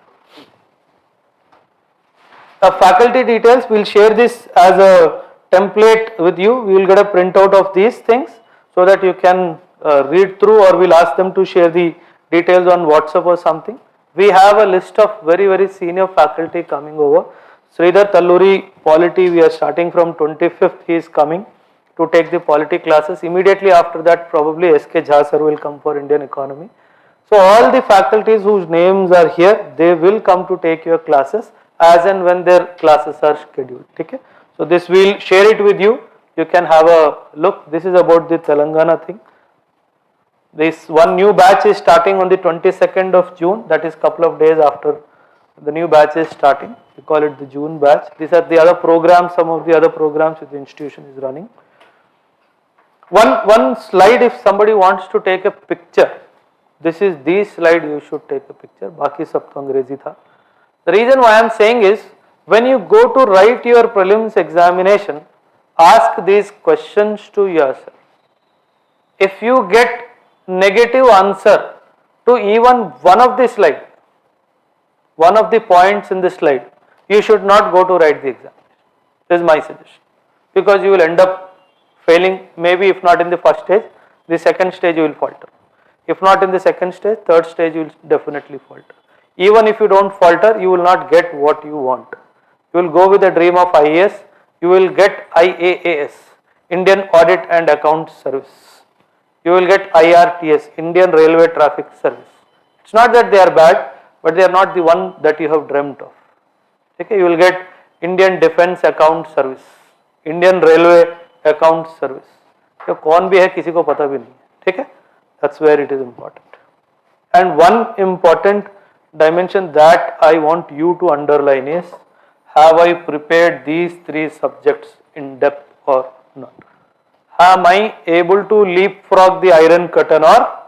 [SPEAKER 1] The faculty details, we will share this as a template with you. We will get a printout of these things so that you can read through, or we will ask them to share the details on WhatsApp or something. We have a list of very senior faculty coming over. Sridhar Talluri, Polity, we are starting from 25th, he is coming to take the polity classes. Immediately after that, probably SK Jha sir will come for Indian economy. So all the faculties whose names are here, they will come to take your classes as and when their classes are scheduled. Okay? So this we will share it with you. You can have a look. This is about the Telangana thing. This one new batch is starting on the 22nd of June. That is couple of days after the new batch is starting. We call it the June batch. These are the other programs, some of the other programs which the institution is running. One slide, if somebody wants to take a picture, this is the slide you should take a picture. Baki sab to Angrezi tha. The reason why I am saying is, when you go to write your prelims examination, ask these questions to yourself. If you get negative answer to even one of the slide, one of the points in the slide, you should not go to write the examination. This is my suggestion. Because you will end up failing, maybe if not in the first stage, the second stage you will falter. If not in the second stage, third stage you will definitely falter. Even if you don't falter, you will not get what you want. You will go with the dream of IAS, you will get IAAS, Indian Audit and Account Service. You will get IRTS, Indian Railway Traffic Service. It's not that they are bad, but they are not the one that you have dreamt of. Okay, you will get Indian Defence Account Service, Indian Railway Account Service. तो कौन भी है किसी को पता भी नहीं. ठीक है? That's where it is important. And one important dimension that I want you to underline is, have I prepared these three subjects in depth or not? Am I able to leapfrog the iron curtain or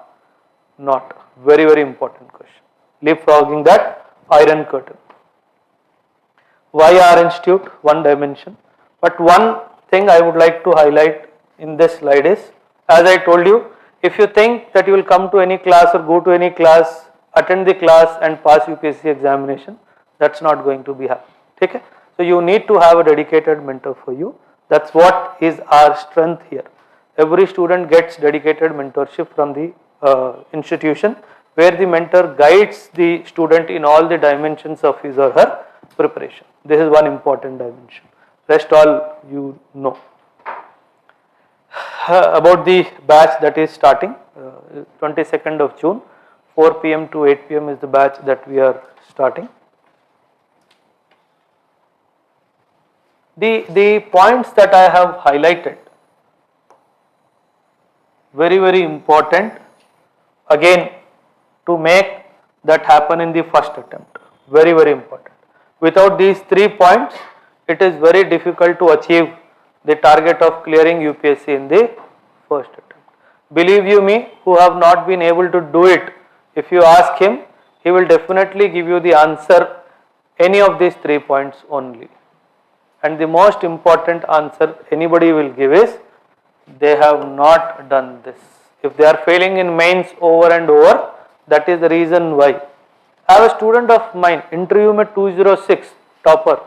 [SPEAKER 1] not? Very, very important question. Leapfrogging that iron curtain. Why our institute? One dimension. But one thing I would like to highlight in this slide is, as I told you, if you think that you will come to any class or go to any class, attend the class and pass UPSC examination, that's not going to be happening. Okay? So you need to have a dedicated mentor for you. That's what is our strength here. Every student gets dedicated mentorship from the institution, where the mentor guides the student in all the dimensions of his or her preparation. This is one important dimension. Rest all you know. About the batch that is starting, 22nd of June, 4 p.m. to 8 p.m. is the batch that we are starting. The points that I have highlighted, very, very important, again, to make that happen in the first attempt. Very, very important. Without these 3 points, it is very difficult to achieve the target of clearing UPSC in the first attempt. Believe you me, who have not been able to do it, if you ask him, he will definitely give you the answer, any of these 3 points only. And the most important answer anybody will give is, they have not done this. If they are failing in mains over and over, that is the reason why. I have a student of mine, interview में 206, topper,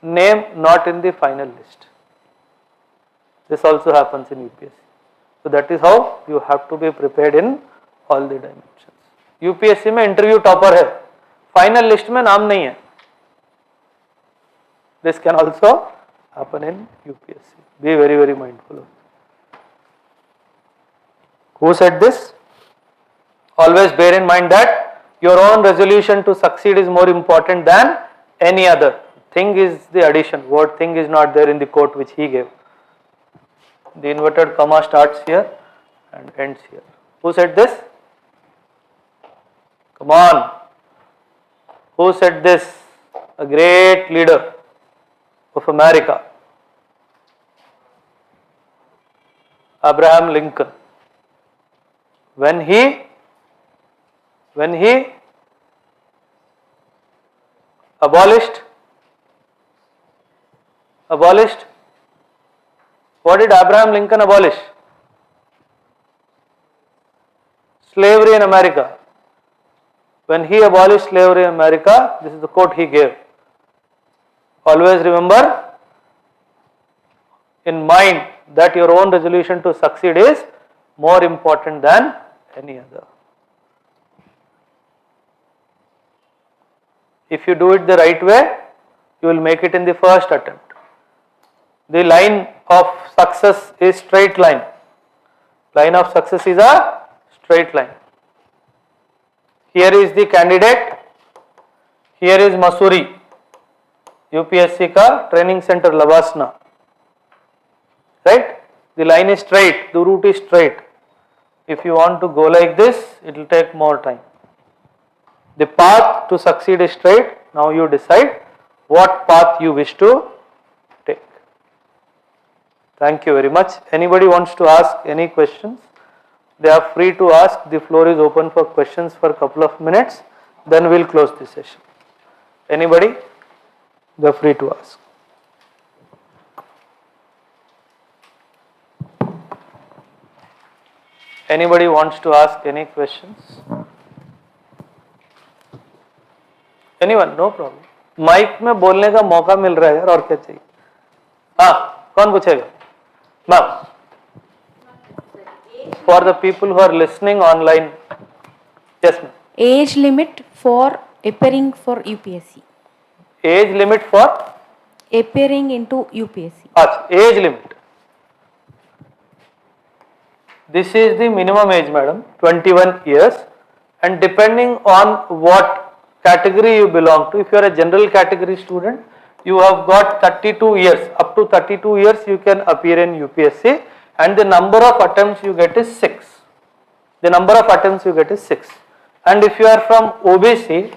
[SPEAKER 1] name not in the final list. This also happens in UPSC. So that is how you have to be prepared in all the dimensions. UPSC में interview topper है, final list में नाम नहीं है. This can also happen in UPSC. Be very, very mindful of it. Who said this? Always bear in mind that your own resolution to succeed is more important than any other. Thing is the addition. Word thing is not there in the quote which he gave. The inverted comma starts here and ends here. Who said this? Come on. Who said this? A great leader of America, Abraham Lincoln. When he abolished, what did Abraham Lincoln abolish? Slavery in America. When he abolished slavery in America, this is the quote he gave. Always remember in mind that your own resolution to succeed is more important than any other. If you do it the right way, you will make it in the first attempt. The line of success is straight line. Line of success is a straight line. Here is the candidate. Here is Masuri, UPSC ka training center Lavasna. Right? The line is straight, the route is straight. If you want to go like this, it will take more time. The path to succeed is straight. Now you decide what path you wish to take. Thank you very much. Anybody wants to ask any questions? They are free to ask. The floor is open for questions for a couple of minutes. Then we will close the session. Anybody? They are free to ask. Anybody wants to ask any questions? Anyone? No problem. Mic में बोलने का मौका मिल रहा है यार, और क्या चाहिए? हाँ, कौन पूछेगा? Ma'am, for the people who are listening online. Yes, ma'am.
[SPEAKER 3] Age limit for appearing for UPSC.
[SPEAKER 1] Age limit for
[SPEAKER 3] Appearing into UPSC.
[SPEAKER 1] age limit. This is the minimum age, madam, 21 years, and depending on what category you belong to, if you are a general category student, you have got 32 years. Up to 32 years you can appear in UPSC, and the number of attempts you get is 6. the number of attempts you get is 6. And if you are from OBC,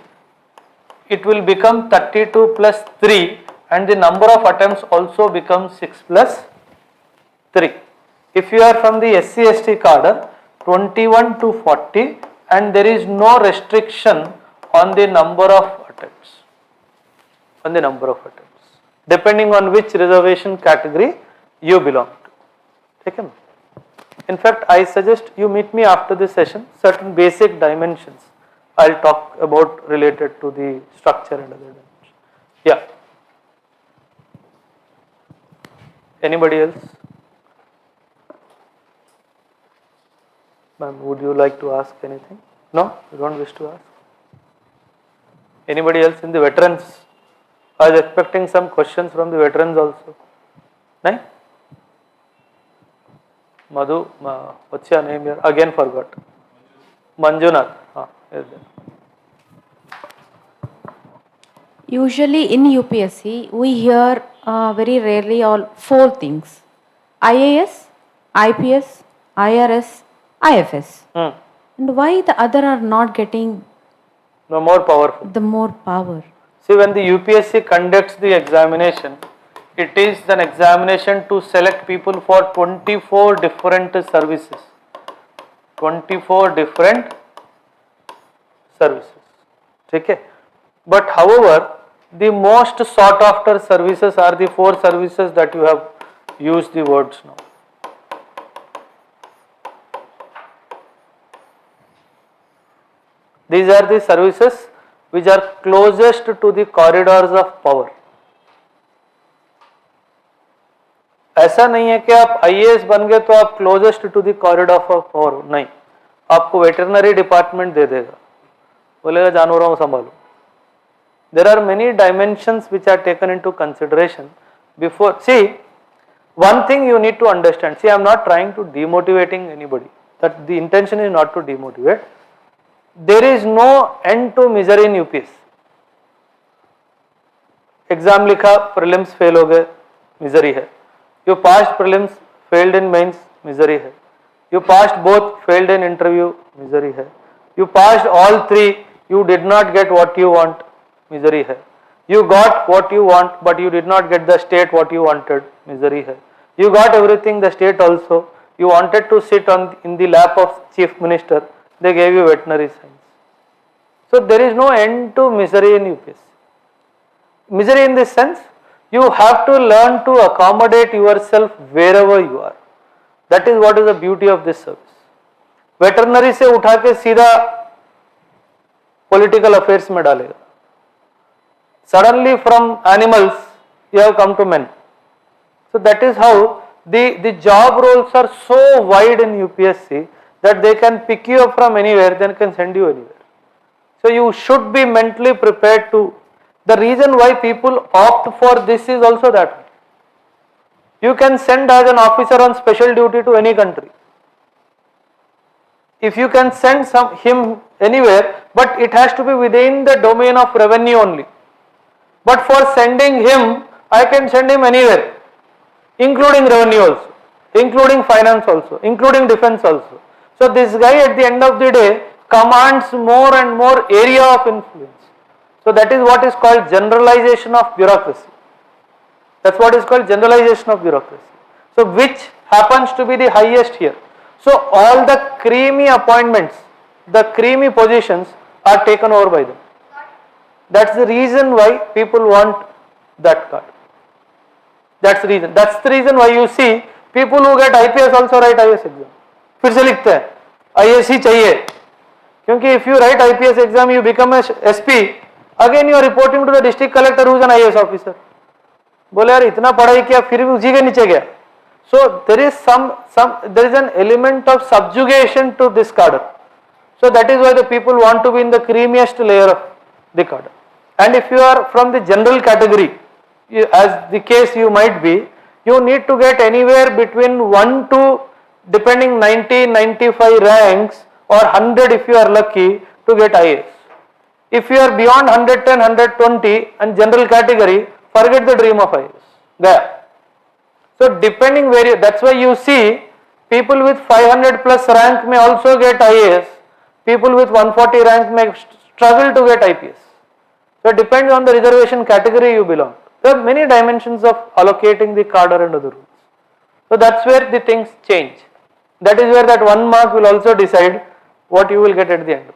[SPEAKER 1] it will become 32 plus 3, and the number of attempts also becomes 6 plus 3. If you are from the SC/ST cadre, 21 to 40, and there is no restriction on the number of attempts. Depending on which reservation category you belong to. Okay? In fact, I suggest you meet me after this session. Certain basic dimensions I'll talk about related to the structure and other dimensions. Yeah. Anybody else? Ma'am, would you like to ask anything? No? You don't wish to ask? Anybody else in the veterans? I was expecting some questions from the veterans also. No? Madhu, what's your name here? Again forgot. Manjunath. Is there.
[SPEAKER 3] Usually in UPSC, we hear very rarely all 4 things: IAS, IPS, IRS, IFS. And why the other are not getting
[SPEAKER 1] no more powerful?
[SPEAKER 3] the more power?
[SPEAKER 1] See, when the UPSC conducts the examination, it is an examination to select people for 24 different services. 24 different services. Okay? But however, the most sought after services are the 4 services that you have used the words now. These are the services which are closest to the corridors of power. ऐसा नहीं है कि आप IAS बन गए तो आप closest to the corridor of power, नहीं, आपको वेटरनरी डिपार्टमेंट दे देगा, बोलेगा जानवरों को संभालो. There are many dimensions which are taken into consideration before. See, one thing you need to understand. See, I am not trying to demotivating anybody. That the intention is not to demotivate. There is no end to misery in UPSC. Exam लिखा, prelims fail हो गए, misery है. You passed prelims, failed in mains, misery है. You passed both, failed in interview, misery है. You passed all 3, you did not get what you want, misery है. You got what you want, but you did not get the state what you wanted, misery है. You got everything, the state also. You wanted to sit in the lap of chief minister, they gave you veterinary science. So there is no end to misery in UPSC. Misery in this sense, you have to learn to accommodate yourself wherever you are. That is what is the beauty of this service. Veterinary से उठा के सीधा political affairs में डालेगा. Suddenly from animals you have come to men. So that is how the job roles are so wide in UPSC that they can pick you up from anywhere, then can send you anywhere. So you should be mentally prepared to. The reason why people opt for this is also that you can send as an officer on special duty to any country. If you can send him anywhere, but it has to be within the domain of revenue only. But for sending him, I can send him anywhere, including revenue also, including finance also, including defense also. So this guy at the end of the day commands more and more area of influence. So that is what is called generalization of bureaucracy. That's what is called generalization of bureaucracy. So which happens to be the highest here. So all the creamy appointments, the creamy positions are taken over by them. That's the reason why people want that card. That's the reason. That's the reason why you see people who get IPS also write IAS exam. फिर से लिखते हैं IAS ही चाहिए. क्योंकि if you write IPS exam, you become a SP. Again you are reporting to the district collector who is an IAS officer. बोले यार इतना पढ़ाई किया फिर भी उसी के नीचे गया. So there is there is an element of subjugation to this cadre. So that is why the people want to be in the creamiest layer of the cadre. And if you are from the general category, as the case you might be, you need to get anywhere between 1 to, depending 90, 95 ranks or 100 if you are lucky to get IAS. If you are beyond 110, 120 and general category, forget the dream of IAS. There. So depending where you, that's why you see People with 500 plus rank may also get IAS. People with 140 rank may struggle to get IPS. So it depends on the reservation category you belong. There are many dimensions of allocating the cadre and other rules. So that's where the things change. That is where that 1 mark will also decide what you will get at the end of it.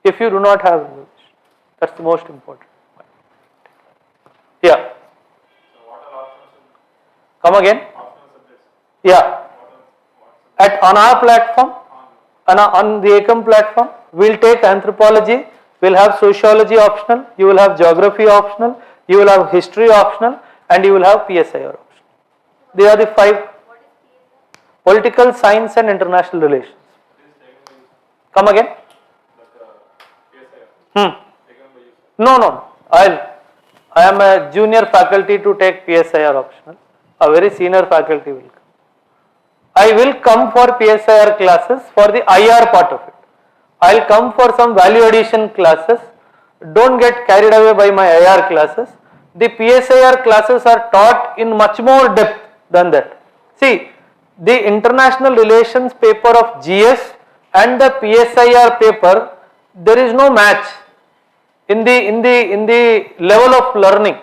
[SPEAKER 1] If you do not have reservation, that's the most important. Yeah. Come again? Yeah. On our platform, on the EKAM platform, we'll take anthropology, we'll have sociology optional, you will have geography optional, you will have history optional, and you will have PSIR optional. They are the 5. Political science and international relations. Come again? No. I am a junior faculty to take PSIR optional. A very senior faculty will come. I will come for PSIR classes for the IR part of it. I will come for some value addition classes. Don't get carried away by my IR classes. The PSIR classes are taught in much more depth than that. See, the international relations paper of GS and the PSIR paper, there is no match in the level of learning.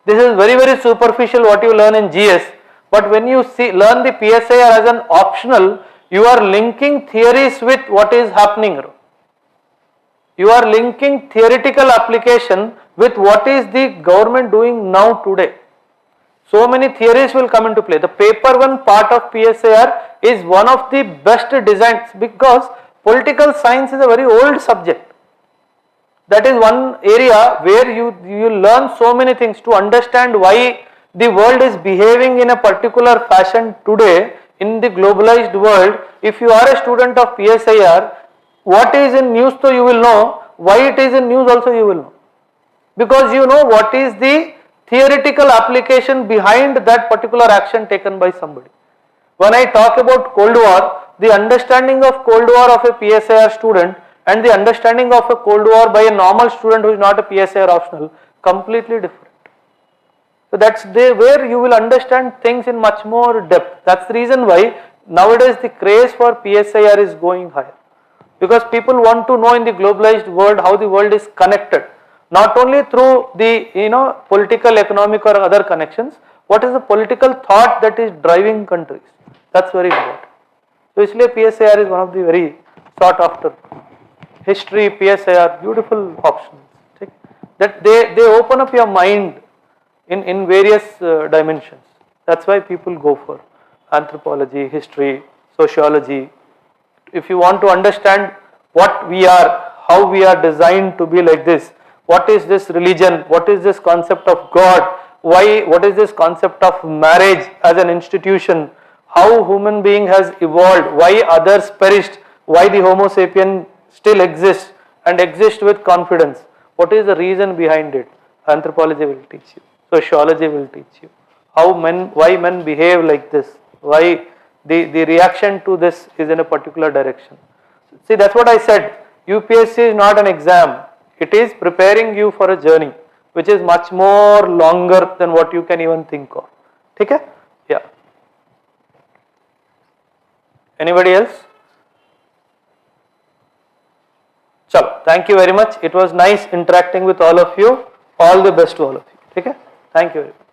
[SPEAKER 1] This is very superficial what you learn in GS, but when you learn the PSIR as an optional, you are linking theories with what is happening. You are linking theoretical application with what is the government doing now today. So many theories will come into play. The paper 1 part of PSIR is one of the best designs because political science is a very old subject. That is one area where you learn so many things to understand why the world is behaving in a particular fashion today in the globalized world. If you are a student of PSIR, what is in news so you will know, why it is in news also you will know. Because you know what is the theoretical application behind that particular action taken by somebody. When I talk about Cold War, the understanding of Cold War of a PSIR student and the understanding of a Cold War by a normal student who is not a PSIR optional, completely different. So that's where you will understand things in much more depth. That's the reason why nowadays the craze for PSIR is going higher. Because people want to know in the globalized world how the world is connected. Not only through the political, economic or other connections, what is the political thought that is driving countries. That's very important. So इसलिए PSIR is one of the very sought after. History, PSIR, beautiful options. That they open up your mind in various dimensions. That's why people go for anthropology, history, sociology. If you want to understand what we are, how we are designed to be like this, what is this religion, what is this concept of God, what is this concept of marriage as an institution, how human being has evolved, why others perished, why the Homo sapien still exists and exists with confidence. What is the reason behind it? Anthropology will teach you. Sociology will teach you. Why men behave like this. Why the reaction to this is in a particular direction. See, that's what I said. UPSC is not an exam. It is preparing you for a journey which is much more longer than what you can even think of. Okay? Yeah. Anybody else? Chalo, thank you very much. It was nice interacting with all of you. All the best to all of you. Okay? Thank you very much.